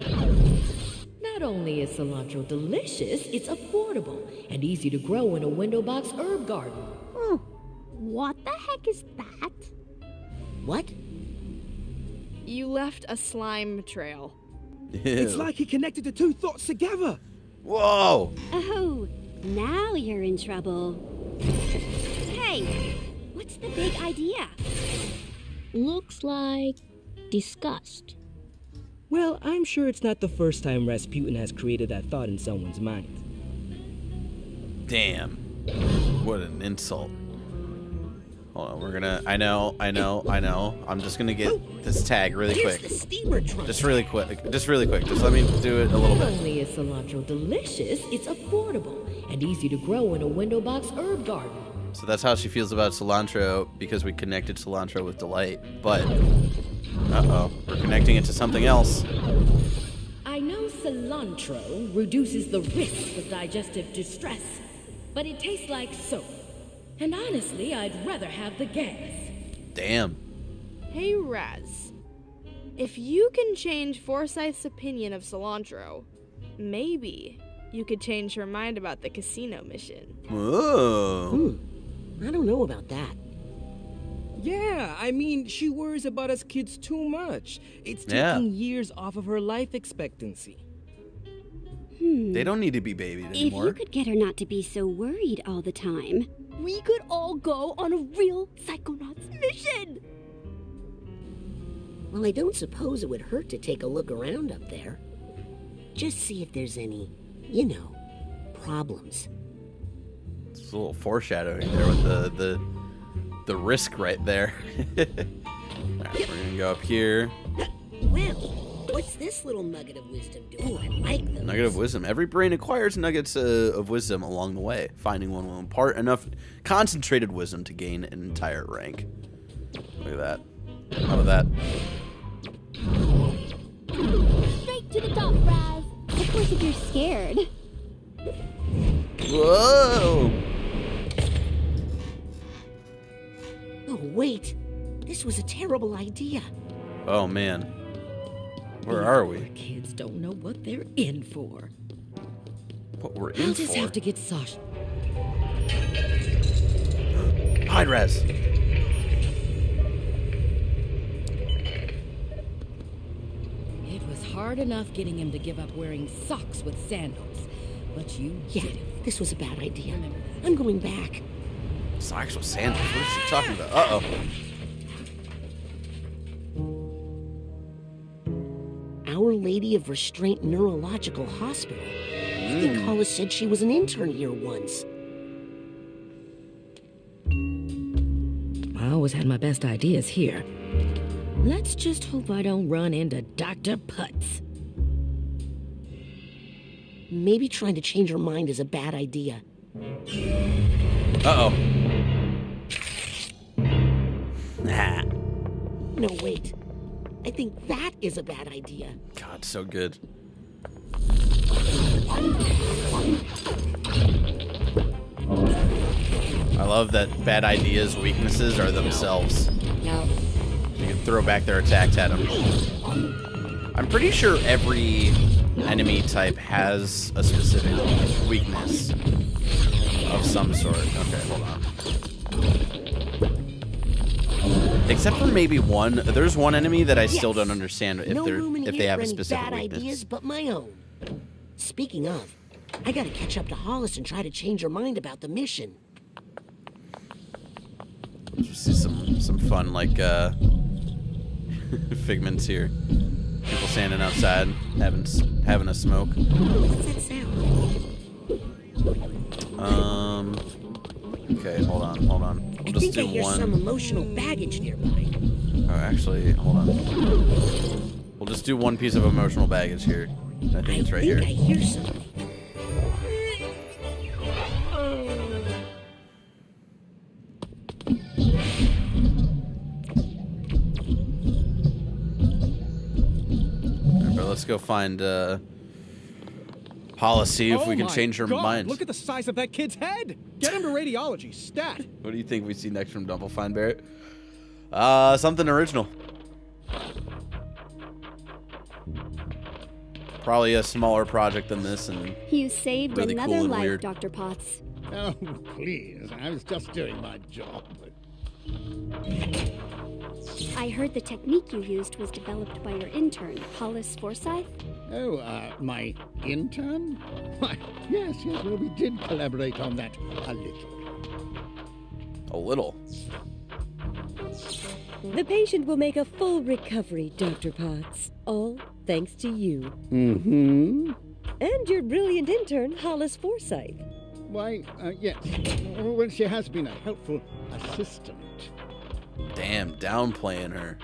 Not only is cilantro delicious, it's affordable and easy to grow in a window box herb garden. Oh, what the heck is that? What? You left a slime trail. It's like he connected the two thoughts together. Whoa! Oh, now you're in trouble. Hey, what's the big idea? Looks like disgust. Well, I'm sure it's not the first time Rasputin has created that thought in someone's mind. Damn. What an insult. Hold on, we're gonna... I know. I'm just gonna get this tag really quick. Here's the steamer trunk. Just really quick. Just let me do it a little Not bit. only is cilantro delicious, it's affordable and easy to grow in a window box herb garden. So that's how she feels about cilantro, because we connected cilantro with delight. But, uh-oh, we're connecting it to something else. I know cilantro reduces the risk of digestive distress, but it tastes like soap. And honestly, I'd rather have the gas. Damn. Hey, Raz. If you can change Forsyth's opinion of cilantro, maybe you could change her mind about the casino mission. Whoa. I don't know about that. Yeah, I mean, she worries about us kids too much. It's taking years off of her life expectancy. They don't need to be babied anymore. If you could get her not to be so worried all the time. We could all go on a real Psychonauts mission! Well, I don't suppose it would hurt to take a look around up there. Just see if there's any, problems. It's a little foreshadowing there with the risk right there. Alright, we're gonna go up here. Well, what's this little nugget of wisdom doing? I like those. Nugget of wisdom. Every brain acquires nuggets of wisdom along the way. Finding one will impart enough concentrated wisdom to gain an entire rank. Look at that. How about that? Straight to the top, Raz. Of course, if you're scared. Whoa! Oh, wait. This was a terrible idea. Oh, man. Where are we? Kids don't know what they're in for. What we're in I'll just for? have to get Sasha. Hide, Raz. It was hard enough getting him to give up wearing socks with sandals, but you did it. This was a bad idea. I'm going back. Socks with sandals? What is she talking about? Uh-oh. Our Lady of Restraint Neurological Hospital. I think Hollis said she was an intern here once. I always had my best ideas here. Let's just hope I don't run into Dr. Putz. Maybe trying to change her mind is a bad idea. Uh-oh. Nah. No, wait. I think that is a bad idea. God, so good. I love that bad ideas' weaknesses are themselves. No. You can throw back their attacks at them. I'm pretty sure every enemy type has a specific weakness of some sort. Okay, hold on. Except for maybe one. There's one enemy that I still don't understand if they have a specific bad weakness. ideas but my own. Speaking of, I gotta catch up to Hollis and try to change her mind about the mission. Let's see some fun like figments here. People standing outside having a smoke. What's that sound? Okay, hold on. We'll just do I hear one. some emotional baggage nearby. Oh, actually, hold on. We'll just do one piece of emotional baggage here. I think it's right here. I hear something. Alright, but let's go find policy if we can change her mind. Look at the size of that kid's head! Get him to radiology, stat! What do you think we see next from Double Fine, Barrett? Something original. Probably a smaller project than this, and You saved really another cool and life, weird. Dr. Potts. Oh, please. I was just doing my job. I heard the technique you used was developed by your intern, Hollis Forsyth. Oh, my intern? Why, yes, well, we did collaborate on that a little. A little. The patient will make a full recovery, Dr. Potts. All thanks to you. Mm-hmm. And your brilliant intern, Hollis Forsyth. Why, yes. Well, she has been a helpful assistant. Damn, downplaying her.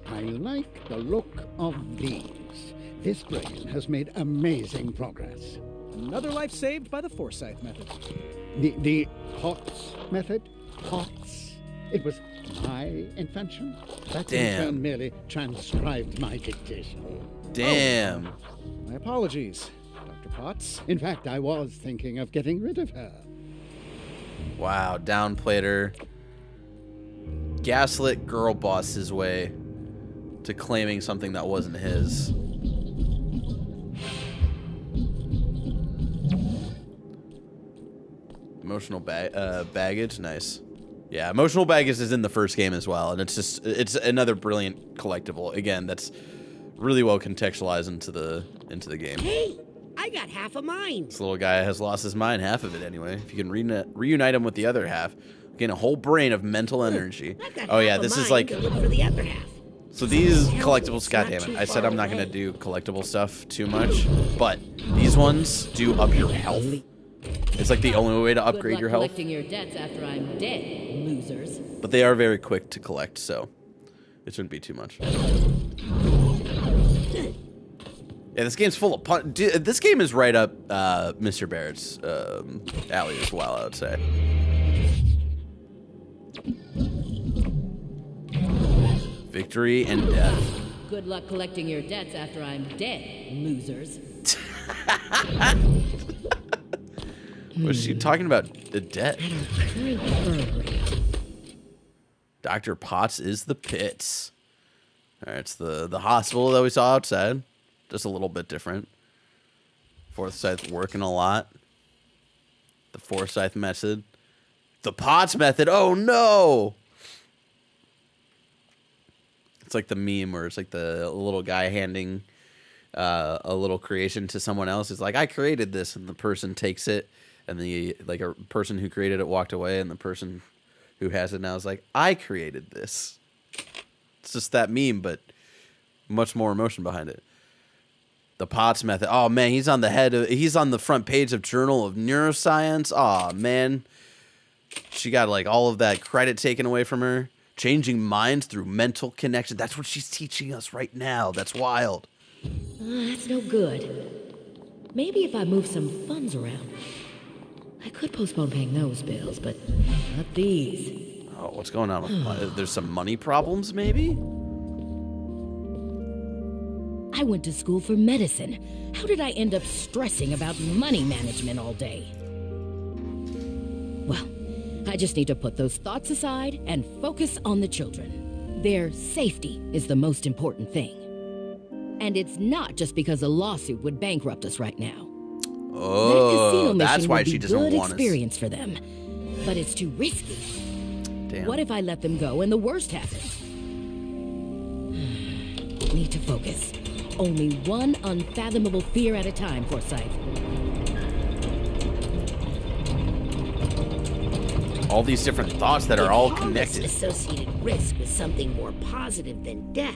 I like the look of these. This brain has made amazing progress. Another life saved by the Forsyth method. The Potts method? Potts? It was my invention? That Damn. intern merely transcribed my dictation. Damn. Oh, my apologies, Dr. Potts. In fact, I was thinking of getting rid of her. Wow, downplayed her. Gaslit girl boss his way to claiming something that wasn't his. Emotional baggage, nice. Yeah, emotional baggage is in the first game as well, and it's another brilliant collectible. Again, that's really well contextualized into the game. Hey, I got half of mine. This little guy has lost his mind, half of it anyway. If you can reunite him with the other half, gain a whole brain of mental energy. Oh yeah, this is like. Look for the other half. So these collectibles, goddammit, I said I'm not gonna do collectible stuff too much, but these ones do up your health. It's like the only way to upgrade your health. Collecting your debts after I'm dead, losers. But they are very quick to collect, so it shouldn't be too much. Yeah, this game's full of dude, this game is right up Mr. Barrett's alley as well, I would say. Victory and death. Good luck collecting your debts after I'm dead, losers. Was she talking about the debt? Dr. Potts is the pits. All right, it's the hospital that we saw outside. Just a little bit different. Forsyth working a lot. The Forsyth method. The Potts method. Oh no! It's like the meme where it's like the little guy handing a little creation to someone else. It's like, I created this, and the person takes it, and the a person who created it walked away, and the person who has it now is like, I created this. It's just that meme, but much more emotion behind it. The Potts method. Oh man, he's on the front page of Journal of Neuroscience. Oh man, she got like all of that credit taken away from her. Changing minds through mental connection. That's what she's teaching us right now. That's wild. That's no good. Maybe if I move some funds around. I could postpone paying those bills, but not these. Oh, what's going on with there's some money problems, maybe? I went to school for medicine. How did I end up stressing about money management all day? Well, I just need to put those thoughts aside and focus on the children. Their safety is the most important thing. And it's not just because a lawsuit would bankrupt us right now. Oh, that's why she doesn't want us. Good experience for them, but it's too risky. Damn. What if I let them go and the worst happens? Need to focus. Only one unfathomable fear at a time, Forsyth. All these different thoughts that are all connected. Associated risk with something more positive than death,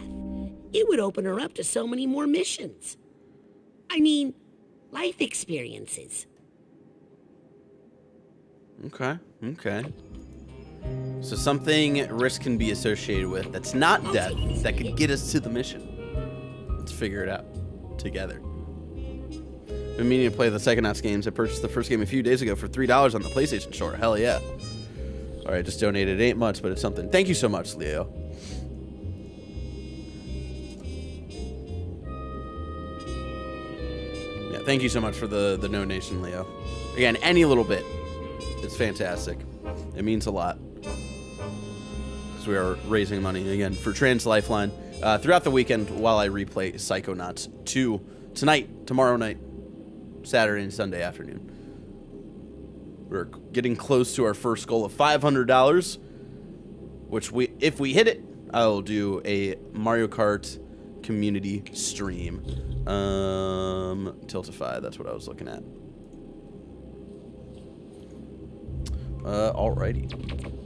it would open her up to so many more missions. I mean, life experiences. Okay. So something risk can be associated with that's not death, that could get us to the mission. Let's figure it out together. Been meaning to play the Psychonauts games. I purchased the first game a few days ago for $3 on the PlayStation Store. Hell yeah. All right, just donated. It ain't much, but it's something. Thank you so much, Leo. Yeah, thank you so much for the donation, Leo. Again, any little bit is fantastic. It means a lot. because we are raising money again for Trans Lifeline throughout the weekend while I replay Psychonauts 2 tonight, tomorrow night, Saturday and Sunday afternoon. We're getting close to our first goal of $500, which if we hit it, I will do a Mario Kart community stream. Tiltify, that's what I was looking at. Alrighty.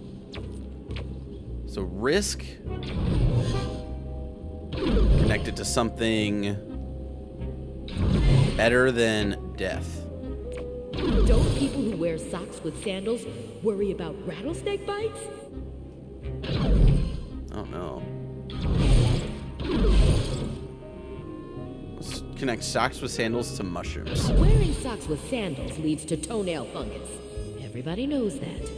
So risk connected to something better than death. Don't people who wear socks with sandals worry about rattlesnake bites? Oh no. Let's connect socks with sandals to mushrooms. Wearing socks with sandals leads to toenail fungus. Everybody knows that.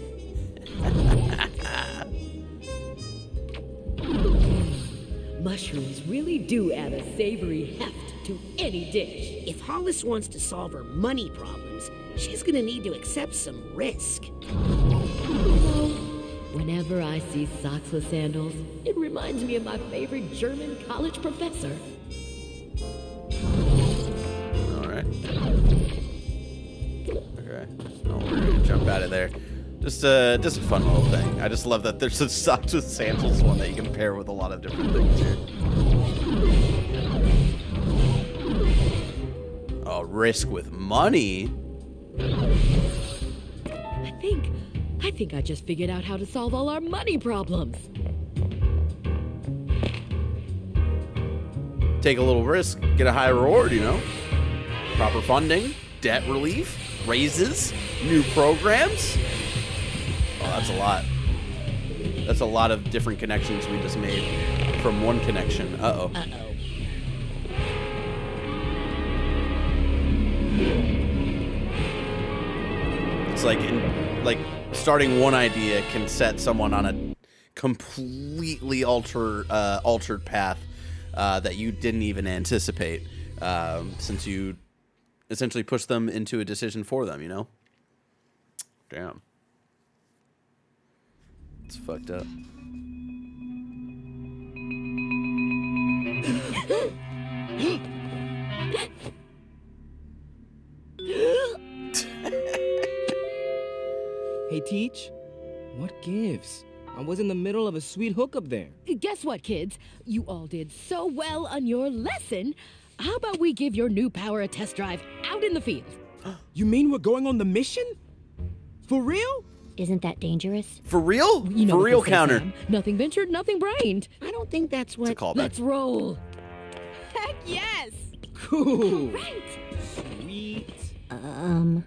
Mushrooms really do add a savory heft to any dish. If Hollis wants to solve her money problems, she's gonna need to accept some risk. Whenever I see socks with sandals, it reminds me of my favorite German college professor. Alright. Okay. No, we're gonna jump out of there. Just a fun little thing. I just love that there's a socks with sandals one that you can pair with a lot of different things here. Oh, risk with money? I think I just figured out how to solve all our money problems. Take a little risk, get a high reward, you know? Proper funding, debt relief, raises, new programs. Oh, that's a lot. That's a lot of different connections we just made from one connection. Uh-oh. Uh-oh. It's like starting one idea can set someone on a completely altered path that you didn't even anticipate, since you essentially pushed them into a decision for them, you know? Damn. It's fucked up. Hey, Teach, what gives? I was in the middle of a sweet hookup there. Guess what, kids? You all did so well on your lesson. How about we give your new power a test drive out in the field? You mean we're going on the mission? For real? Isn't that dangerous? For real? You know For what real they say, counter. Sam. Nothing ventured, nothing brained. I don't think that's what... It's a callback. Let's roll. Heck yes! Cool. Right. Sweet. Woo!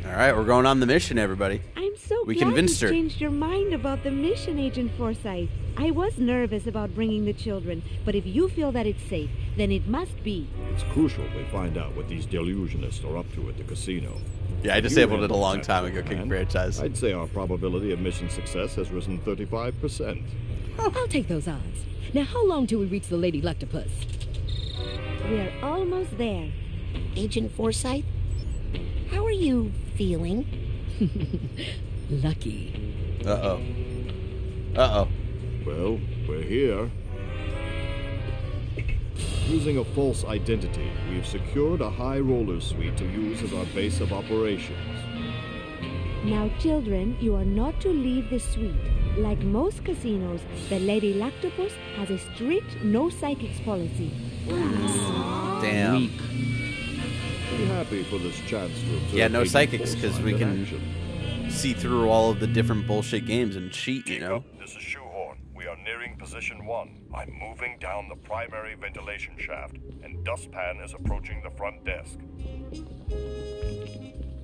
All right, we're going on the mission, everybody. I'm so We glad convinced you her. changed your mind about the mission, Agent Forsyth. I was nervous about bringing the children, but if you feel that it's safe, then it must be. It's crucial we find out what these delusionists are up to at the casino. Yeah, I disabled it a long time ago, King Franchise. I'd say our probability of mission success has risen 35%. I'll take those odds. Now, how long till we reach the Lady Lectopus? We are almost there. Agent Forsyth, how are you feeling? Lucky. Uh-oh. Uh-oh. Well, we're here. Using a false identity, we've secured a high roller suite to use as our base of operations. Now, children, you are not to leave the suite. Like most casinos, the Lady Lactopus has a strict no psychics policy. Damn. Pretty happy for this chance to observe. Yeah, no Agent psychics, because we Forsyth in can action. see through all of the different bullshit games and cheat, you know? This is Shoehorn. We are nearing position 1. I'm moving down the primary ventilation shaft, and Dustpan is approaching the front desk.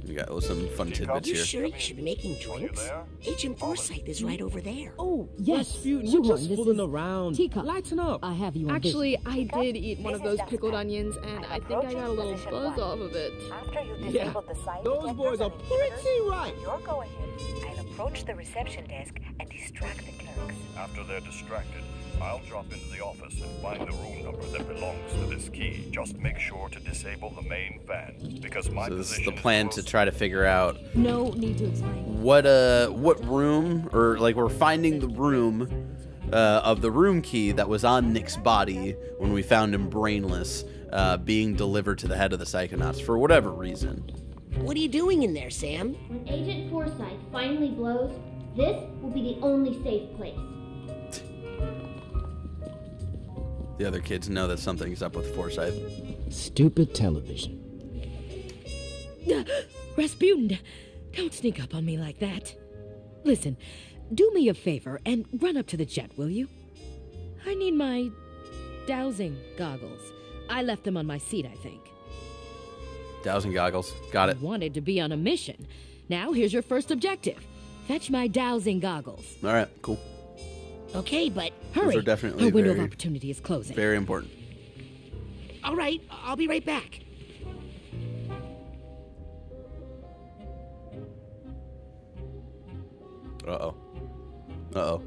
We got some fun tidbits You here. sure you should be making drinks? Agent Forsyth is right over there. Oh, yes. Rasputin, Sure, we're just this fooling is around. Teacup. Lighten up. I have you on Actually, vision. I did eat one of those pickled onions, and I think I got a little buzz off of it. After you Yeah, disable the sign those detectors boys are and pretty right. inhibitors, you're going in. I'll approach the reception desk and distract the clerks. After they're distracted, I'll drop into the office and find the room number that belongs to this key. Just make sure to disable the main fan, because my So this is position the plan to try to figure out No need to explain. what room, or like we're finding the room of the room key that was on Nick's body when we found him brainless, being delivered to the head of the Psychonauts for whatever reason. What are you doing in there, Sam? When Agent Forsyth finally blows, this will be the only safe place. The other kids know that something's up with Forsyth. Stupid television. Rasputin, don't sneak up on me like that. Listen, do me a favor and run up to the jet, will you? I need my dowsing goggles. I left them on my seat, I think. Dowsing goggles. Got it. I wanted to be on a mission. Now here's your first objective. Fetch my dowsing goggles. All right, cool. Okay, but... Hurry. Those are definitely Our window of very, opportunity is closing. very important. All right, I'll be right back. Uh-oh. Uh-oh.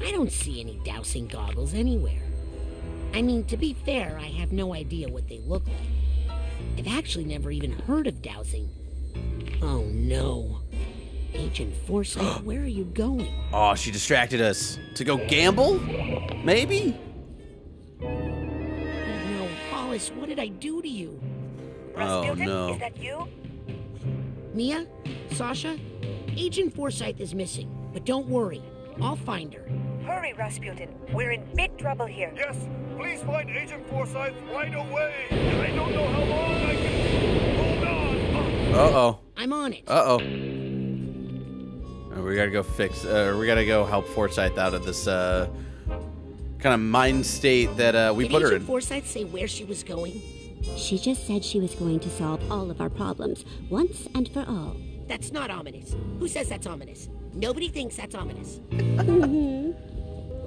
I don't see any dowsing goggles anywhere. I mean, to be fair, I have no idea what they look like. I've actually never even heard of dowsing. Oh no. Agent Forsyth, where are you going? Oh, she distracted us. To go gamble? Maybe? No, Hollis, what did I do to you? Oh, no. Is that you? Mia? Sasha? Agent Forsyth is missing, but don't worry. I'll find her. Hurry, Rasputin. We're in big trouble here. Yes, please find Agent Forsyth right away. I don't know how long I can hold on. Uh-oh. I'm on it. Uh-oh. We gotta go we gotta go help Forsyth out of this, kind of mind state that, we Did put her Agent in. Forsyth say where she was going? She just said she was going to solve all of our problems, once and for all. That's not ominous. Who says that's ominous? Nobody thinks that's ominous.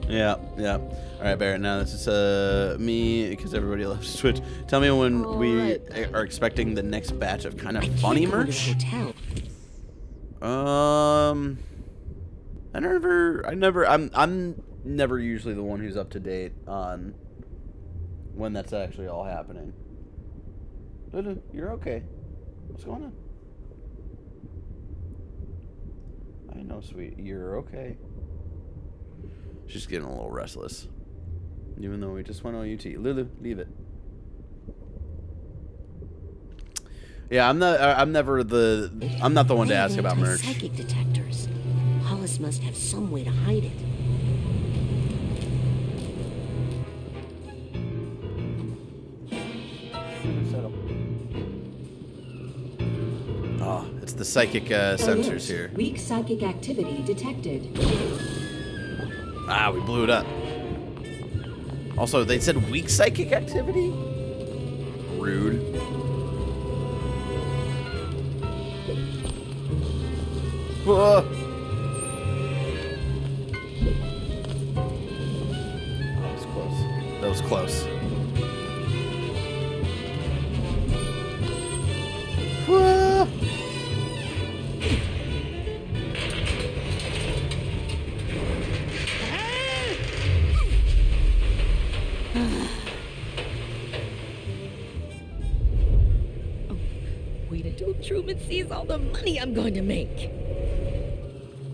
Yeah, yeah. All right, Barrett, now this is, me, because everybody loves Twitch. Tell me when we are expecting the next batch of kind of funny merch. I'm never usually the one who's up to date on when that's actually all happening. Lulu, you're okay. What's going on? I know, sweet. You're okay. She's getting a little restless. Even though we just went OUT. Lulu, leave it. Yeah, I'm not the one to ask about merch. Psychic detectors. Hollis must have some way to hide it. Oh, it's the psychic sensors here. Weak psychic activity detected. Ah, we blew it up. Also, they said weak psychic activity? Rude. Whoa. That was close. That was close. Whoa. Wait until Truman sees all the money I'm going to make.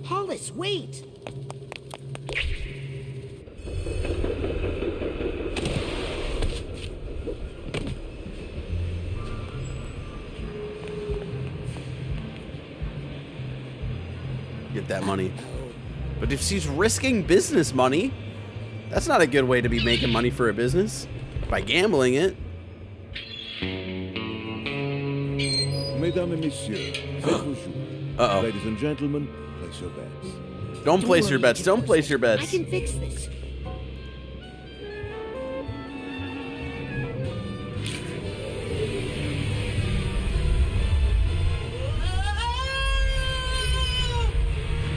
Hollis, wait! Get that money. But if she's risking business money, that's not a good way to be making money for a business. By gambling it. Mesdames et messieurs, faites-vous jour. Uh-oh. Ladies and gentlemen, place your bets. Don't place your bets. Don't place your bets. I can fix this.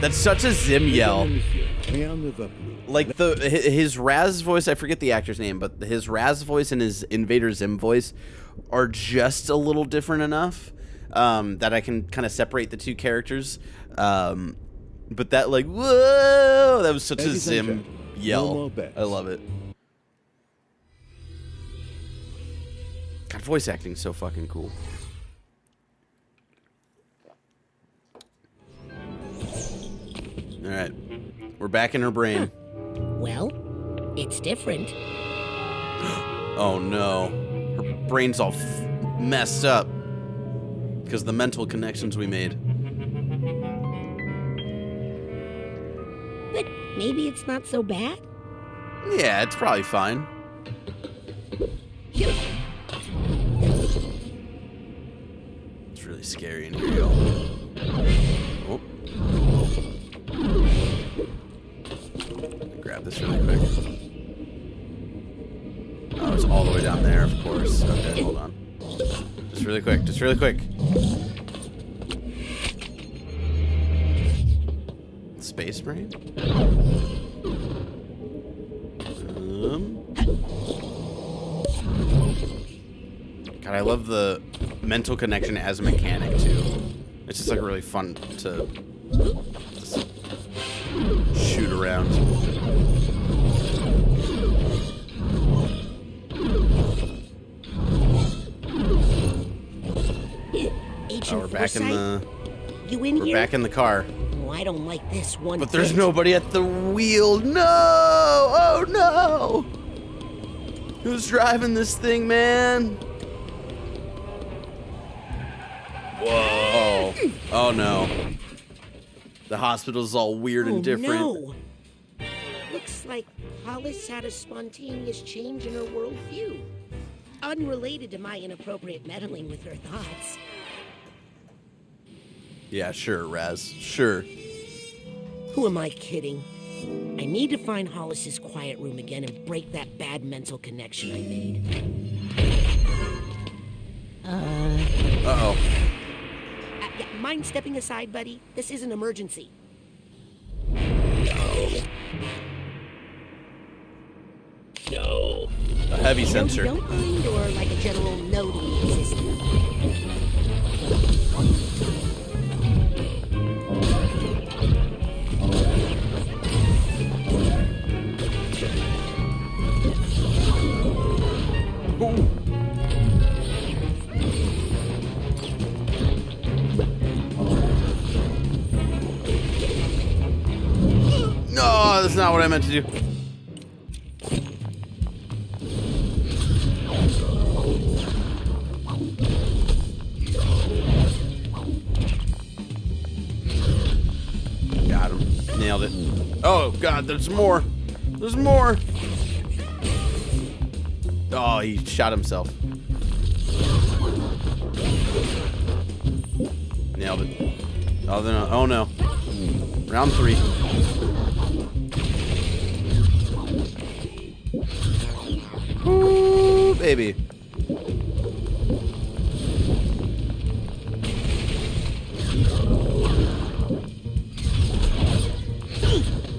That's such a Zim yell. Like his Raz voice, I forget the actor's name, but his Raz voice and his Invader Zim voice are just a little different enough that I can kind of separate the two characters. But that like, whoa, that was such a Zim yell. I love it. God, voice acting is so fucking cool. All right, we're back in her brain. Well, it's different. Oh no, her brain's all messed up because of the mental connections we made. But maybe it's not so bad. Yeah, it's probably fine. It's really scary in here, y'all. Oh. Grab this really quick. Oh, it's all the way down there, of course. Okay, hold on. Just really quick, just really quick. Space brain? God, I love the mental connection as a mechanic, too. It's just like really fun to just shoot around. Agent we're back in the. You in we're here? back in the car. Oh, I don't like this one. But there's bit. nobody at the wheel. No! Oh no! Who's driving this thing, man? Whoa! Oh no! The hospital's all weird and different. No. Looks like Hollis had a spontaneous change in her worldview, unrelated to my inappropriate meddling with her thoughts. Yeah, sure, Raz. Sure. Who am I kidding? I need to find Hollis's quiet room again and break that bad mental connection I made. Uh-oh. Mind stepping aside, buddy? This is an emergency. No. A heavy sensor. No, you don't mind, or like a general no to the existing? No, that's not what I meant to do. Got him. Nailed it. Oh, God, there's more. There's more. Oh, he shot himself. Nailed it. Oh, no. Oh, no. Round 3. Ooh, baby.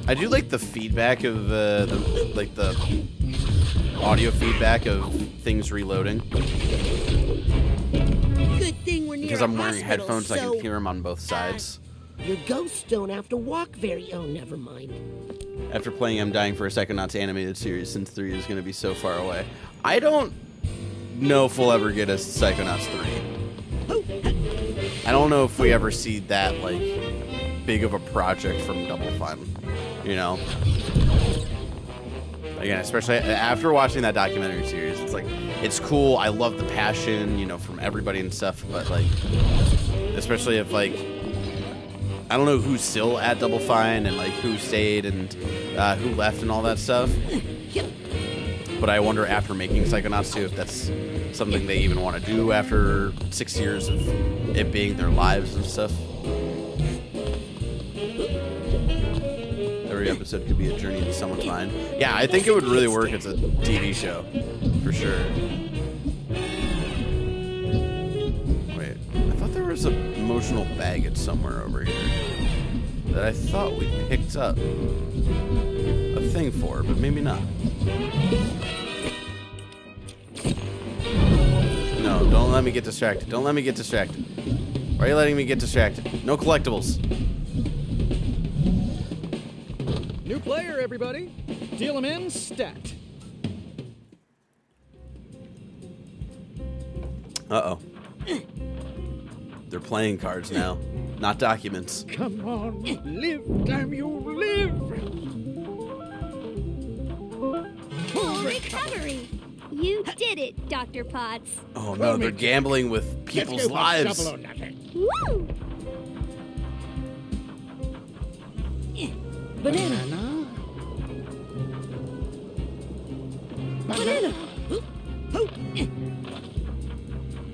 I do like the feedback of the audio feedback of things reloading. Good thing we're near Because a I'm wearing hospital, headphones, I so, can hear them on both sides. Your ghosts don't have to walk very. Oh, never mind. After playing I'm Dying for a Psychonauts animated series, since 3 is going to be so far away. I don't know if we'll ever get a Psychonauts 3. I don't know if we ever see that, like, big of a project from Double Fine, you know? Again, especially after watching that documentary series, it's like, it's cool. I love the passion, you know, from everybody and stuff, but, like, especially if, like, I don't know who's still at Double Fine and, like, who stayed and who left and all that stuff. But I wonder after making Psychonauts 2 if that's something they even want to do after 6 years of it being their lives and stuff. Every episode could be a journey into someone's mind. Yeah, I think it would really work as a TV show, for sure. Wait, I thought there was an emotional baggage somewhere over here that I thought we picked up a thing for, but maybe not. No, don't let me get distracted. Don't let me get distracted. Why are you letting me get distracted? No collectibles. New player, everybody. Deal him in, stat. Uh-oh. They're playing cards now, not documents. Come on, live, damn you, live! Full recovery! You did it, Dr. Potts. Oh no, they're gambling with people's lives. Woo! Banana. Banana.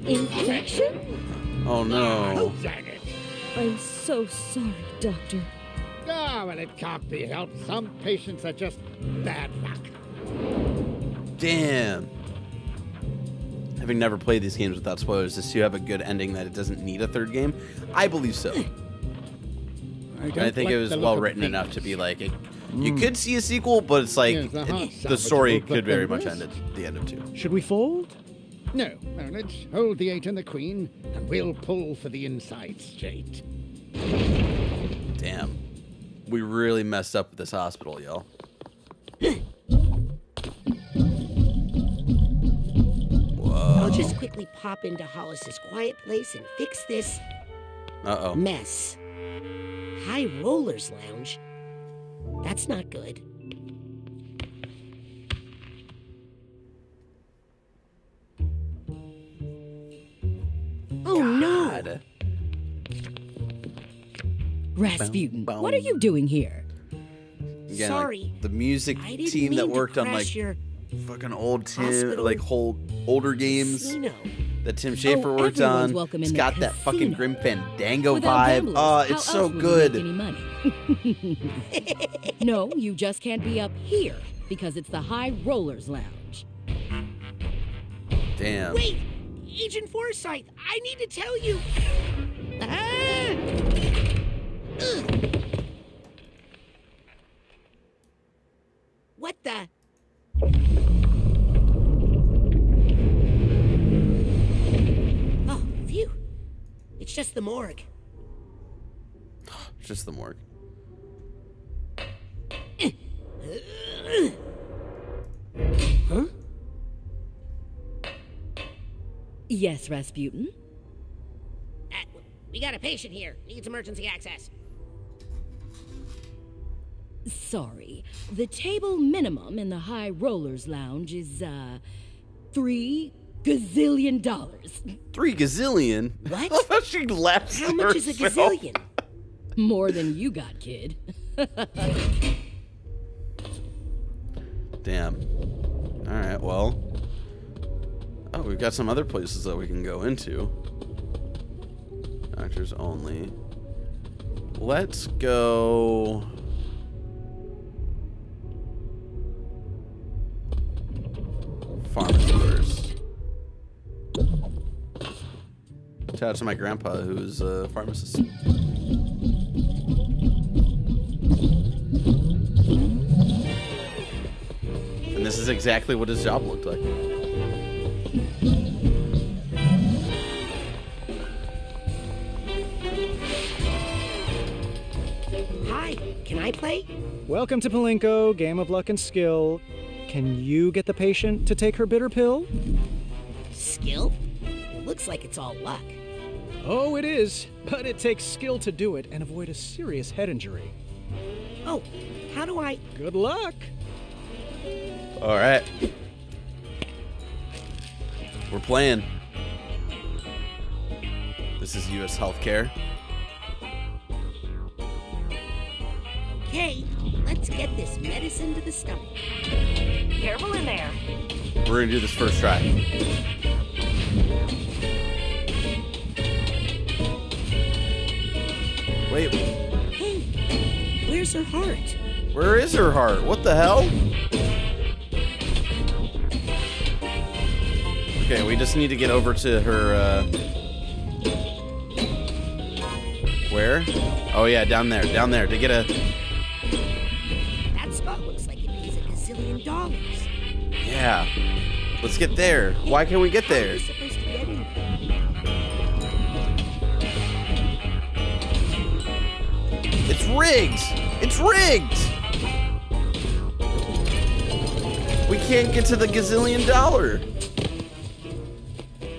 Infection? Oh no. I'm so sorry, Doctor. Ah, well, it can't be helped. Some patients are just bad luck. Damn. Having never played these games without spoilers, does you have a good ending that it doesn't need a third game? I believe so. I think it was well written enough to be like, you could see a sequel, but it's like, the story could very much end at the end of 2. Should we fold? No, let's hold the 8 and the queen, and we'll pull for the inside straight. Damn. We really messed up with this hospital, y'all. I'll just quickly pop into Hollis's quiet place and fix this mess. High Rollers Lounge? That's not good. Oh no! Rasputin, what are you doing here? Again, Sorry. Like, the music I didn't team that mean to worked on like crash your fucking old hospital older games casino. that Tim Schafer worked everyone's on. welcome in It's the got that fucking casino. Grim Fandango Without vibe. gamblers, Oh, how it's so else would we good. make any money? No, you just can't be up here because it's the High Rollers Lounge. Damn. Wait! Agent Forsyth, I need to tell you. What the? Oh, phew. It's just the morgue. It's just the morgue. Huh? Yes, Rasputin? We got a patient here. Needs emergency access. Sorry. The table minimum in the High Rollers Lounge is, $3 gazillion. 3 gazillion? What? She laughs How much is a herself. gazillion? More than you got, kid. Damn. Alright, well. Oh, we've got some other places that we can go into. Doctors only. Let's go. Pharmacy first. Shout out to my grandpa, who's a pharmacist. And this is exactly what his job looked like. Hi, can I play? Welcome to Palinko, game of luck and skill. Can you get the patient to take her bitter pill? Skill? It looks like it's all luck. Oh, it is, but it takes skill to do it and avoid a serious head injury. Oh, how do I? Good luck! All right. We're playing. This is U.S. Healthcare. Okay, let's get this medicine to the stomach. Careful in there. We're gonna do this first try. Wait, Hey, where's her heart? where is her heart? What the hell? Okay, we just need to get over to her, Where? Oh yeah, down there to get a... That spot looks like it pays $1 gazillion. Yeah. Let's get there. Why can't we get there? Supposed to get in. It's rigged! It's rigged! We can't get to the $1 gazillion.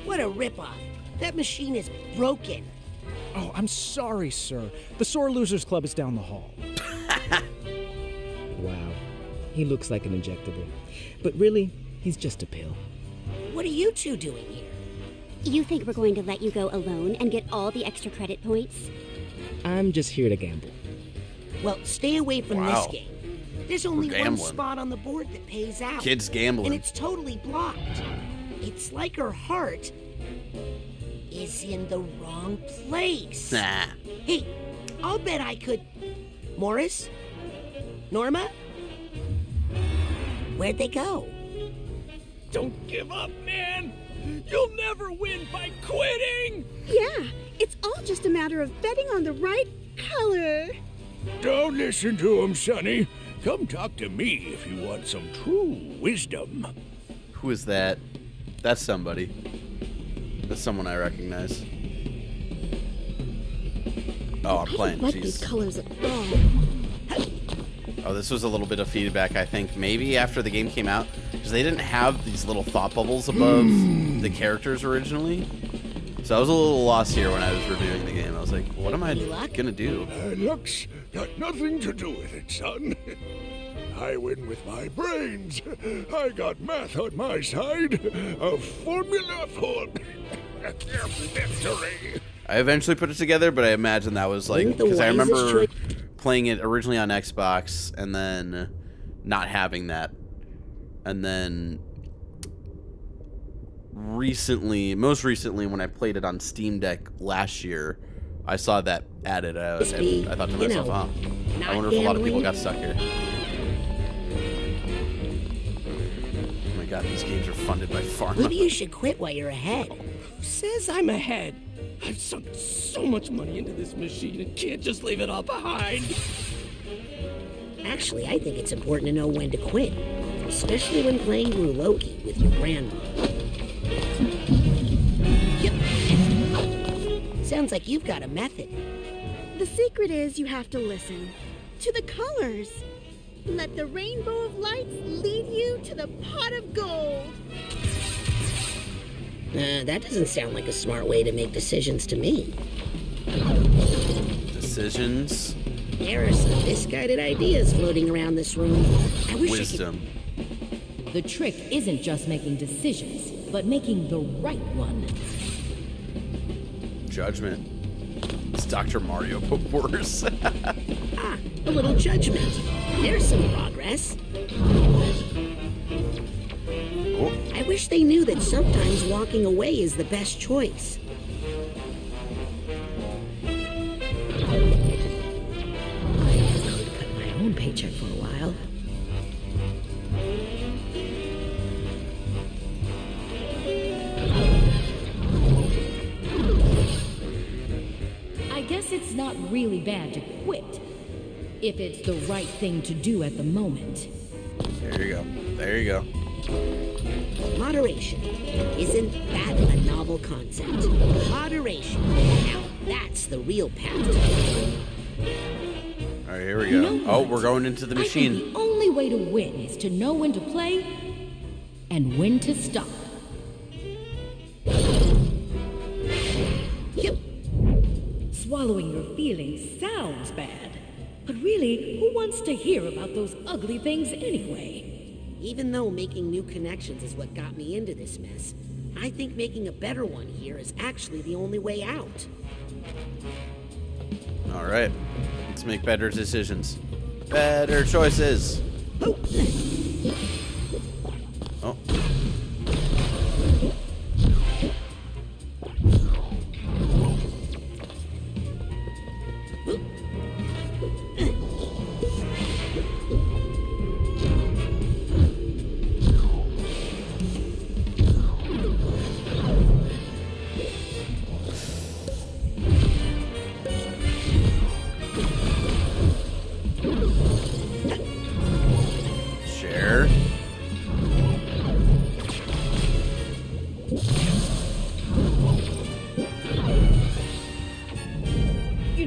What a ripoff. That machine is broken. Oh, I'm sorry, sir. The Sore Losers Club is down the hall. Wow. He looks like an injectable. But really, he's just a pill. What are you two doing here? You think we're going to let you go alone and get all the extra credit points? I'm just here to gamble. Well, stay away from this game. There's only one gambling. spot on the board that pays out. Kids gambling. And it's totally blocked. It's like her heart is in the wrong place. Nah. Hey, I'll bet I could... Morris? Norma? Where'd they go? Don't give up, man! You'll never win by quitting! Yeah, it's all just a matter of betting on the right color. Don't listen to him, Sonny. Come talk to me if you want some true wisdom. Who is that? That's somebody. That's someone I recognize. Oh, I'm playing. Like Jeez. these colors at all. Oh, this was a little bit of feedback, I think, maybe after the game came out, because they didn't have these little thought bubbles above the characters originally. So I was a little lost here when I was reviewing the game. I was like, what am I gonna do? Luck's got nothing to do with it, son. I win with my brains. I got math on my side. A formula for victory. I eventually put it together, but I imagine that was like, because I remember playing it originally on Xbox and then not having that. And then most recently when I played it on Steam Deck last year, I saw that added. I thought to myself, oh, I wonder if a lot of people got stuck here. Oh my god, these games are funded by Pharma. Maybe you should quit while you're ahead. Who says I'm ahead? I've sunk so much money into this machine and can't just leave it all behind. Actually, I think it's important to know when to quit, especially when playing Ruloki with your grandma. Yep. Sounds like you've got a method. The secret is you have to listen to the colors. Let the rainbow of lights lead you to the pot of gold. That doesn't sound like a smart way to make decisions to me. Decisions? There are some misguided ideas floating around this room. I wish Wisdom. The trick isn't just making decisions, but making the right one. Judgment. It's Dr. Mario, but worse. A little judgment. There's some progress. Oh. I wish they knew that sometimes walking away is the best choice. I could cut my own paycheck for a while. I guess it's not really bad to quit, if it's the right thing to do at the moment. There you go. There you go. Moderation. Isn't that a novel concept? Moderation. Now that's the real path. All right, here we go. Oh, we're going into the machine. I think the only way to win is to know when to play and when to stop. Yep. Swallowing your feelings sounds bad, but really, who wants to hear about those ugly things anyway? Even though making new connections is what got me into this mess, I think making a better one here is actually the only way out. All right. Let's make better decisions. Better choices. Oh. Oh.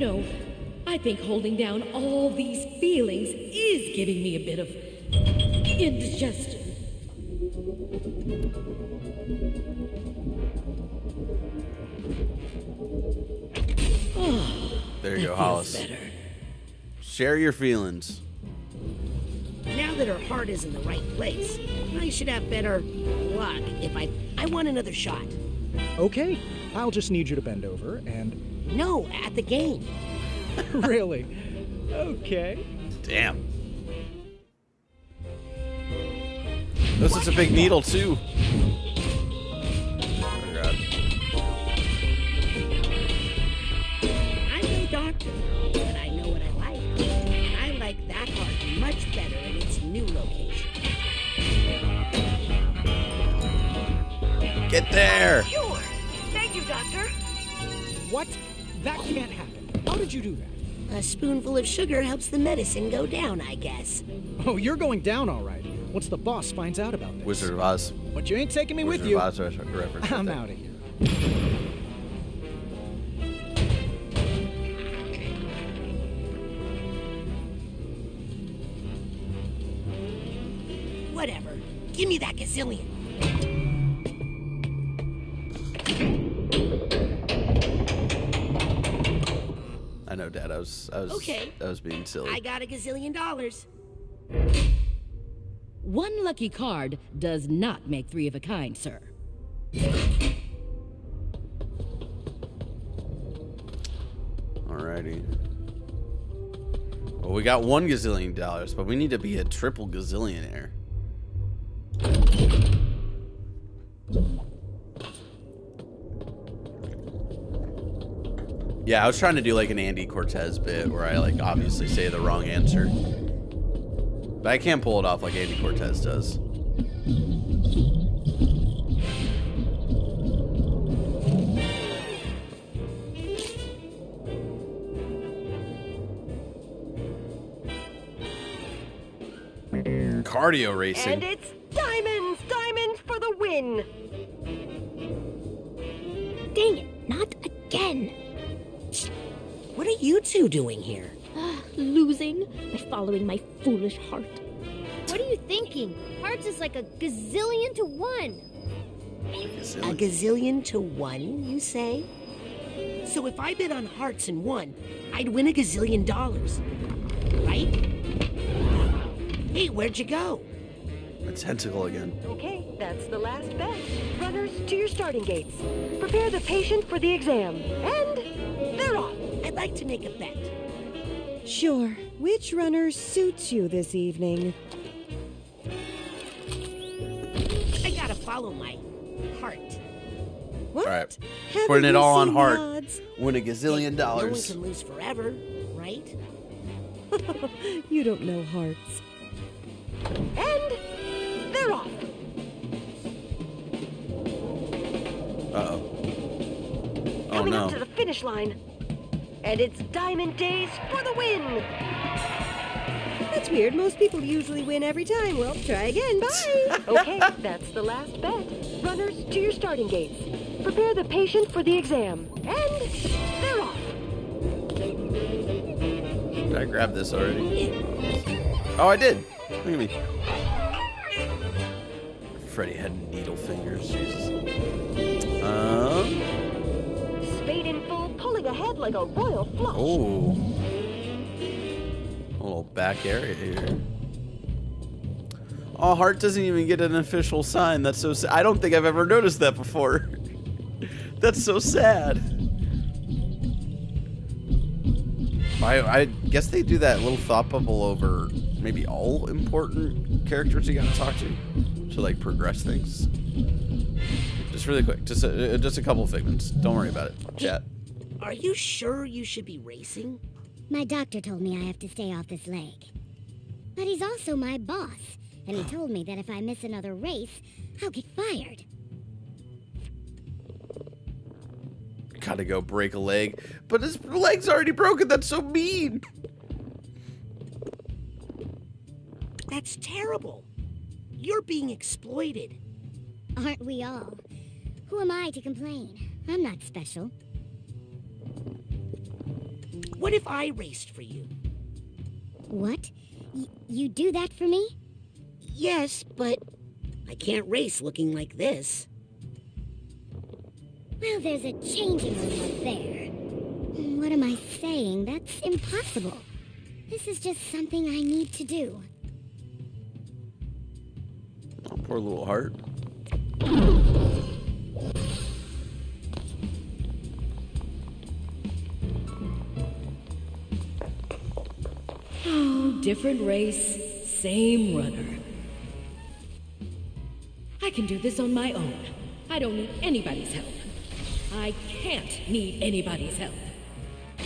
know, I think holding down all these feelings is giving me a bit of indigestion. There you go, Hollis. Share your feelings. Now that her heart is in the right place, I should have better luck if I want another shot. Okay, I'll just need you to bend over and... No, at the game. Really? Okay. Damn. This is a big needle, too. Oh, God. I'm no doctor, but I know what I like. And I like that heart much better in its new location. Get there! Sure. Thank you, Doctor. What? That can't happen. How did you do that? A spoonful of sugar helps the medicine go down, I guess. Oh, you're going down all right. Once the boss finds out about this. Wizard of Oz. But you ain't taking me with Wizard you. of Oz reference. I'm out of here. Whatever. Give me that gazillion. I know, Dad. I was Okay. I was being silly. I got a gazillion dollars. One lucky card does not make three of a kind, sir. Alrighty. Well, we got $1 gazillion, but we need to be a triple gazillionaire. Yeah, I was trying to do like an Andy Cortez bit where I like obviously say the wrong answer. But I can't pull it off like Andy Cortez does. Cardio racing. And it's diamonds! Diamonds for the win! Dang it, not again. What are you two doing here? Losing by following my foolish heart. What are you thinking? Hearts is like a gazillion to one. A gazillion to one, you say? So if I bid on hearts and won, I'd win a gazillion dollars. Right? Hey, where'd you go? A tentacle again. Okay, that's the last bet. Runners, to your starting gates. Prepare the patient for the exam. And they're off. I'd like to make a bet. Sure. Which runner suits you this evening? I gotta follow my heart. What? All right. Haven't Putting it you all on seen heart. odds? Win a gazillion No one dollars. can lose forever, right? You don't know hearts. And they're off. Uh-oh. Oh, Coming no. up to the finish line. And it's Diamond Days for the win. That's weird. Most people usually win every time. Well, try again. Bye. Okay, that's the last bet. Runners, to your starting gates. Prepare the patient for the exam. And they're off. Did I grab this already? Oh, I did. Look at me. Freddy had needle fingers. Jesus. Spade in full, pulling ahead like a royal flush. Oh. A little back area here. Oh, heart doesn't even get an official sign. That's so sad. I don't think I've ever noticed that before. That's so sad. I guess they do that little thought bubble over maybe all important characters you gotta talk to like progress things. Just really quick, just a couple of figments. Don't worry about it. Chat. Are you sure you should be racing? My doctor told me I have to stay off this leg. But he's also my boss, and he told me that if I miss another race, I'll get fired. Gotta go break a leg, but his leg's already broken. That's so mean. That's terrible. You're being exploited. Aren't we all? Who am I to complain? I'm not special. What if I raced for you? What? You do that for me? Yes, but I can't race looking like this. Well, there's a changing room up there. What am I saying? That's impossible. This is just something I need to do. Oh, poor little heart. Oh, different race, same runner. I can do this on my own. I don't need anybody's help. I can't need anybody's help. I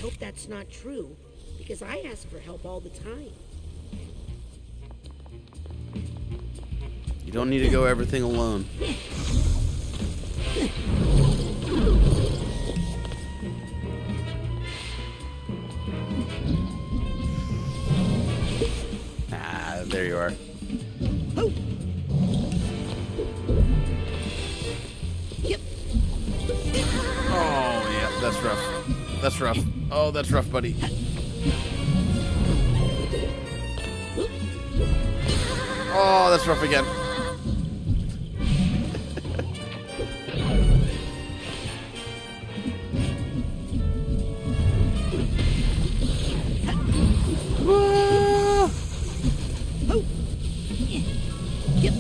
hope that's not true, because I ask for help all the time. You don't need to go everything alone. Ah, there you are. Oh. Yep. Oh, yeah, that's rough. That's rough. Oh, that's rough, buddy. Oh, that's rough again. Get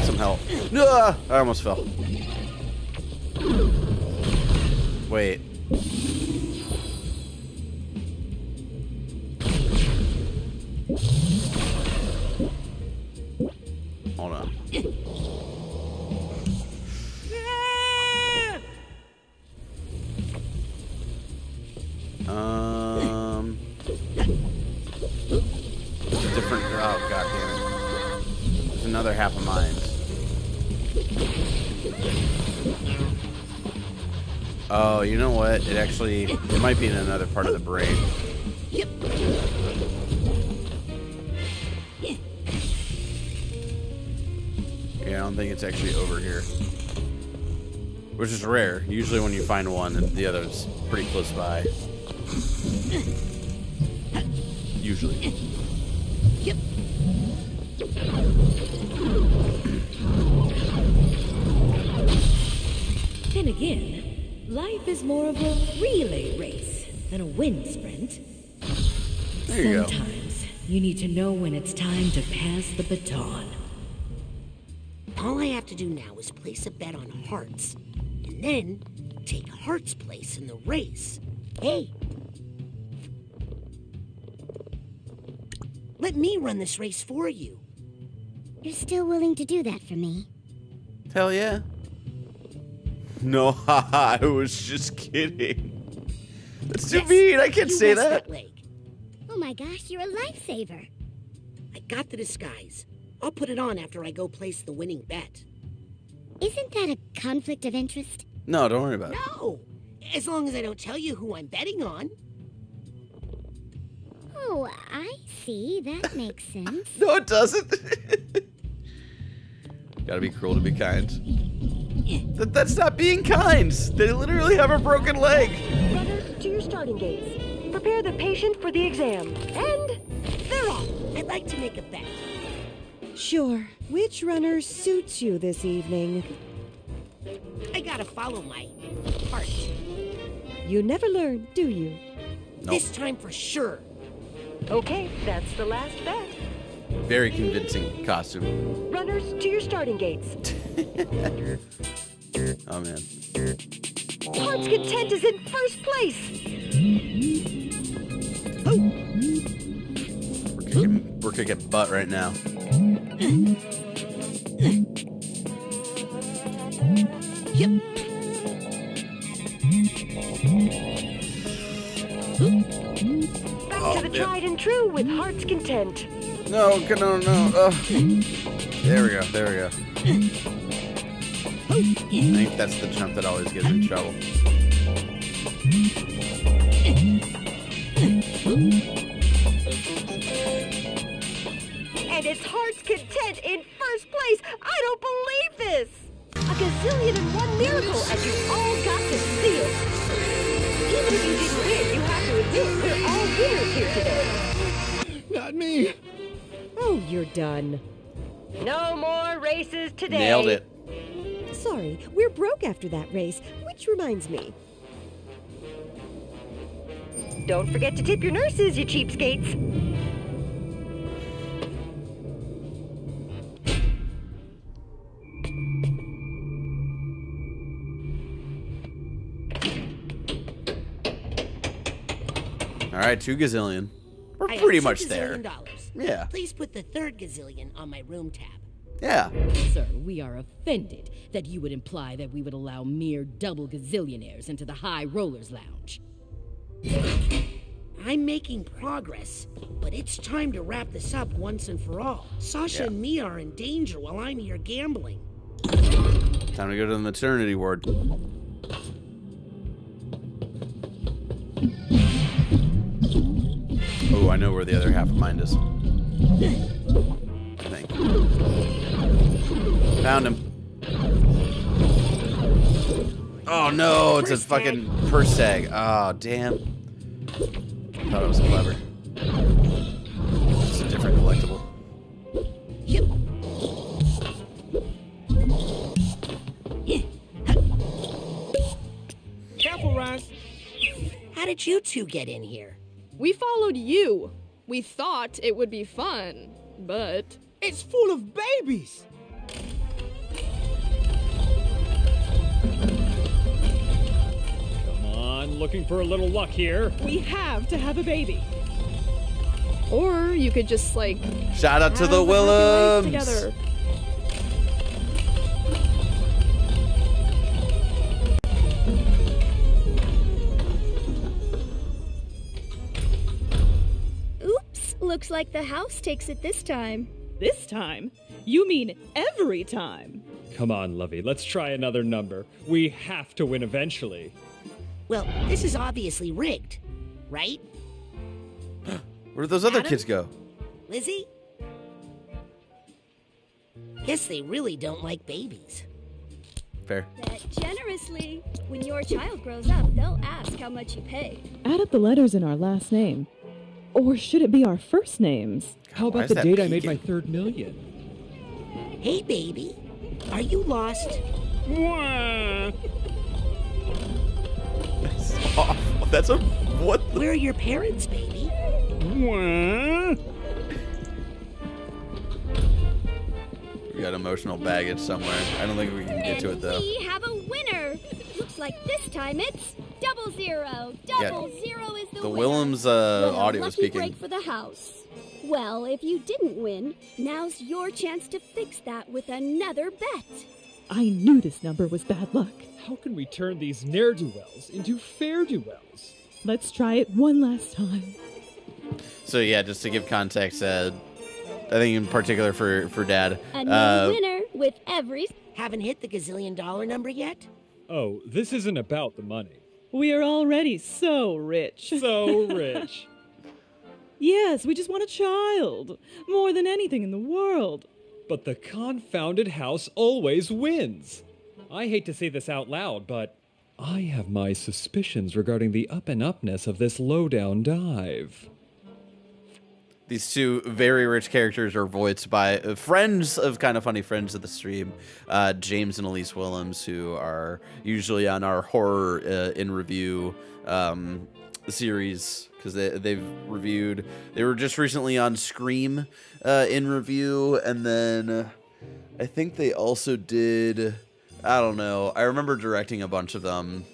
some help. I almost fell. Wait. Hold on. It's a different. Oh, god damn it. There's another half of mine. Oh, you know what? It might be in another part of the brain. Yep. Yeah, I don't think it's actually over here. Which is rare. Usually when you find one, the other's pretty close by. Usually. Yep. Then again, life is more of a relay race than a wind sprint. There you go. Sometimes you need to know when it's time to pass the baton. All I have to do now is place a bet on Hearts, and then take Hearts' place in the race. Hey! Let me run this race for you. You're still willing to do that for me? Hell yeah. No, haha, I was just kidding. That's too mean. I can't say that. Oh my gosh, you're a lifesaver. I got the disguise. I'll put it on after I go place the winning bet. Isn't that a conflict of interest? No, don't worry about it. No! As long as I don't tell you who I'm betting on. Oh, I see. That makes sense. No, it doesn't. Gotta be cruel to be kind. That's not being kind. They literally have a broken leg. Runners, to your starting gates. Prepare the patient for the exam. And they're off. I'd like to make a bet. Sure. Which runner suits you this evening? I gotta follow my heart. You never learn, do you? Nope. This time for sure. Okay, that's the last bet. Very convincing costume. Runners, to your starting gates. Oh, man. Heart's Content is in first place. We're kicking butt right now. Yep. Back to the tried and true with Heart's Content. No. There we go. I think that's the jump that always gets in trouble. And it's Heart's Content in first place. I don't believe this. A gazillion and one miracle, and you all got to see it. today. Not me. Oh, you're done. No more races today. Nailed it. Sorry, we're broke after that race, which reminds me. Don't forget to tip your nurses, you cheapskates. All right, 2 gazillion. We're I pretty have much $2 there. gazillion. Yeah. Please put the 3rd gazillion on my room tab. Yeah. Sir, we are offended that you would imply that we would allow mere double gazillionaires into the High Rollers Lounge. I'm making progress, but it's time to wrap this up once and for all. Sasha and me are in danger while I'm here gambling. Time to go to the maternity ward. Oh, I know where the other half of mine is. I think. Found him. Oh no, it's a fucking purse tag. Oh, damn. Thought it was clever. It's a different collectible. Yep. Careful, Raz. How did you two get in here? We followed you. We thought it would be fun, but... It's full of babies! Come on, looking for a little luck here. We have to have a baby. Or you could just, like... Shout out to the have a happy Willems! life together. Oops, looks like the house takes it this time. This time? You mean every time? Come on, Lovey, let's try another number. We have to win eventually. Well, this is obviously rigged, right? Where did those other Adam? kids go? Lizzie? Guess they really don't like babies. Fair. Bet generously. When your child grows up, they'll ask how much you pay. Add up the letters in our last name. Or should it be our first names? How about the date I made my 3rd million? Hey, baby. Are you lost? That's a... What? Where are your parents, baby? We got emotional baggage somewhere. I don't think we can get to it, though. We have a winner. Looks like this time it's 00. Double zero is the The winner. Willems What a audio lucky speaking. break for the house. Well, if you didn't win, now's your chance to fix that with another bet. I knew this number was bad luck. How can we turn these ne'er-do-wells into fair-do-wells? Let's try it one last time. So yeah, just to give context, I think in particular for Dad. A new winner with every... Haven't hit the gazillion-dollar number yet? Oh, this isn't about the money. We are already so rich. So rich. Yes, we just want a child. More than anything in the world. But the confounded house always wins. I hate to say this out loud, but I have my suspicions regarding the up-and-upness of this low-down dive. These two very rich characters are voiced by friends of Kind of Funny friends of the stream, James and Elise Willems, who are usually on our horror in review series because they've reviewed. They were just recently on Scream in review, and then I think they also did. I don't know. I remember directing a bunch of them,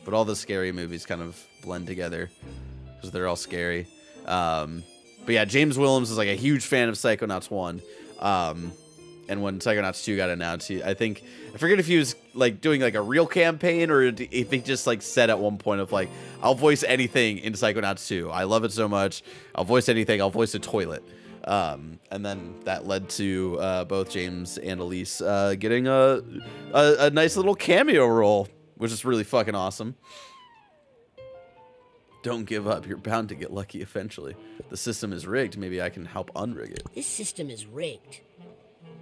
but all the scary movies kind of blend together because they're all scary. But yeah, James Willems is like a huge fan of Psychonauts 1. And when Psychonauts 2 got announced, I forget if he was like doing like a real campaign or if he just like said at one point of like, I'll voice anything in Psychonauts 2. I love it so much. I'll voice anything. I'll voice a toilet. And then that led to both James and Elise getting a nice little cameo role, which is really fucking awesome. Don't give up. You're bound to get lucky eventually. The system is rigged. Maybe I can help unrig it. This system is rigged.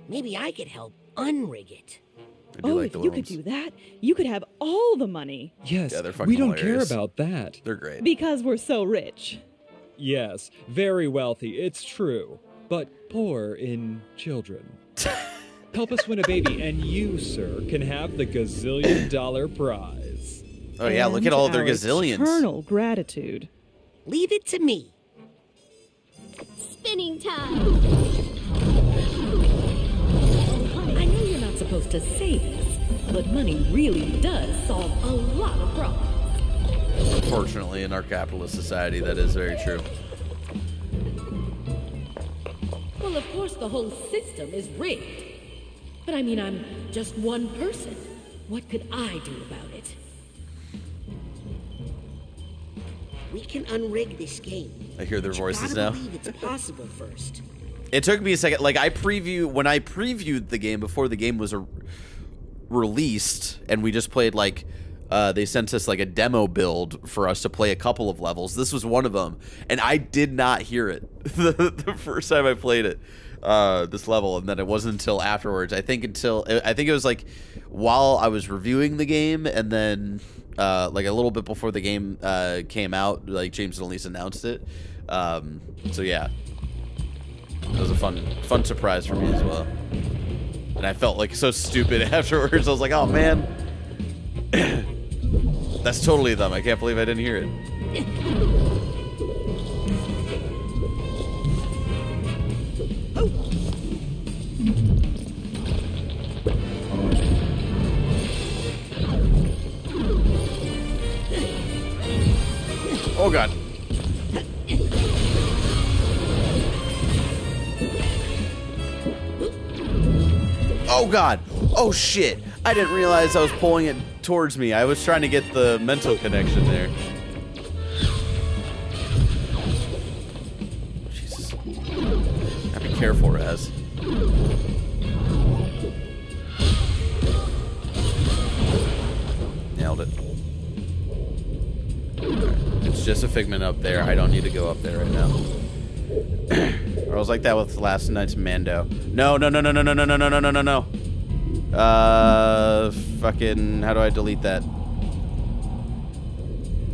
Maybe I could help unrig it. Oh, if you could do that, you could have all the money. Yes, Yeah, they're fucking we don't hilarious. care about that. They're great. Because we're so rich. Yes, very wealthy, it's true, but poor in children. Help us win a baby, and you, sir, can have the gazillion-dollar prize. Oh yeah, look at all their gazillions. Eternal gratitude. Leave it to me. Spinning time. I know you're not supposed to say this, but money really does solve a lot of problems. Unfortunately, in our capitalist society, that is very true. Well, of course, the whole system is rigged. But I mean, I'm just one person. What could I do about it? We can unrig this game. I hear their But voices you now. gotta believe it's possible first. It took me a second. Like, when I previewed the game before the game was released, and we just played, like, they sent us, like, a demo build for us to play a couple of levels. This was one of them, and I did not hear it the first time I played it, this level, and then it wasn't until afterwards. I think it was, like, while I was reviewing the game, and then, like, a little bit before the game came out, like, James and Elise announced it. So, yeah. It was a fun surprise for me as well. And I felt like so stupid afterwards. I was like, oh man. That's totally them. I can't believe I didn't hear it. Oh god. Oh god. Oh shit. I didn't realize I was pulling it towards me. I was trying to get the mental connection there. Jesus. Gotta be careful, Raz. Nailed it. It's just a figment up there. I don't need to go up there right now. Or I was like that with last night's Mando. No. Fucking, how do I delete that?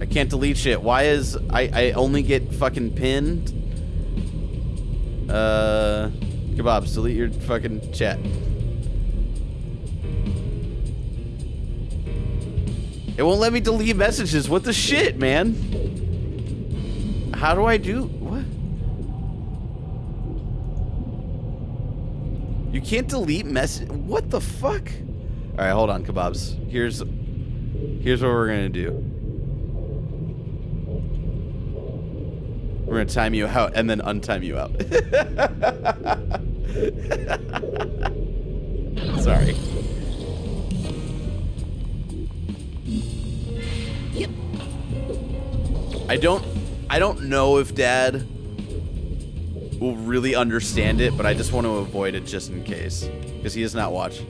I can't delete shit. Why is I only get fucking pinned? Kebabs, delete your fucking chat. It won't let me delete messages. What the shit, man? How do I do what? You can't delete message. What the fuck? All right, hold on, Kebabs. Here's what we're gonna do. We're gonna time you out and then untime you out. Sorry. Yep. I don't know if Dad will really understand it, but I just want to avoid it just in case, because he does not watch.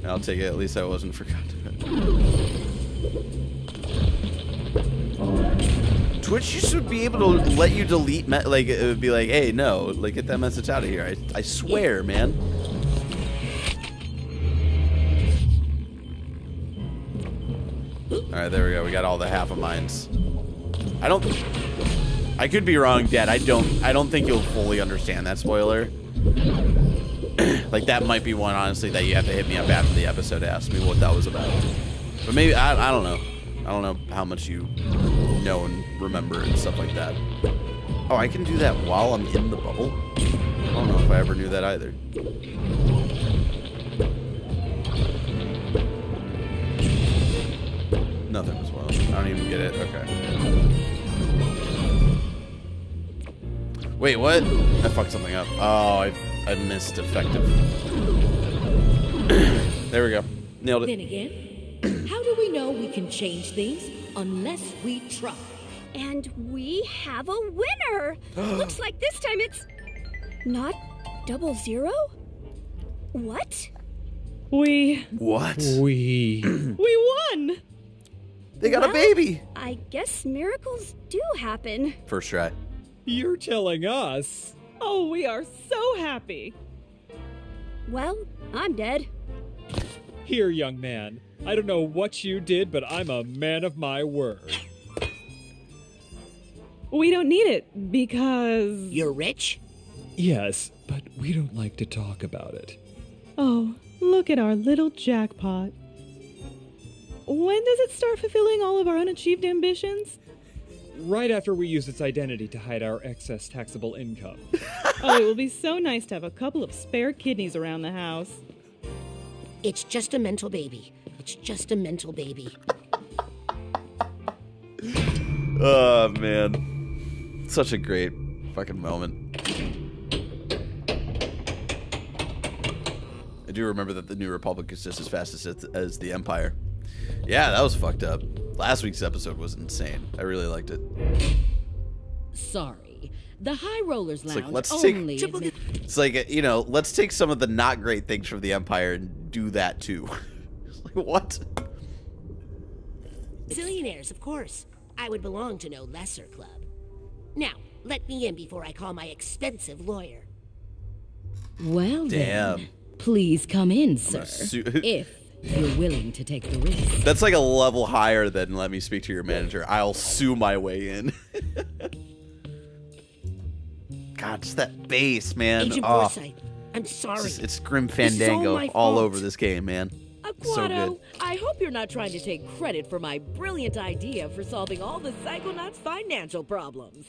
And I'll take it. At least I wasn't forgotten. Twitch should be able to let you delete, like, it would be like, hey, no, like, get that message out of here. I swear, man. All right, there we go. We got all the half of mines. I could be wrong, Dad. I don't think you'll fully understand that spoiler. Like, that might be one, honestly, that you have to hit me up after the episode to ask me what that was about. But maybe, I don't know. I don't know how much you know and remember and stuff like that. Oh, I can do that while I'm in the bubble? I don't know if I ever knew that either. Nothing as well. I don't even get it. Okay. Wait, what? I fucked something up. Oh, I missed effective. There we go. Nailed it. Then again, how do we know we can change things unless we try? And we have a winner! Looks like this time it's not 00? What? What? We won! They got a baby! I guess miracles do happen. First try. You're telling us. Oh, we are so happy. Well, I'm dead. Here, young man. I don't know what you did, but I'm a man of my word. We don't need it because... You're rich? Yes, but we don't like to talk about it. Oh, look at our little jackpot. When does it start fulfilling all of our unachieved ambitions? Right after we use its identity to hide our excess taxable income. Oh, it will be so nice to have a couple of spare kidneys around the house. It's just a mental baby. It's just a mental baby. Oh, man. Such a great fucking moment. I do remember that the New Republic is just as fast as the Empire. Yeah, that was fucked up. Last week's episode was insane. I really liked it. Sorry. The High Rollers Lounge It's like, you know, let's take some of the not great things from the Empire and do that too. Like, what? Zillionaires, of course. I would belong to no lesser club. Now, let me in before I call my expensive lawyer. Well Damn. then, please come in, sir. If you're willing to take the risk. That's like a level higher than let me speak to your manager. I'll sue my way in. God, just that bass, man. Agent Forsythe, I'm sorry. It's Grim Fandango all over this game, man. So good. Aquato, I hope you're not trying to take credit for my brilliant idea for solving all the Psychonauts' financial problems.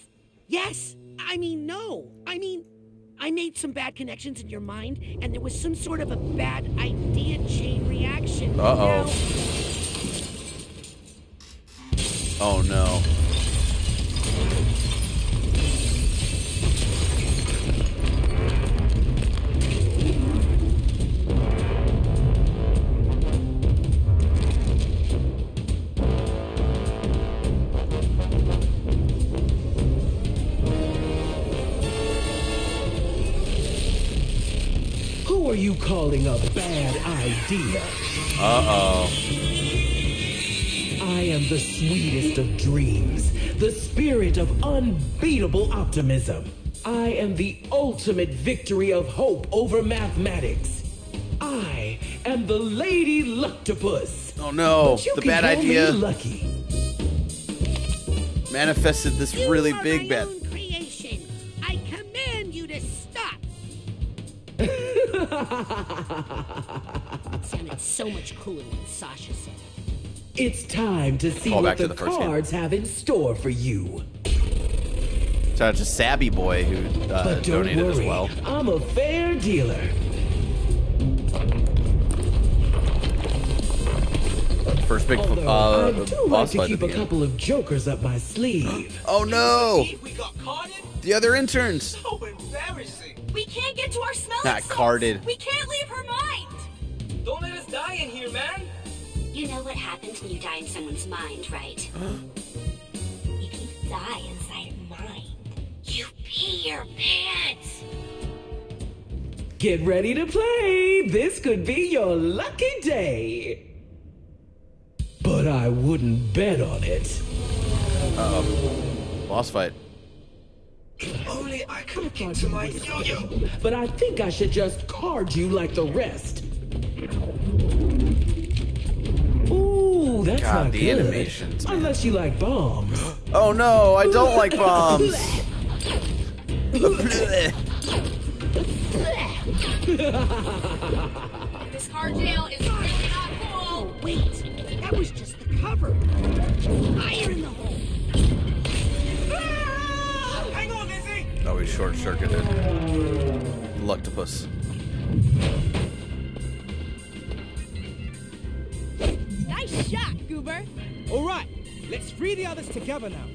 Yes! I mean, no! I made some bad connections in your mind, and there was some sort of a bad idea chain reaction. Uh-oh. Oh, no. Who are you calling a bad idea? Uh-oh. I am the sweetest of dreams, the spirit of unbeatable optimism. I am the ultimate victory of hope over mathematics. I am the Lady Luctopus. Oh no, But you the can bad call idea me lucky. manifested this really big bet. Creation. I command you to stop. It sounded so much cooler when Sasha said it. It's time to see Call what back to the the first cards have in store for you. Shout out to Sabby Boy who But don't donated worry, as well. I'm a fair dealer. First big Although I do like boss to fight keep at a the end. couple of jokers up my sleeve. Oh no! The other interns. So embarrassing. We can't get to our smelling Not salts. carded. We can't leave her mind. Don't let us die in here, man. You know what happens when you die in someone's mind, right? If you die inside a mind, you pee your pants. Get ready to play. This could be your lucky day. But I wouldn't bet on it. Boss fight. If only I could get to my yo-yo. But I think I should just card you like the rest. Ooh, that's God, not the good. animations, man. Unless you like bombs. Oh no, I don't like bombs. This car jail is really not cool. Oh, wait. That was just the cover. Fire in the hole. Hang on, Lizzie. Oh, we short-circuited. Luctopus. Nice shot, Goober. All right, let's free the others together now.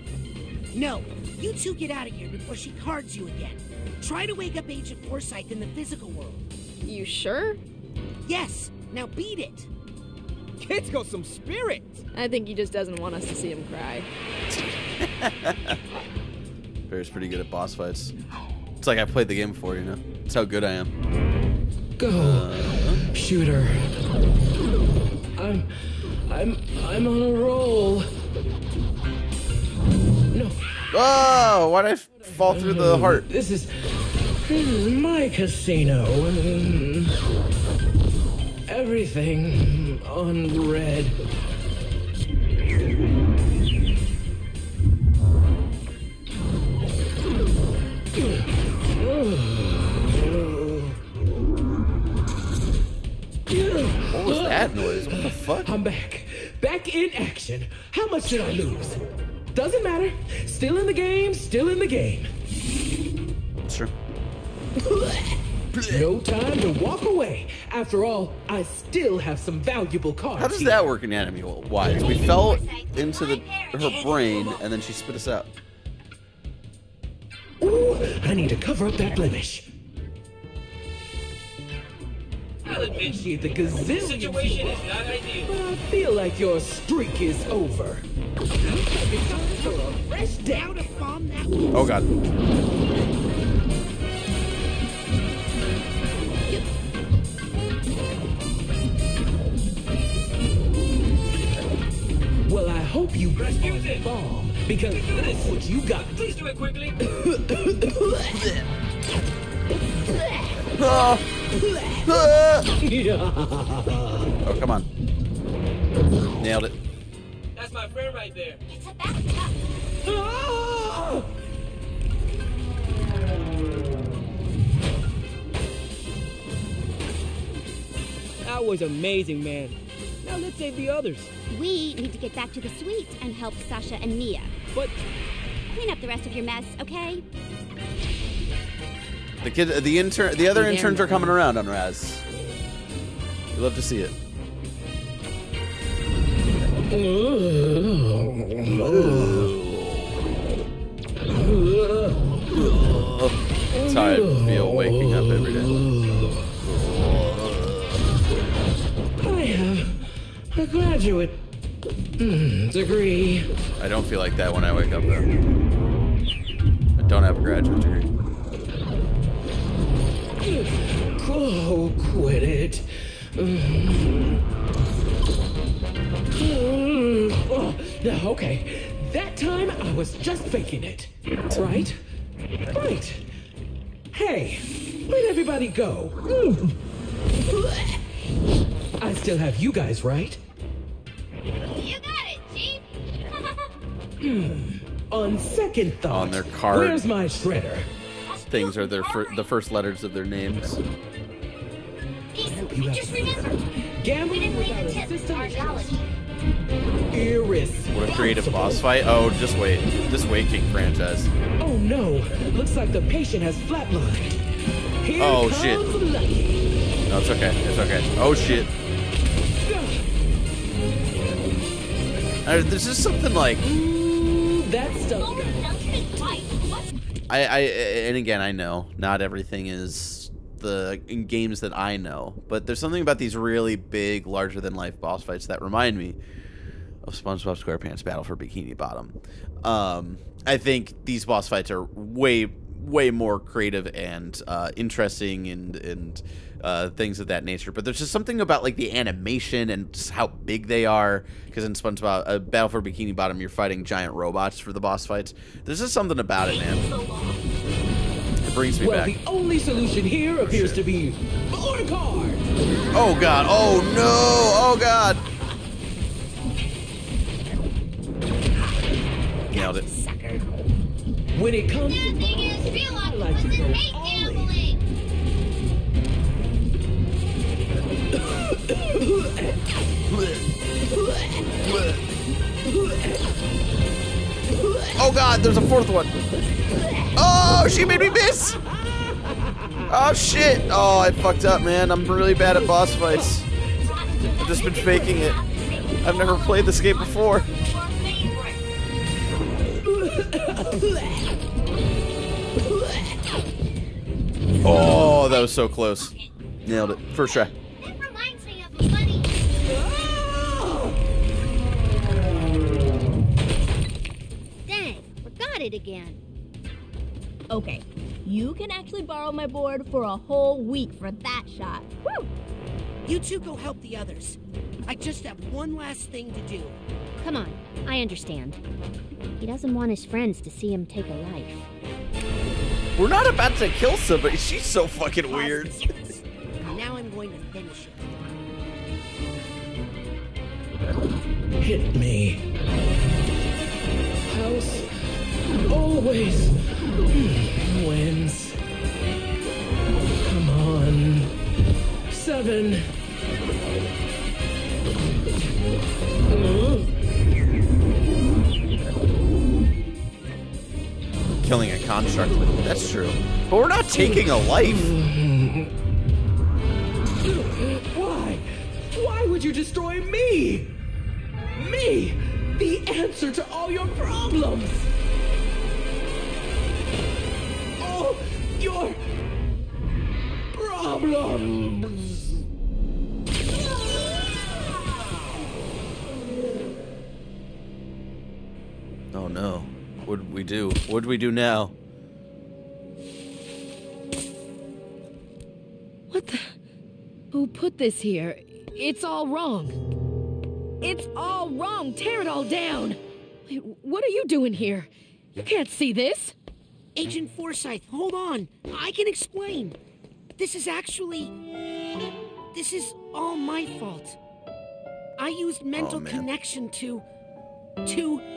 No, you two get out of here before she cards you again. Try to wake up Agent Forsythe in the physical world. You sure? Yes, now beat it. Kid's got some spirit. I think he just doesn't want us to see him cry. Barrett's pretty good at boss fights. It's like I've played the game before, you know? That's how good I am. Go, shooter. I'm on a roll. No. Oh, why'd I fall through the heart? This is my casino. Everything on red. that noise? What the fuck? I'm back. Back in action. How much did I lose? Doesn't matter. Still in the game, still in the game. Sure. No time to walk away. After all, I still have some valuable cards. How does that work in anime-wise? We fell into her brain, and then she spit us out. Ooh, I need to cover up that blemish. I'll admit, The the gazillion situation is not ideal. But I feel like your streak is over. It's time for a fresh day. Oh god. Well, I hope you rest on the bomb, because that's what you got. Please do it quickly. Oh, come on. Nailed it. That's my friend right there. It's a bathtub. That was amazing, man. Now let's save the others. We need to get back to the suite and help Sasha and Mia. But clean up the rest of your mess, okay? The other interns are coming around on Raz. We love to see it. It's how I feel waking up every day. I have a graduate degree. I don't feel like that when I wake up, though. I don't have a graduate degree. Oh, quit it. Oh, okay. That time I was just faking it. Right? Right. Hey, where'd everybody go? I still have you guys, right? You got it, Chief. On second thought, On their card. where's my shredder? Things are the first letters of their names. I just remembered. Gambling without a system is What a creative boss fight. Oh, just wait. This Wait King franchise. Oh no, looks like the patient has flatlined. Here Oh, comes shit. Lucky. No, it's okay. It's okay. Oh, shit. There's just something like... That stuff. And again, I know not everything is in games that I know, but there's something about these really big, larger-than-life boss fights that remind me of SpongeBob SquarePants Battle for Bikini Bottom. I think these boss fights are way more creative and interesting and things of that nature. But there's just something about like the animation and just how big they are. Because in SpongeBob Battle for Bikini Bottom, you're fighting giant robots for the boss fights. There's just something about it, man. It brings me back. The only solution here appears to be more card. Oh god! Oh no! Oh god! Nailed it. When it comes to I like to go all in. Oh god, there's a fourth one. Oh, she made me miss. Oh shit. Oh, I fucked up, man. I'm really bad at boss fights. I've just been faking it. I've never played this game before. Oh, that was so close. Nailed it. First try. That reminds me of a funny... Dang, forgot it again. Okay, you can actually borrow my board for a whole week for that shot. Woo! You two go help the others. I just have one last thing to do. Come on, I understand. He doesn't want his friends to see him take a life. We're not about to kill somebody. She's so fucking weird. Now I'm going to finish it. Hit me. House always wins. Come on. 7. Killing a construct. That's true. But we're not taking a life. Why? Why would you destroy me? Me, the answer to all your problems. All your problems. Oh no. What did we do? What do we do now? What the? Who put this here? It's all wrong. It's all wrong. Tear it all down. Wait, what are you doing here? You can't see this. Agent Forsyth, hold on. I can explain. This is all my fault. I used mental connection to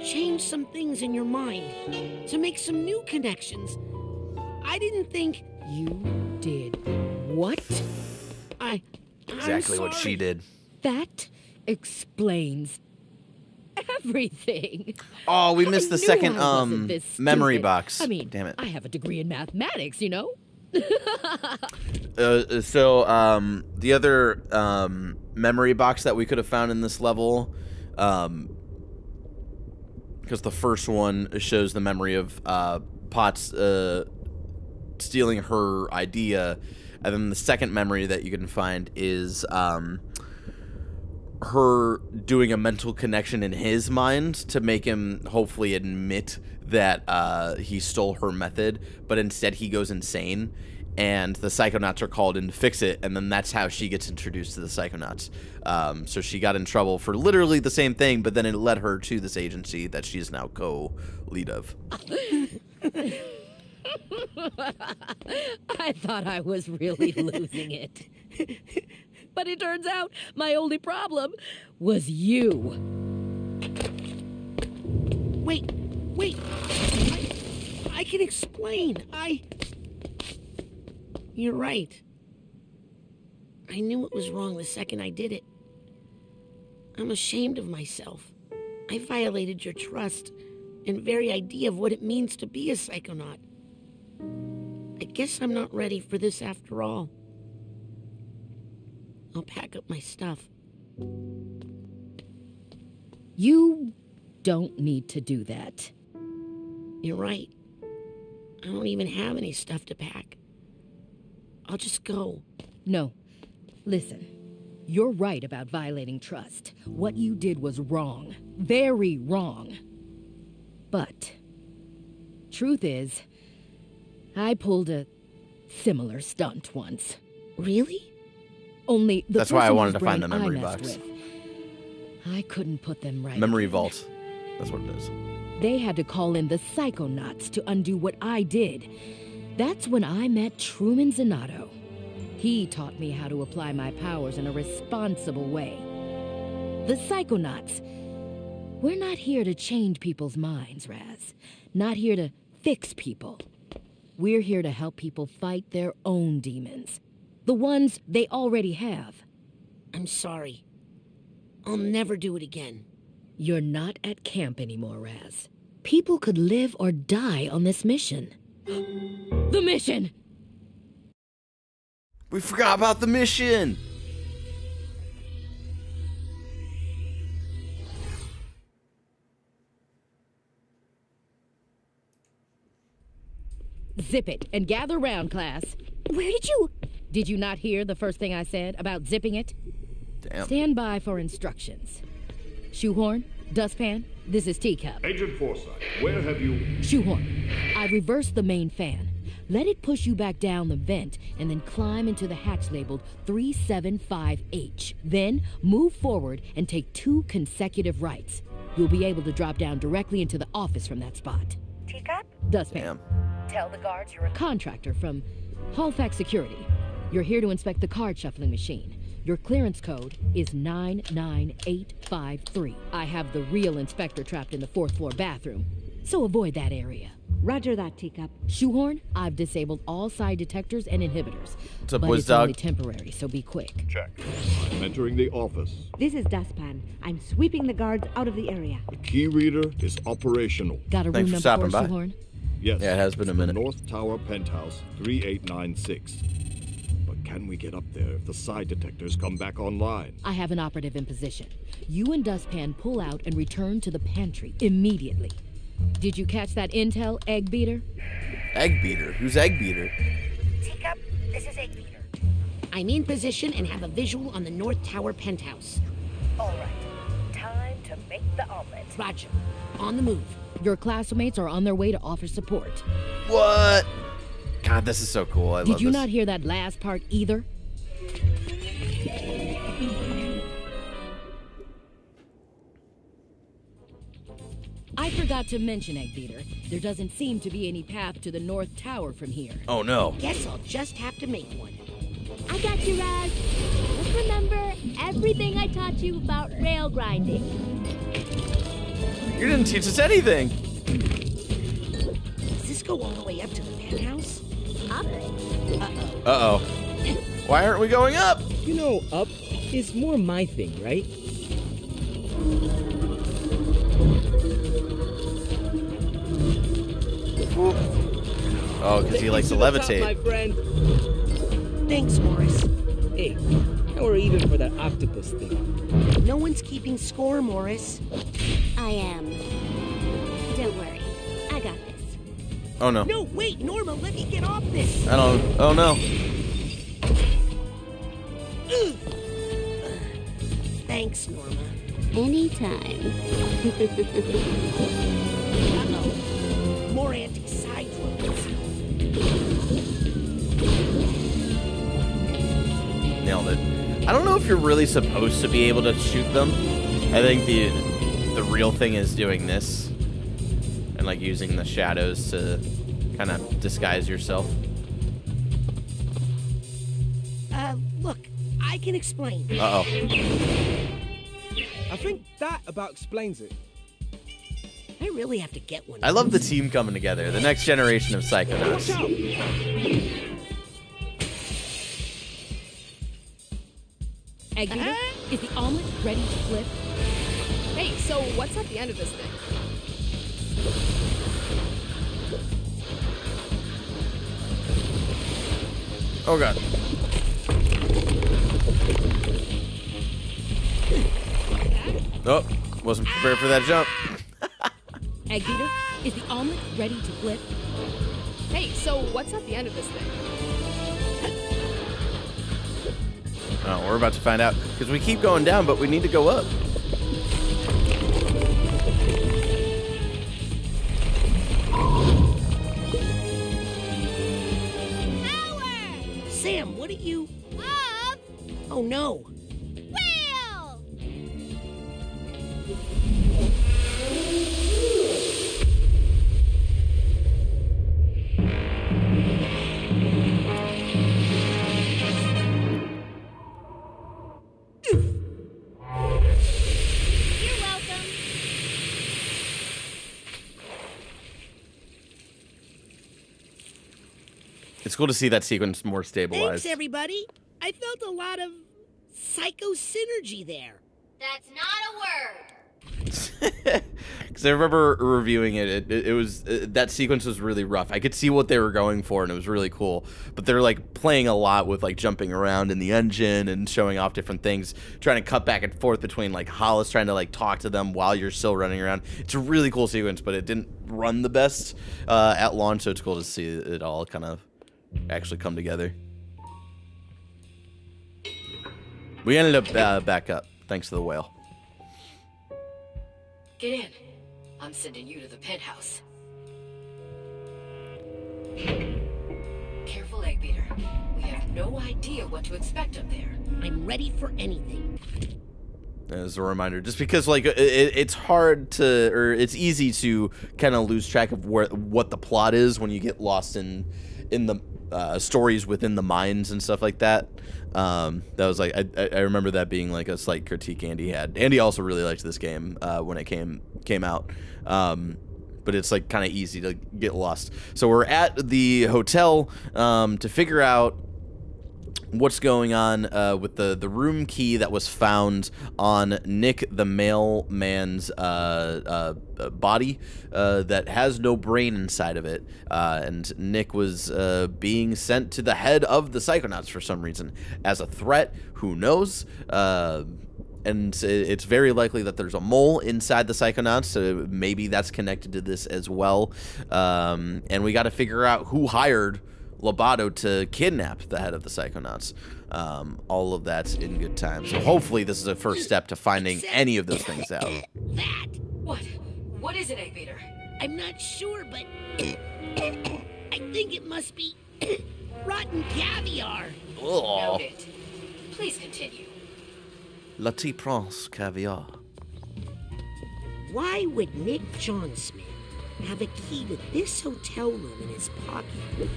change some things in your mind, to make some new connections. I didn't think... You did what? Exactly what she did. That explains everything. Oh, we missed the second memory box. I mean, damn it. I have a degree in mathematics, you know? The other memory box that we could have found in this level, because the first one shows the memory of Potts stealing her idea, and then the second memory that you can find is her doing a mental connection in his mind to make him hopefully admit that he stole her method, but instead he goes insane, and the Psychonauts are called in to fix it, and then that's how she gets introduced to the Psychonauts. So she got in trouble for literally the same thing, but then it led her to this agency that she is now co-lead of. I thought I was really losing it. But it turns out my only problem was you. Wait. I can explain. You're right. I knew it was wrong the second I did it. I'm ashamed of myself. I violated your trust and very idea of what it means to be a Psychonaut. I guess I'm not ready for this after all. I'll pack up my stuff. You don't need to do that. You're right. I don't even have any stuff to pack. I'll just go. No. Listen. You're right about violating trust. What you did was wrong. Very wrong. But, truth is, I pulled a similar stunt once. Really? Only the That's why I wanted person's to find the brain I memory messed box. with, I couldn't put them right. Memory vault. That's what it is. They had to call in the Psychonauts to undo what I did. That's when I met Truman Zanato. He taught me how to apply my powers in a responsible way. The Psychonauts. We're not here to change people's minds, Raz. Not here to fix people. We're here to help people fight their own demons. The ones they already have. I'm sorry. I'll never do it again. You're not at camp anymore, Raz. People could live or die on this mission. The mission! We forgot about the mission! Zip it and gather round, class. Where did you... Did you not hear the first thing I said about zipping it? Damn. Stand by for instructions. Shoehorn, dustpan, this is Teacup. Agent Forsyth, where have you... Shoehorn, I reversed the main fan. Let it push you back down the vent and then climb into the hatch labeled 375H. Then move forward and take 2 consecutive rights. You'll be able to drop down directly into the office from that spot. Teacup? Dustpan. Damn. Tell the guards you're a Contractor from Halifax Security. You're here to inspect the card shuffling machine. Your clearance code is 99853. I have the real inspector trapped in the 4th floor bathroom, so avoid that area. Roger that, Teacup. Shoehorn, I've disabled all side detectors and inhibitors. What's up, but boys, it's dog? only temporary, so be quick. Check. I'm entering the office. This is Dustpan. I'm sweeping the guards out of the area. The key reader is operational. Got a room number 4, Shoehorn? Yes. Yeah, it has been a minute. North Tower Penthouse 3896. But can we get up there if the side detectors come back online? I have an operative in position. You and Dustpan pull out and return to the pantry immediately. Did you catch that intel, Egg Beater? Egg Beater? Who's Egg Beater? Teacup, this is Egg Beater. I'm in position and have a visual on the North Tower penthouse. All right. Time to make the omelet. Roger. On the move. Your classmates are on their way to offer support. What? God, this is so cool. I love this. Did you not hear that last part either? I forgot to mention, Egg Beater, there doesn't seem to be any path to the North Tower from here. Oh, no. Guess I'll just have to make one. I got you, Raz. Just remember everything I taught you about rail grinding. You didn't teach us anything. Does this go all the way up to the penthouse? Up? Uh-oh. Uh-oh. Why aren't we going up? You know, up is more my thing, right? Oh, because he likes to levitate. My friend. Thanks, Morris. Hey, now we're even for that octopus thing. No one's keeping score, Morris. I am. Don't worry. I got this. Oh, no. No, wait, Norma, let me get off this. I don't... Oh, no. Ugh. Thanks, Norma. Anytime. Uh-oh. More anti-side roads. Nailed it. I don't know if you're really supposed to be able to shoot them. I think the real thing is doing this. And, like, using the shadows to kind of disguise yourself. Look, I can explain. Uh-oh. I think that about explains it. I really have to get one. I love the team coming together. The next generation of Psychonauts. Egg Beater, is the omelet ready to flip? Hey, so what's at the end of this thing? Oh, God. Oh, wasn't prepared for that jump. Egg Beater, is the omelet ready to flip? Hey, so what's at the end of this thing? Oh, we're about to find out. Because we keep going down, but we need to go up. Sam, what are you... Up! Oh, no. Wheel! You're welcome. It's cool to see that sequence more stabilized. Thanks, everybody. I felt a lot of psycho-synergy there. That's not a word. Because I remember reviewing it. It was that sequence was really rough. I could see what they were going for, and it was really cool. But they're like playing a lot with like jumping around in the engine and showing off different things, trying to cut back and forth between like Hollis trying to like talk to them while you're still running around. It's a really cool sequence, but it didn't run the best at launch. So it's cool to see it all kind of actually come together. We ended up back up thanks to the whale. Get in. I'm sending you to the penthouse. Careful, Egg Beater. We have no idea what to expect up there. I'm ready for anything. As a reminder, just because like it's hard to, or it's easy to kind of lose track of what the plot is when you get lost in the stories within the mines and stuff like that. That was like I remember that being like a slight critique Andy had. Andy also really liked this game when it came out, but but it's like kind of easy to get lost. So we're at the hotel to figure out what's going on with the room key that was found on Nick the mailman's body that has no brain inside of it, and Nick was being sent to the head of the Psychonauts for some reason as a threat. Who knows? And it's very likely that there's a mole inside the Psychonauts, so maybe that's connected to this as well. And we got to figure out who hired Lobato to kidnap the head of the Psychonauts. All of that's in good time. So hopefully this is a first step to finding any of those things out. That. What is it, Egg-Beater? I'm not sure, but I think it must be rotten caviar. Oh. Noted. Please continue. La Tea Prince caviar. Why would Nick John Smith have a key to this hotel room in his pocket?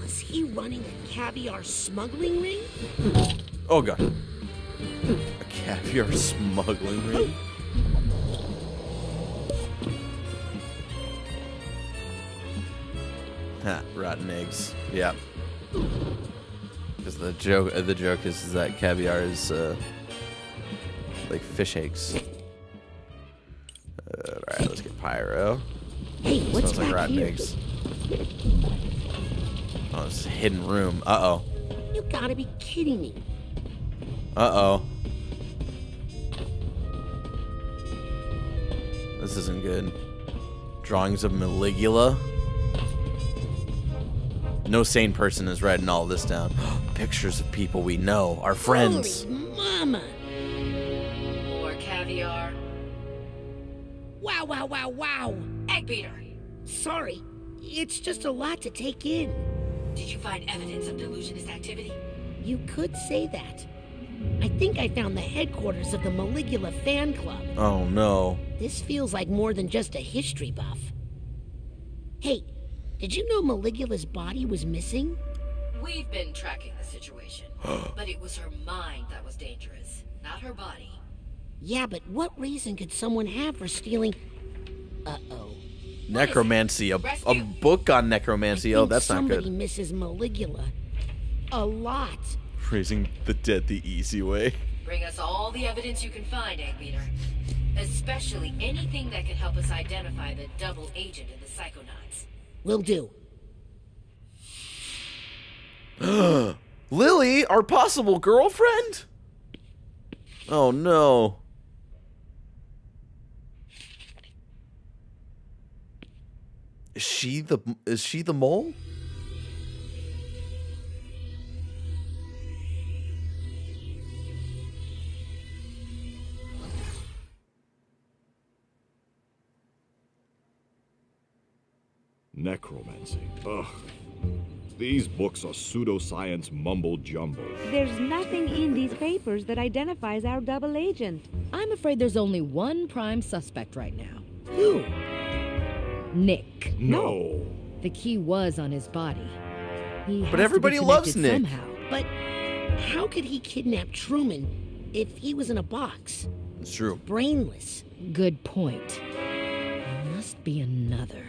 Was he running a caviar smuggling ring? Oh god. A caviar smuggling ring? Ha, rotten eggs. Yeah. Because the joke is that caviar is like fish eggs. Alright, let's get pyro. Hey, what's smells like back rotten here? eggs. Oh, it's a hidden room. Uh-oh. You gotta be kidding me. Uh-oh. This isn't good. Drawings of Maligula. No sane person is writing all this down. Pictures of people we know, our friends. Holy mama! More caviar. Wow, wow, wow, wow! Egg-Beater! Sorry, it's just a lot to take in. Did you find evidence of delusionist activity? You could say that. I think I found the headquarters of the Maligula fan club. Oh no. This feels like more than just a history buff. Hey, did you know Maligula's body was missing? We've been tracking the situation, but it was her mind that was dangerous, not her body. Yeah, but what reason could someone have for stealing... Uh-oh. Necromancy, a book on necromancy. Oh, that's not good. Somebody misses Maligula. A lot. Raising the dead the easy way. Bring us all the evidence you can find, Egg-Beater. Especially anything that can help us identify the double agent in the Psychonauts. Will do. Lily, our possible girlfriend? Oh no. Is she the mole? Necromancy. Ugh. These books are pseudoscience mumbo-jumbo. There's nothing in these papers that identifies our double agent. I'm afraid there's only one prime suspect right now. Who? Nick. No. The key was on his body. But everybody loves Nick. Somehow. But how could he kidnap Truman if he was in a box? It's true. Brainless. Good point. There must be another.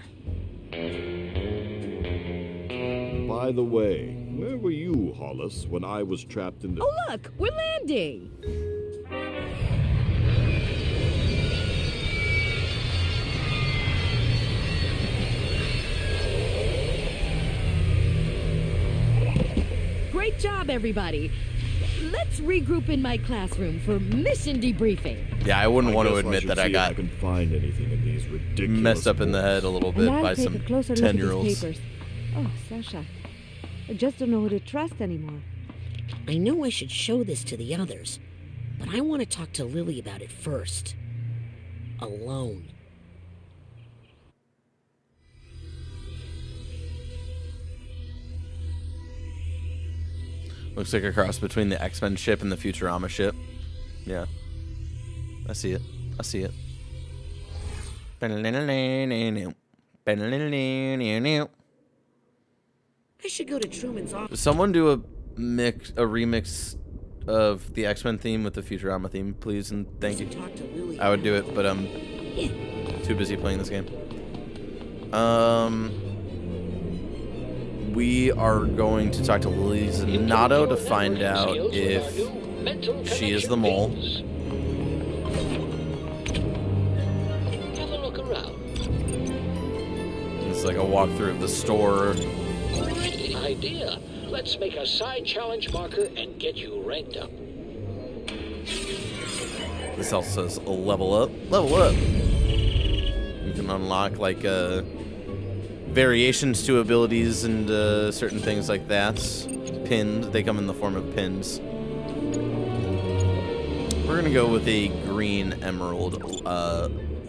By the way, where were you, Hollis, when I was trapped in the... Oh, look! We're landing! Great job, everybody. Let's regroup in my classroom for mission debriefing. Yeah, I wouldn't want to admit that I got I can find anything in these ridiculous messed up in the head a little bit And I'll by take some a closer look at these 10-year-olds. papers. Oh, Sasha. I just don't know who to trust anymore. I know I should show this to the others, but I want to talk to Lily about it first. Alone. Looks like a cross between the X-Men ship and the Futurama ship. Yeah. I see it. I see it. I should go to Truman's office. Someone do a remix of the X-Men theme with the Futurama theme, please, and thank you. Talk to Lily. I would do it, but Too busy playing this game. We are going to talk to Lily Zanato to find out if she is the mole. Have a look around. It's like a walkthrough of the store. Great idea. Let's make a side challenge marker and get you ranked up. This also says level up. Level up. You can unlock like variations to abilities and certain things like that. Pins. They come in the form of pins. We're gonna go with a green emerald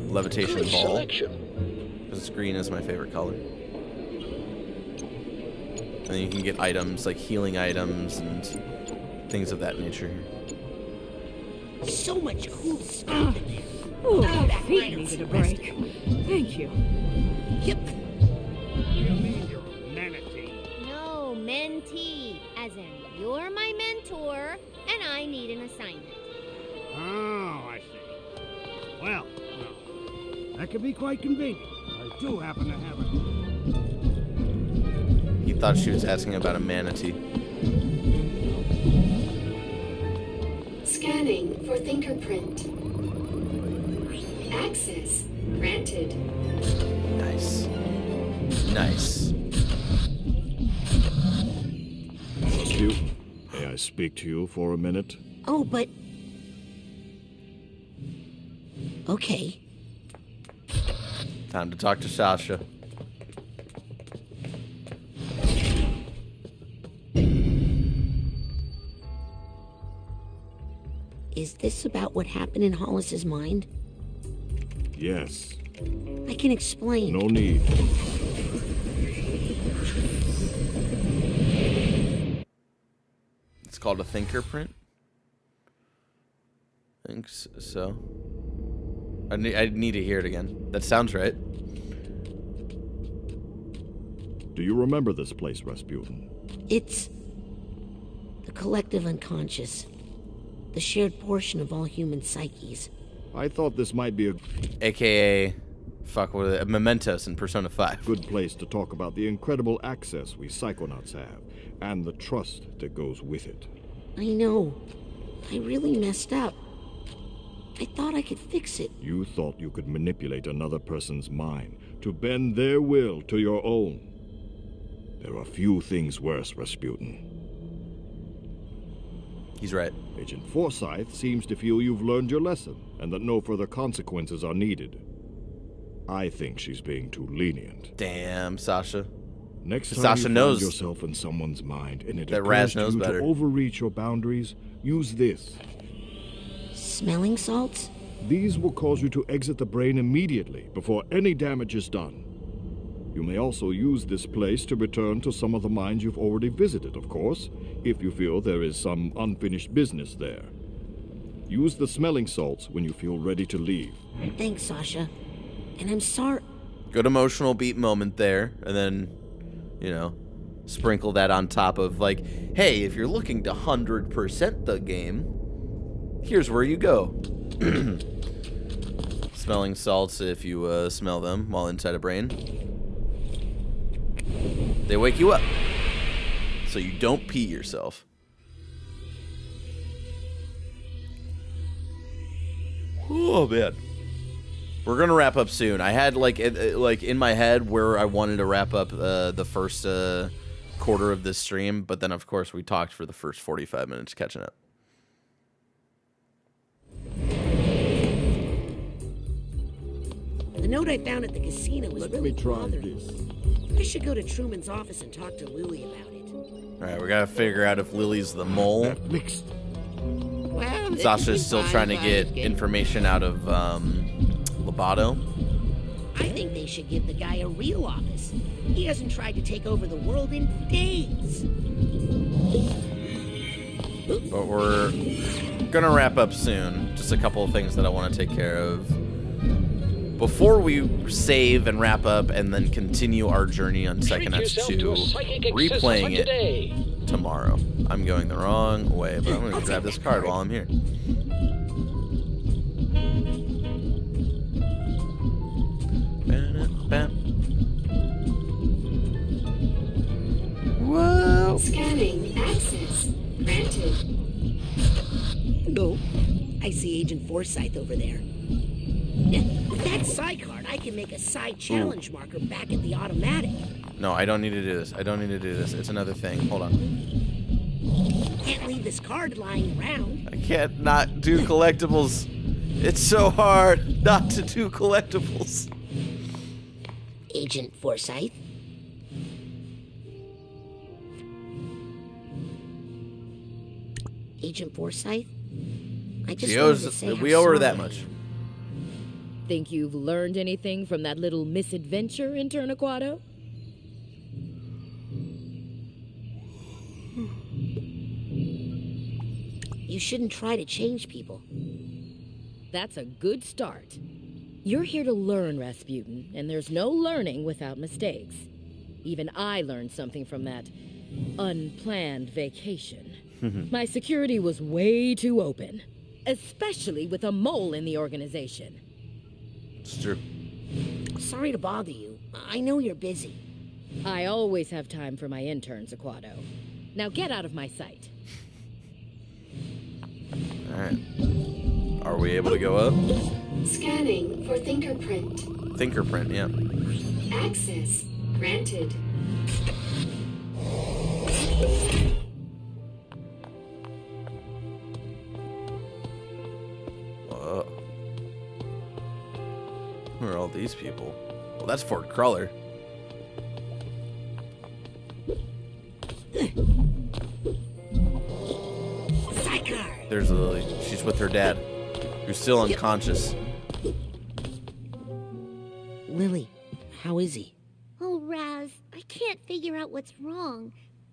levitation Good ball. selection. Because green is my favorite color. And you can get items like healing items and things of that nature. So much cool stuff in there. Ooh, None of my that feet violence needed a and rest. break. Thank you. Yep. No, mentee. As in, you're my mentor, and I need an assignment. Oh, I see. Well, that could be quite convenient. I do happen to have it. He thought she was asking about a manatee. Scanning for fingerprint. Access granted. Nice. Nice. Rasputin, may I speak to you for a minute? Oh, but... Okay. Time to talk to Sasha. Is this about what happened in Hollis's mind? Yes. I can explain. No need. It's called a thinker print. I think so. I need to hear it again. That sounds right. Do you remember this place, Rasputin? It's the collective unconscious. The shared portion of all human psyches. I thought this might be a... AKA, Mementos in Persona 5. Good place to talk about the incredible access we Psychonauts have, and the trust that goes with it. I know. I really messed up. I thought I could fix it. You thought you could manipulate another person's mind to bend their will to your own. There are few things worse, Rasputin. He's right. Agent Forsyth seems to feel you've learned your lesson and that no further consequences are needed. I think she's being too lenient. Damn, Sasha. Next time Sasha you knows find yourself in someone's mind and it that occurs Raz to knows you better. to overreach your boundaries, use this. Smelling salts? These will cause you to exit the brain immediately before any damage is done. You may also use this place to return to some of the mines you've already visited, of course, if you feel there is some unfinished business there. Use the smelling salts when you feel ready to leave. Thanks, Sasha. And I'm sorry. Good emotional beat moment there, and then, you know, sprinkle that on top of like, hey, if you're looking to 100% the game, here's where you go. Smelling salts, if you smell them while inside a brain, they wake you up, so you don't pee yourself. Oh man, we're gonna wrap up soon. I had like in my head where I wanted to wrap up the first quarter of this stream, but then of course we talked for the first 45 minutes catching up. The note I found at the casino was really me try bothering this. me. I should go to Truman's office and talk to Lily about it. All right, we gotta figure out if Lily's the mole. Well, Sasha's still trying to get information out of Lobato. I think they should give the guy a real office. He hasn't tried to take over the world in days. But we're gonna wrap up soon. Just a couple of things that I want to take care of before we save and wrap up and then continue our journey on Psychonauts 2, replaying it tomorrow. I'm going the wrong way, but I'm going to grab this card while I'm here. Wow. Scanning access granted. Oh, I see Agent Forsyth over there. With that psi card, I can make a psi challenge marker back at the automatic. No, I don't need to do this. I don't need to do this. It's another thing. Hold on. Can't leave this card lying around. I can't not do collectibles. It's so hard not to do collectibles. Agent Forsyth? Agent Forsyth? I just wanted to say we owe her that much. Think you've learned anything from that little misadventure, Intern Aquato? You shouldn't try to change people. That's a good start. You're here to learn, Rasputin, and there's no learning without mistakes. Even I learned something from that unplanned vacation. My security was way too open, especially with a mole in the organization. It's true. Sorry to bother you. I know you're busy. I always have time for my interns, Aquato. Now get out of my sight. Alright. Are we able to go up? Scanning for fingerprint. Fingerprint, yeah. Access granted. Whoa. Who are all these people? Well, that's Ford Cruller. There's Lily. She's with her dad, who's still unconscious. Lily, how is he? Oh, Raz, I can't figure out what's wrong.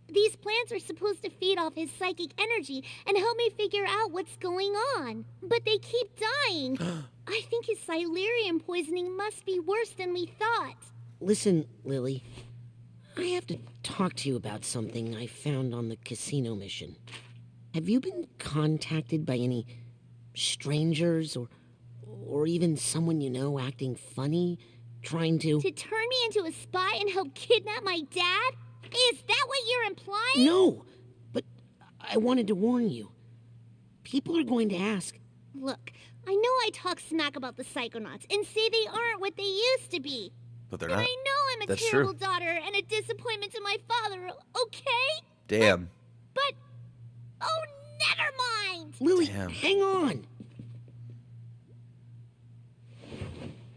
These plants are supposed to feed off his psychic energy and help me figure out what's going on. But they keep dying. I think his Silurium poisoning must be worse than we thought. Listen, Lily. I have to talk to you about something I found on the casino mission. Have you been contacted by any strangers or even someone you know acting funny, trying to... To turn me into a spy and help kidnap my dad? Is that what you're implying? No, but I wanted to warn you. People are going to ask. Look, I know I talk smack about the Psychonauts and say they aren't what they used to be. But they're and not. I know I'm a That's terrible true. daughter and a disappointment to my father, okay? Damn. But, oh, never mind! Lily, Damn. hang on.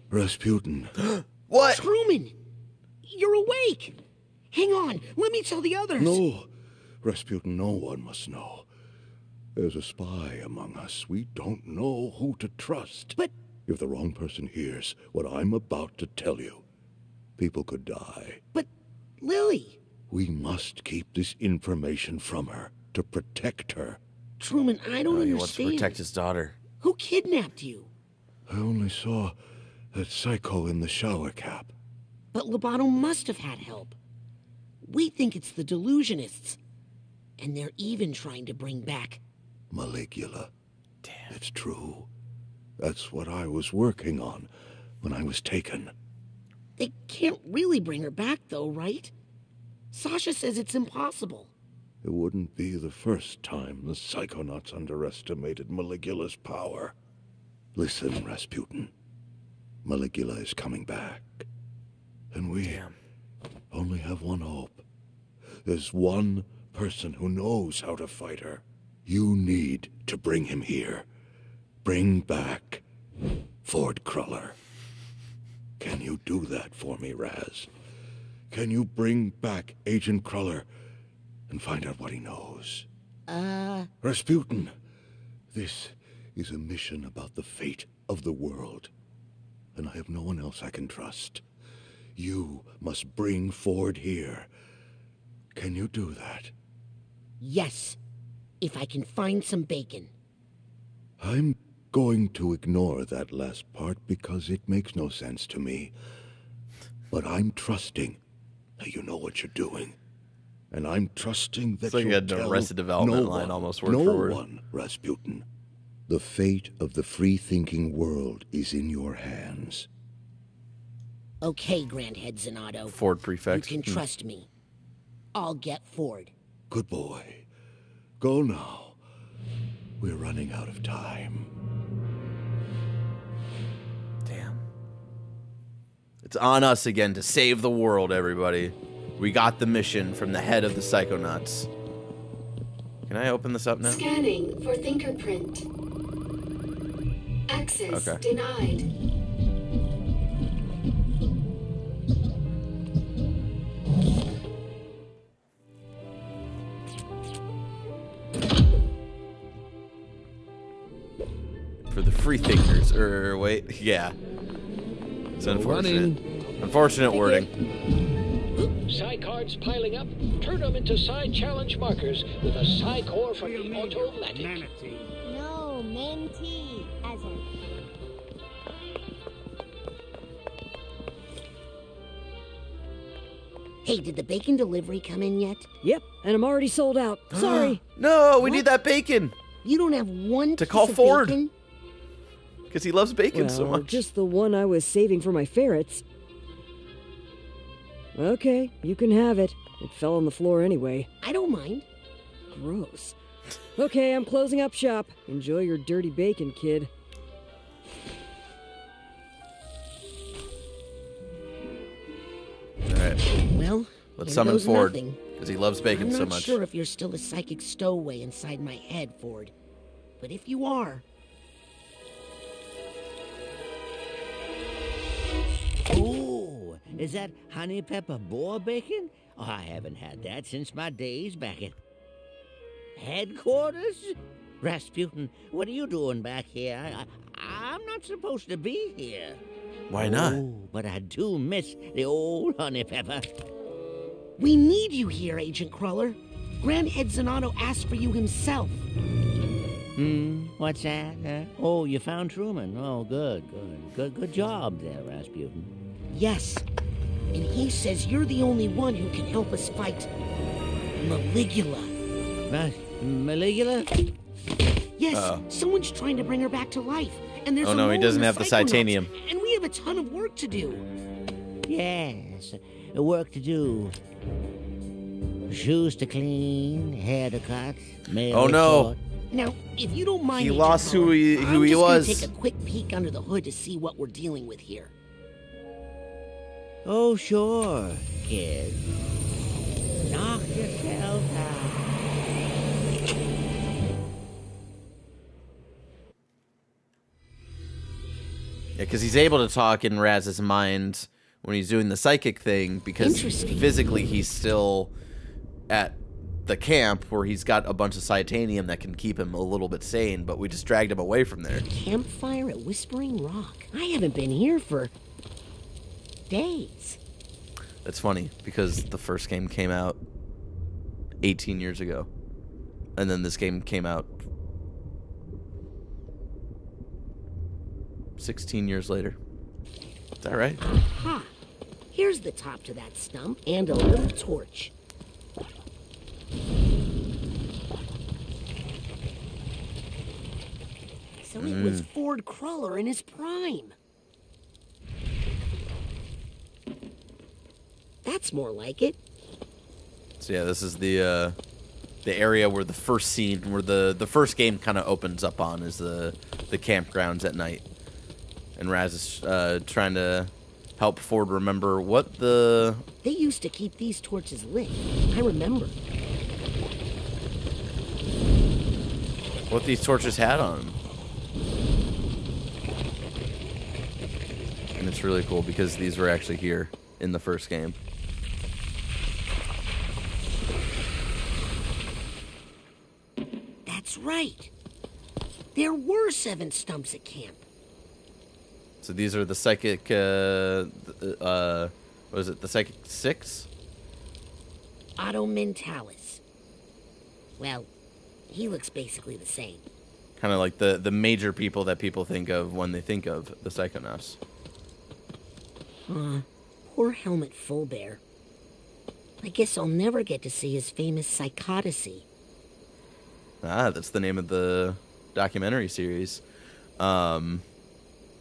Rasputin. What? Truman, you're awake. Hang on, let me tell the others. No, Rasputin, no one must know. There's a spy among us. We don't know who to trust. But... If the wrong person hears what I'm about to tell you, people could die. But, Lily... We must keep this information from her to protect her. Truman, I don't understand. He wants to protect his daughter. Who kidnapped you? I only saw that psycho in the shower cap. But Lobato must have had help. We think it's the delusionists. And they're even trying to bring back... Maligula. Damn. It's true. That's what I was working on when I was taken. They can't really bring her back, though, right? Sasha says it's impossible. It wouldn't be the first time the Psychonauts underestimated Maligula's power. Listen, Rasputin. Maligula is coming back. And we only have one hope. There's one person who knows how to fight her. You need to bring him here. Bring back Ford Cruller. Can you do that for me, Raz? Can you bring back Agent Cruller and find out what he knows? Rasputin, this is a mission about the fate of the world, and I have no one else I can trust. You must bring Ford here. Can you do that? Yes, if I can find some bacon. I'm going to ignore that last part because it makes no sense to me. But I'm trusting that you know what you're doing. And I'm trusting that it's like you'll a tell Arrested Development no line one, almost word no for word. one, Rasputin. The fate of the free-thinking world is in your hands. Okay, Grandhead Zanotto. Ford Prefect. You can trust me. I'll get Ford. Good boy. Go now. We're running out of time. Damn. It's on us again to save the world, everybody. We got the mission from the head of the Psychonauts. Can I open this up now? Scanning for fingerprint. Access denied. For the free thinkers. Wait. Yeah. It's unfortunate. Unfortunate wording. Psi cards piling up. Turn them into Psi challenge markers with a Psi core from the automatic. No, mentee. As in. Hey, did the bacon delivery come in yet? Yep, and I'm already sold out. Sorry. No, we need that bacon. You don't have one to piece call of Ford. bacon? Because he loves bacon so Well, much. just the one I was saving for my ferrets. Okay, you can have it. It fell on the floor anyway. I don't mind. Gross. Okay, I'm closing up shop. Enjoy your dirty bacon, kid. All right. Well, let's here summon goes Ford. nothing. Because he loves bacon so I'm much. not sure if you're still a psychic stowaway inside my head, Ford. But if you are... Oh, is that honey pepper boar bacon? Oh, I haven't had that since my days back at headquarters. Rasputin, what are you doing back here? I'm not supposed to be here. Why not? Oh, but I do miss the old honey pepper. We need you here, Agent Cruller. Grand Head Zanotto asked for you himself. What's that? Oh, you found Truman. Oh, good job there, Rasputin. Yes, and he says you're the only one who can help us fight Maligula. Maligula? Yes, someone's trying to bring her back to life, and there's Oh a no, he mole doesn't in have the Psychonauts, titanium. and we have a ton of work to do. Yes, work to do. Shoes to clean, hair to cut, mail Oh, to no. sort. Now, if you don't mind, He Agent lost who Cruller, he I'm just was. gonna take a quick peek under the hood to see what we're dealing with here. Oh, sure, kid. Knock yourself out. Yeah, because he's able to talk in Raz's mind when he's doing the psychic thing, because physically he's still at the camp where he's got a bunch of titanium that can keep him a little bit sane, but we just dragged him away from there. Campfire at Whispering Rock. I haven't been here for days. That's funny, because the first game came out 18 years ago, and then this game came out 16 years later. Is that right? Aha! Here's the top to that stump and a little torch. So it was Ford Cruller in his prime. That's more like it. So yeah, this is the area where the first scene, where the first game kind of opens up on, is the campgrounds at night. And Raz is trying to help Ford remember what the... They used to keep these torches lit. I remember. What these torches had on them. And it's really cool because these were actually here in the first game. That's right. There were 7 stumps at camp. So these are the psychic, what is it, the psychic 6? Otto Mentalis. Well, he looks basically the same. Kind of like the major people that people think of when they think of the Psychonauts. Poor Helmut Fullbear. I guess I'll never get to see his famous Psychonaut. Ah, that's the name of the documentary series.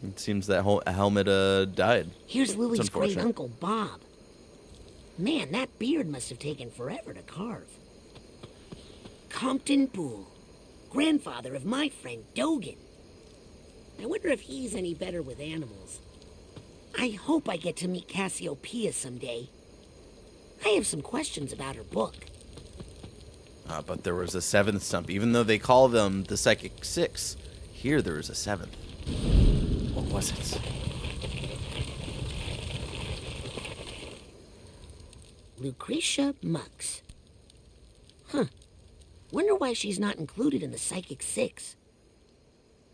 It seems that Helmut died. Here's Lily's It's great unfortunate. uncle, Bob. Man, that beard must have taken forever to carve. Compton Boole, grandfather of my friend Dogan. I wonder if he's any better with animals. I hope I get to meet Cassiopeia someday. I have some questions about her book. But there was a seventh stump. Even though they call them the Psychic Six, here there is a seventh. What was it? Lucretia Mux. Huh. Wonder why she's not included in the Psychic Six.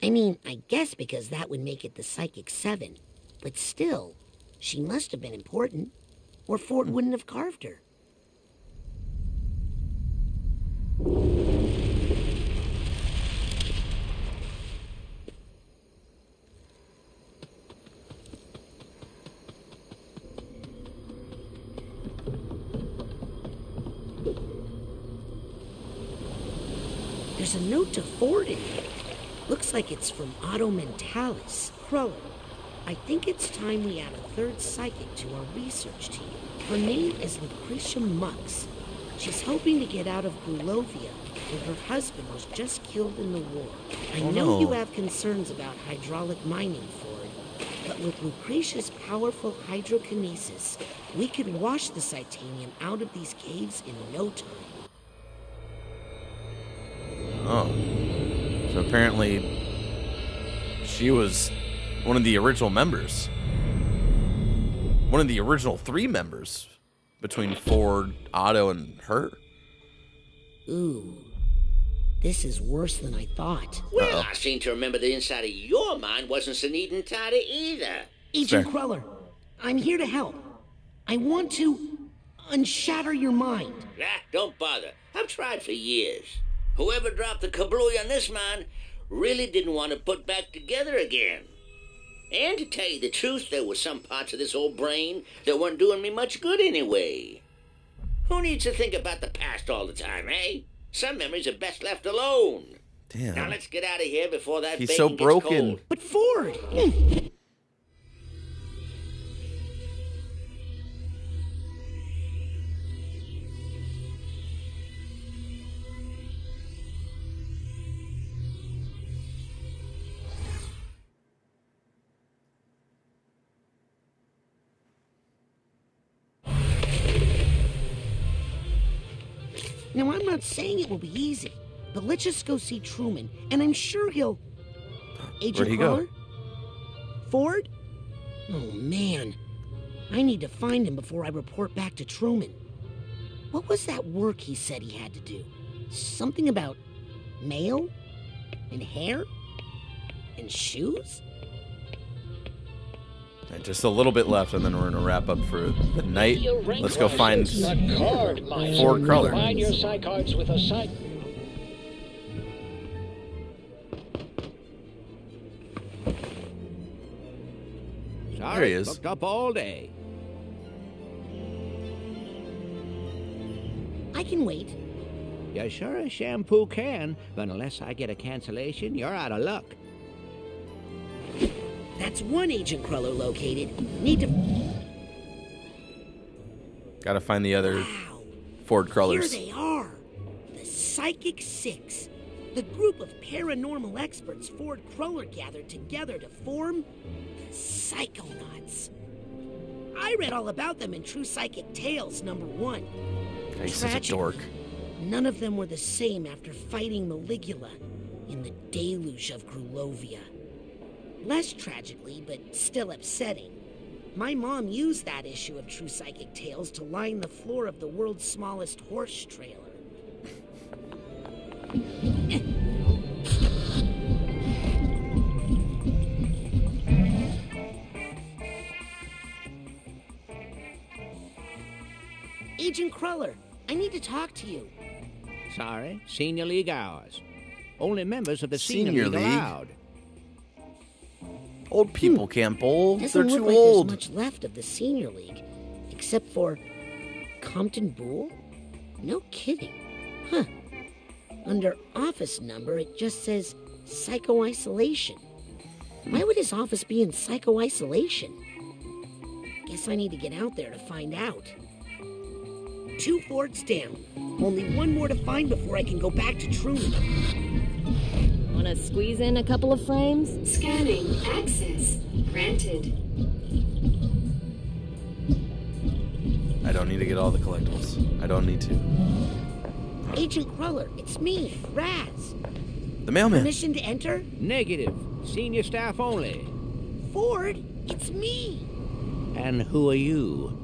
I mean, I guess because that would make it the Psychic Seven. But still, she must have been important, or Ford wouldn't have carved her. There's a note to Ford in here. Looks like it's from Otto Mentalis. Cruller. I think it's time we add a third psychic to our research team. Her name is Lucretia Mux. She's hoping to get out of Grulovia, where her husband was just killed in the war. I know you have concerns about hydraulic mining, Ford, but with Lucretia's powerful hydrokinesis, we could wash the Titanium out of these caves in no time. Oh. So apparently she was one of the original members. One of the original 3 members between Ford, Otto, and her. Ooh. This is worse than I thought. Well, I seem to remember the inside of your mind wasn't so neat and tidy either. Agent Cruller, I'm here to help. I want to unshatter your mind. Don't bother. I've tried for years. Whoever dropped the kablooey on this man really didn't want to put back together again. And to tell you the truth, there were some parts of this old brain that weren't doing me much good anyway. Who needs to think about the past all the time, eh? Some memories are best left alone. Damn. Now let's get out of here before that He's bacon so gets broken. cold. But Ford! Now, I'm not saying it will be easy, but let's just go see Truman, and I'm sure he'll... Agent Where'd he Cruller? go? Ford? Oh, man. I need to find him before I report back to Truman. What was that work he said he had to do? Something about mail? And hair? And shoes? Just a little bit left, and then we're gonna wrap up for the night. Let's go find Ford Cruller. Find your psych cards with a psych. There he is. Booked up all day. I can wait. You sure as shampoo can, but unless I get a cancellation, you're out of luck. That's one Agent Cruller located. Need to... Gotta find the other Ford Crullers. Here they are. The Psychic Six. The group of paranormal experts Ford Cruller gathered together to form the Psychonauts. I read all about them in True Psychic Tales #1. He's such a dork. None of them were the same after fighting Maligula in the deluge of Grulovia. Less tragically, but still upsetting, my mom used that issue of True Psychic Tales to line the floor of the world's smallest horse trailer. Agent Cruller, I need to talk to you. Sorry, Senior League hours. Only members of the Senior League League? allowed. Old people can't bowl. They're Doesn't too look like old. there's much left of the Senior League, except for Compton Boole? No kidding. Huh. Under office number, it just says psycho-isolation. Why would his office be in psycho-isolation? Guess I need to get out there to find out. 2 forts down. Only one more to find before I can go back to Truman. Wanna squeeze in a couple of frames? Scanning. Access granted. I don't need to get all the collectibles. I don't need to. Agent Cruller, it's me, Raz. The mailman. Permission to enter? Negative. Senior staff only. Ford, it's me. And who are you?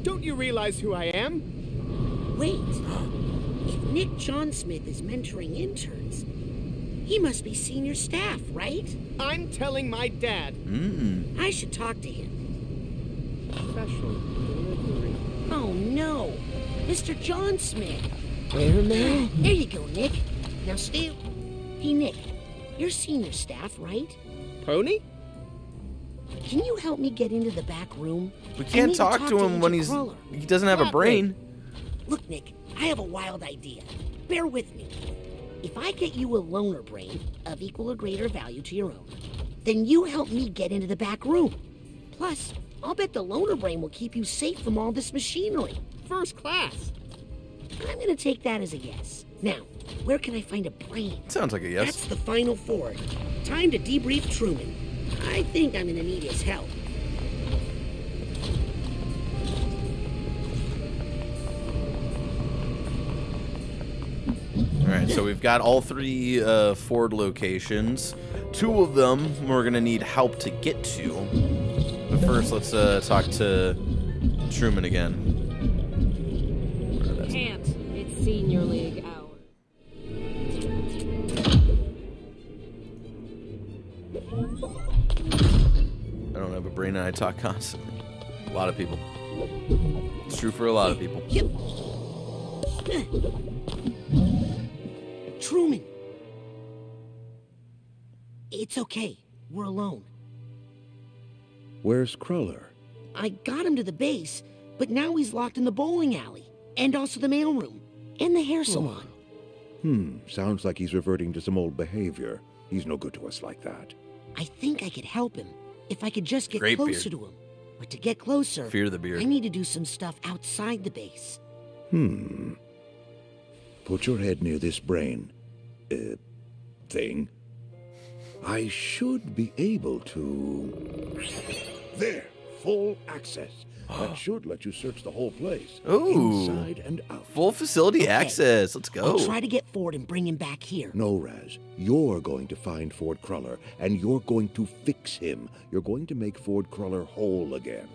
Don't you realize who I am? Wait. If Nick John Smith is mentoring interns, he must be senior staff, right? I'm telling my dad. I should talk to him. Special delivery. Oh no, Mr. John Smith. Airmail? There you go, Nick. Now stay. Hey, Nick, you're senior staff, right? Pony? Can you help me get into the back room? We can't talk to him when he doesn't have a brain. Look, Nick, I have a wild idea. Bear with me. If I get you a loner brain of equal or greater value to your own, then you help me get into the back room. Plus, I'll bet the loner brain will keep you safe from all this machinery. First class. I'm gonna take that as a yes. Now, where can I find a brain? Sounds like a yes. That's the final Ford. Time to debrief Truman. I think I'm gonna need his help. Alright, so we've got all 3 Ford locations. 2 of them we're going to need help to get to. But first, let's talk to Truman again. Can't. It's senior league hour. I don't have a brain and I talk constantly. A lot of people. It's true for a lot of people. Truman. It's okay. We're alone. Where's Cruller? I got him to the base, but now he's locked in the bowling alley, and also the mailroom, and the hair salon. Sounds like he's reverting to some old behavior. He's no good to us like that. I think I could help him if I could just get Great closer beard. to him. But to get closer, Fear the beard. I need to do some stuff outside the base. Put your head near this brain, thing. I should be able to... There! Full access. That should let you search the whole place. Ooh. Inside and out. Full facility Okay. access. Let's go. I'll try to get Ford and bring him back here. No, Raz. You're going to find Ford Cruller, and you're going to fix him. You're going to make Ford Cruller whole again.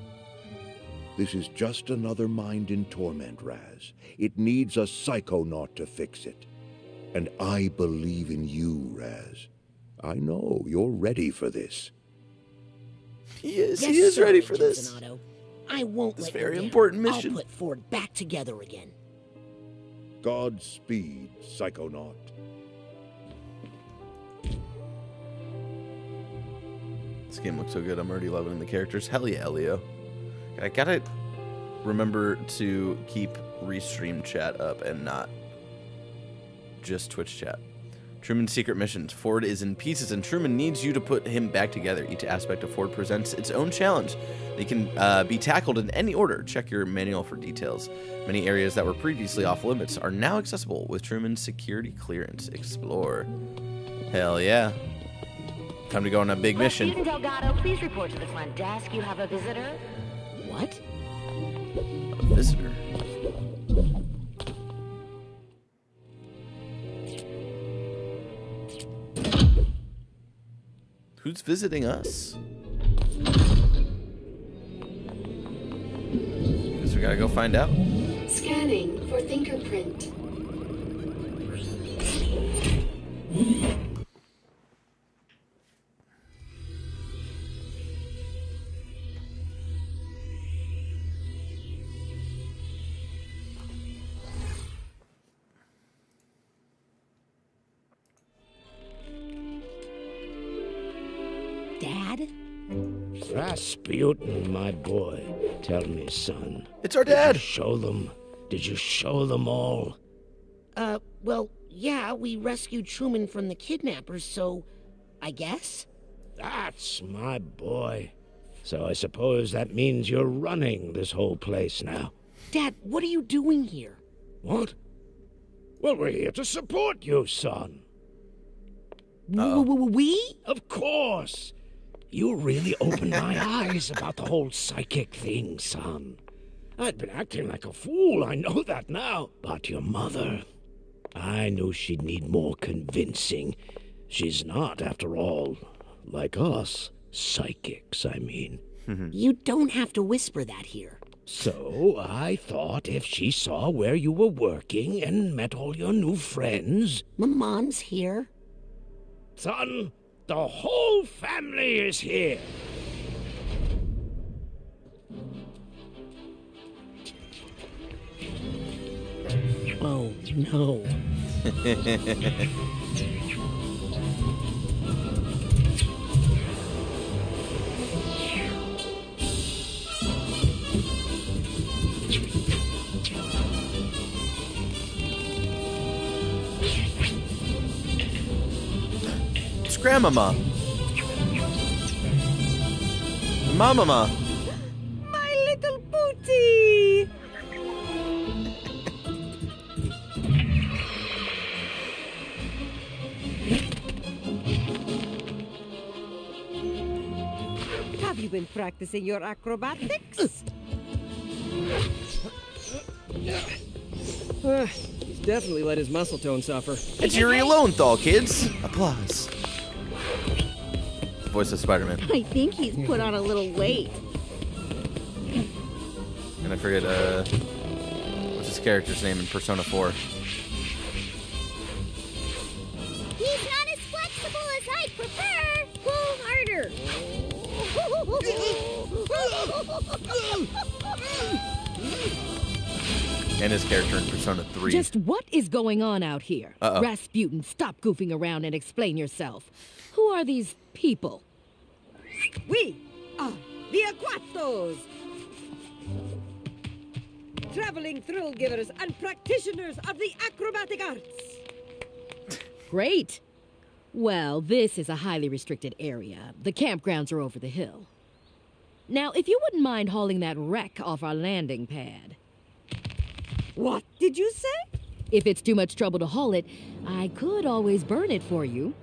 This is just another mind in torment, Raz. It needs a Psychonaut to fix it. And I believe in you, Raz. I know you're ready for this. He is. Yes, He is sir, ready for Agent this. Zanotto. I won't This let very you down. important mission. I'll put Ford back together again. Godspeed, Psychonaut. This game looks so good. I'm already loving the characters. Hell yeah, Leo. I gotta remember to keep restream chat up and not just Twitch chat. Truman's secret missions. Ford is in pieces and Truman needs you to put him back together. Each aspect of Ford presents its own challenge. They can be tackled in any order. Check your manual for details. Many areas that were previously off limits are now accessible with Truman's security clearance. Explore. Hell yeah. Time to go on a big mission. Student Delgado, please report to the front desk. You have a visitor. What? A visitor. Who's visiting us? Guess we gotta go find out. Scanning for fingerprint. Dad? Rasputin, my boy. Tell me, son. It's our dad. Did you show them? Did you show them all? Well, yeah, we rescued Truman from the kidnappers, so I guess? That's my boy. So I suppose that means you're running this whole place now. Dad, what are you doing here? What? Well, we're here to support you, son. We? Of course. You really opened my eyes about the whole psychic thing, son. I'd been acting like a fool, I know that now. But your mother, I knew she'd need more convincing. She's not, after all, like us. Psychics, I mean. You don't have to whisper that here. So I thought if she saw where you were working and met all your new friends... My mom's here. Son, the whole family is here. Oh, no. It's Grandmama. Mamama. My little booty! Have you been practicing your acrobatics? He's definitely let his muscle tone suffer. It's Yuri Lowenthal, kids. Applause. Voice of Spider-Man. I think he's put on a little weight. And I forget, what's his character's name in Persona 4? He's not as flexible as I'd prefer. Pull harder. And his character in Persona 3. Just what is going on out here? Uh-oh. Rasputin, stop goofing around and explain yourself. Who are these people? We are the Aquatos! Traveling thrill givers and practitioners of the acrobatic arts. Great. Well, this is a highly restricted area. The campgrounds are over the hill. Now, if you wouldn't mind hauling that wreck off our landing pad. What did you say? If it's too much trouble to haul it, I could always burn it for you.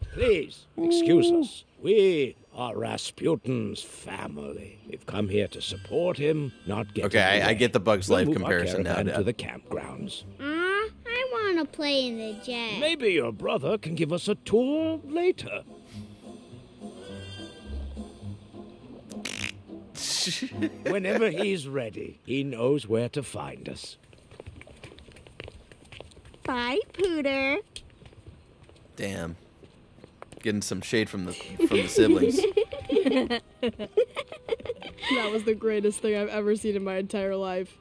Please, excuse us. We are Rasputin's family. We've come here to support him, not get Okay, I get the Bugs Life We'll move our comparison now, caravan Dad. to the campgrounds. I want to play in the jet. Maybe your brother can give us a tour later. Whenever he's ready, he knows where to find us. Bye, Pooter. Damn. Getting some shade from the siblings. That was the greatest thing I've ever seen in my entire life.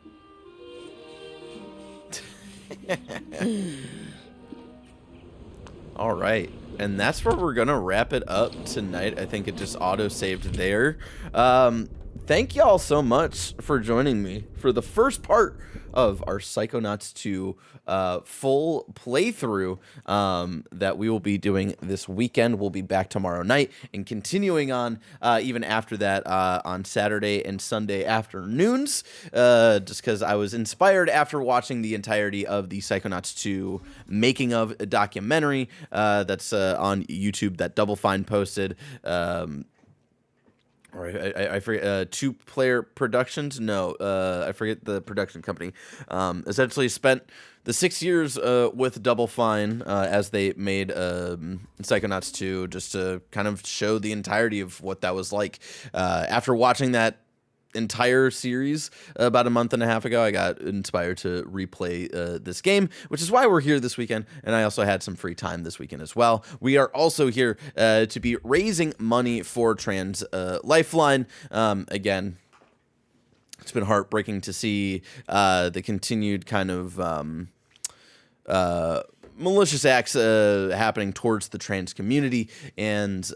All right. And that's where we're going to wrap it up tonight. I think it just auto-saved there. Thank y'all so much for joining me for the first part of our Psychonauts 2 full playthrough that we will be doing this weekend. We'll be back tomorrow night and continuing on even after that on Saturday and Sunday afternoons, just because I was inspired after watching the entirety of the Psychonauts 2 making of a documentary that's on YouTube that Double Fine posted. Or I forget, Two Player Productions? No, I forget the production company. Essentially spent the 6 years with Double Fine as they made Psychonauts 2 just to kind of show the entirety of what that was like. After watching that entire series about a month and a half ago, I got inspired to replay this game, which is why we're here this weekend, and I also had some free time this weekend as well. We are also here to be raising money for Trans Lifeline. Again, it's been heartbreaking to see the continued kind of malicious acts happening towards the trans community, and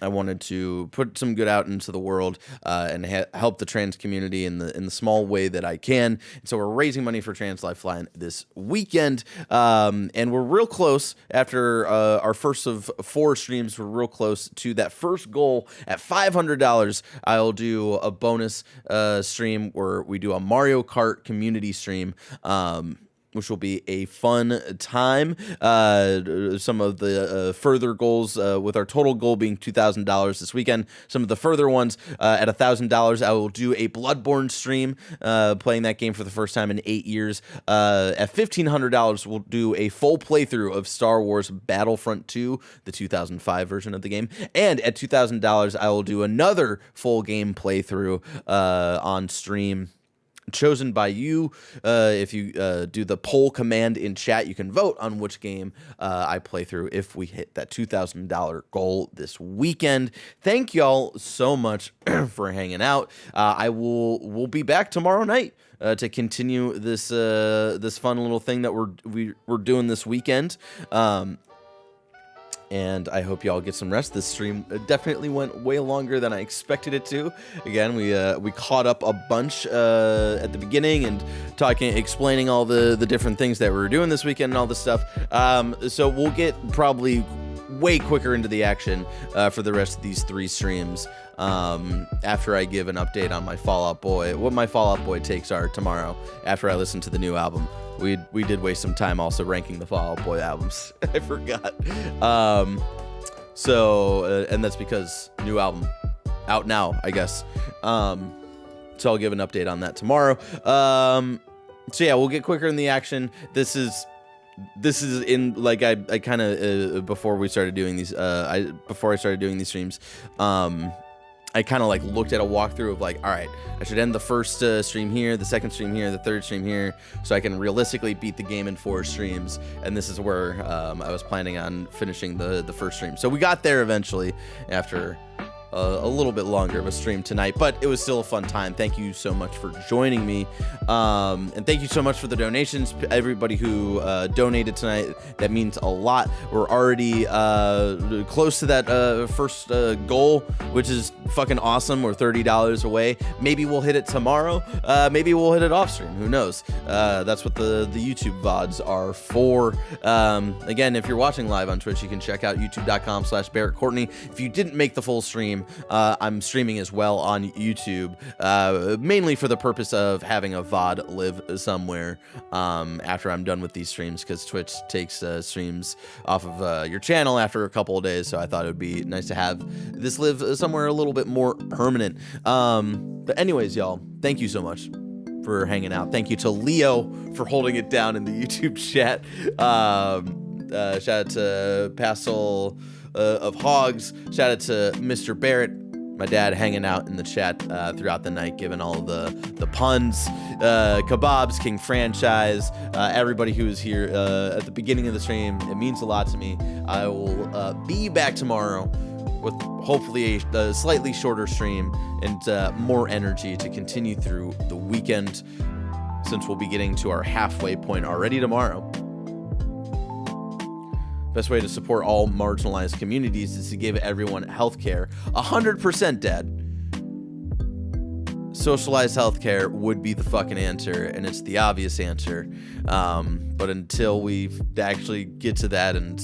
I wanted to put some good out into the world and help the trans community in the small way that I can. And so we're raising money for Trans Lifeline this weekend, and we're real close. After our first of 4 streams, we're real close to that first goal. At $500, I'll do a bonus stream where we do a Mario Kart community stream. Which will be a fun time. Some of the further goals, with our total goal being $2,000 this weekend. Some of the further ones, at $1,000, I will do a Bloodborne stream, playing that game for the first time in 8 years. At $1,500, we'll do a full playthrough of Star Wars Battlefront 2, the 2005 version of the game. And at $2,000, I will do another full game playthrough on stream, chosen by you. If you do the poll command in chat, you can vote on which game I play through if we hit that $2,000 goal this weekend. Thank y'all so much for hanging out. We'll be back tomorrow night to continue this this fun little thing that we're doing this weekend. And I hope y'all get some rest. This stream definitely went way longer than I expected it to. Again, we caught up a bunch at the beginning and explaining all the different things that we were doing this weekend and all this stuff. So we'll get probably way quicker into the action for the rest of these 3 streams after I give an update on my Fall Out Boy, what my Fall Out Boy takes are tomorrow after I listen to the new album. We did waste some time also ranking the Fall Out Boy albums. I forgot. And that's because new album out now, I guess. So I'll give an update on that tomorrow. So yeah, we'll get quicker in the action. This is in, like, I kind of before I started doing these streams, I kind of like looked at a walkthrough of like, all right, I should end the first stream here, the second stream here, the third stream here, so I can realistically beat the game in 4 streams. And this is where I was planning on finishing the first stream. So we got there eventually after a little bit longer of a stream tonight, but it was still a fun time. Thank you so much for joining me. And thank you so much for the donations. Everybody who donated tonight, that means a lot. We're already close to that first goal, which is fucking awesome. We're $30 away. Maybe we'll hit it tomorrow. Maybe we'll hit it off stream. Who knows? That's what the YouTube VODs are for. Again, if you're watching live on Twitch, you can check out youtube.com/Barrett Courtney. If you didn't make the full stream, I'm streaming as well on YouTube, mainly for the purpose of having a VOD live somewhere after I'm done with these streams, because Twitch takes streams off of your channel after a couple of days, so I thought it would be nice to have this live somewhere a little bit more permanent. But anyways, y'all, thank you so much for hanging out. Thank you to Leo for holding it down in the YouTube chat. Shout out to Passel of Hogs. Shout out to Mr. Barrett, my dad, hanging out in the chat throughout the night, giving all the puns. Kebabs, King Franchise, everybody who was here at the beginning of the stream. It means a lot to me. I will be back tomorrow with hopefully a slightly shorter stream and more energy to continue through the weekend, since we'll be getting to our halfway point already tomorrow. Best way to support all marginalized communities is to give everyone healthcare. 100%, Dad. Socialized healthcare would be the fucking answer, and it's the obvious answer. But until we actually get to that, and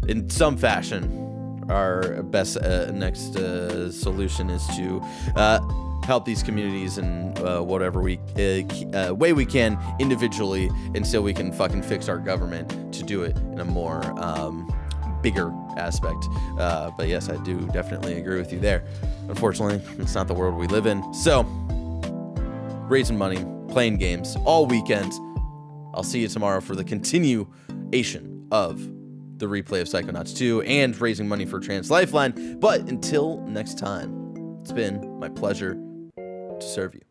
in some fashion, our best next solution is to help these communities in whatever way we can individually, until we can fucking fix our government to do it in a more bigger aspect. But yes, I do definitely agree with you there. Unfortunately, it's not the world we live in. So, raising money, playing games all weekend. I'll see you tomorrow for the continuation of the replay of Psychonauts 2 and raising money for Trans Lifeline. But until next time, it's been my pleasure to serve you.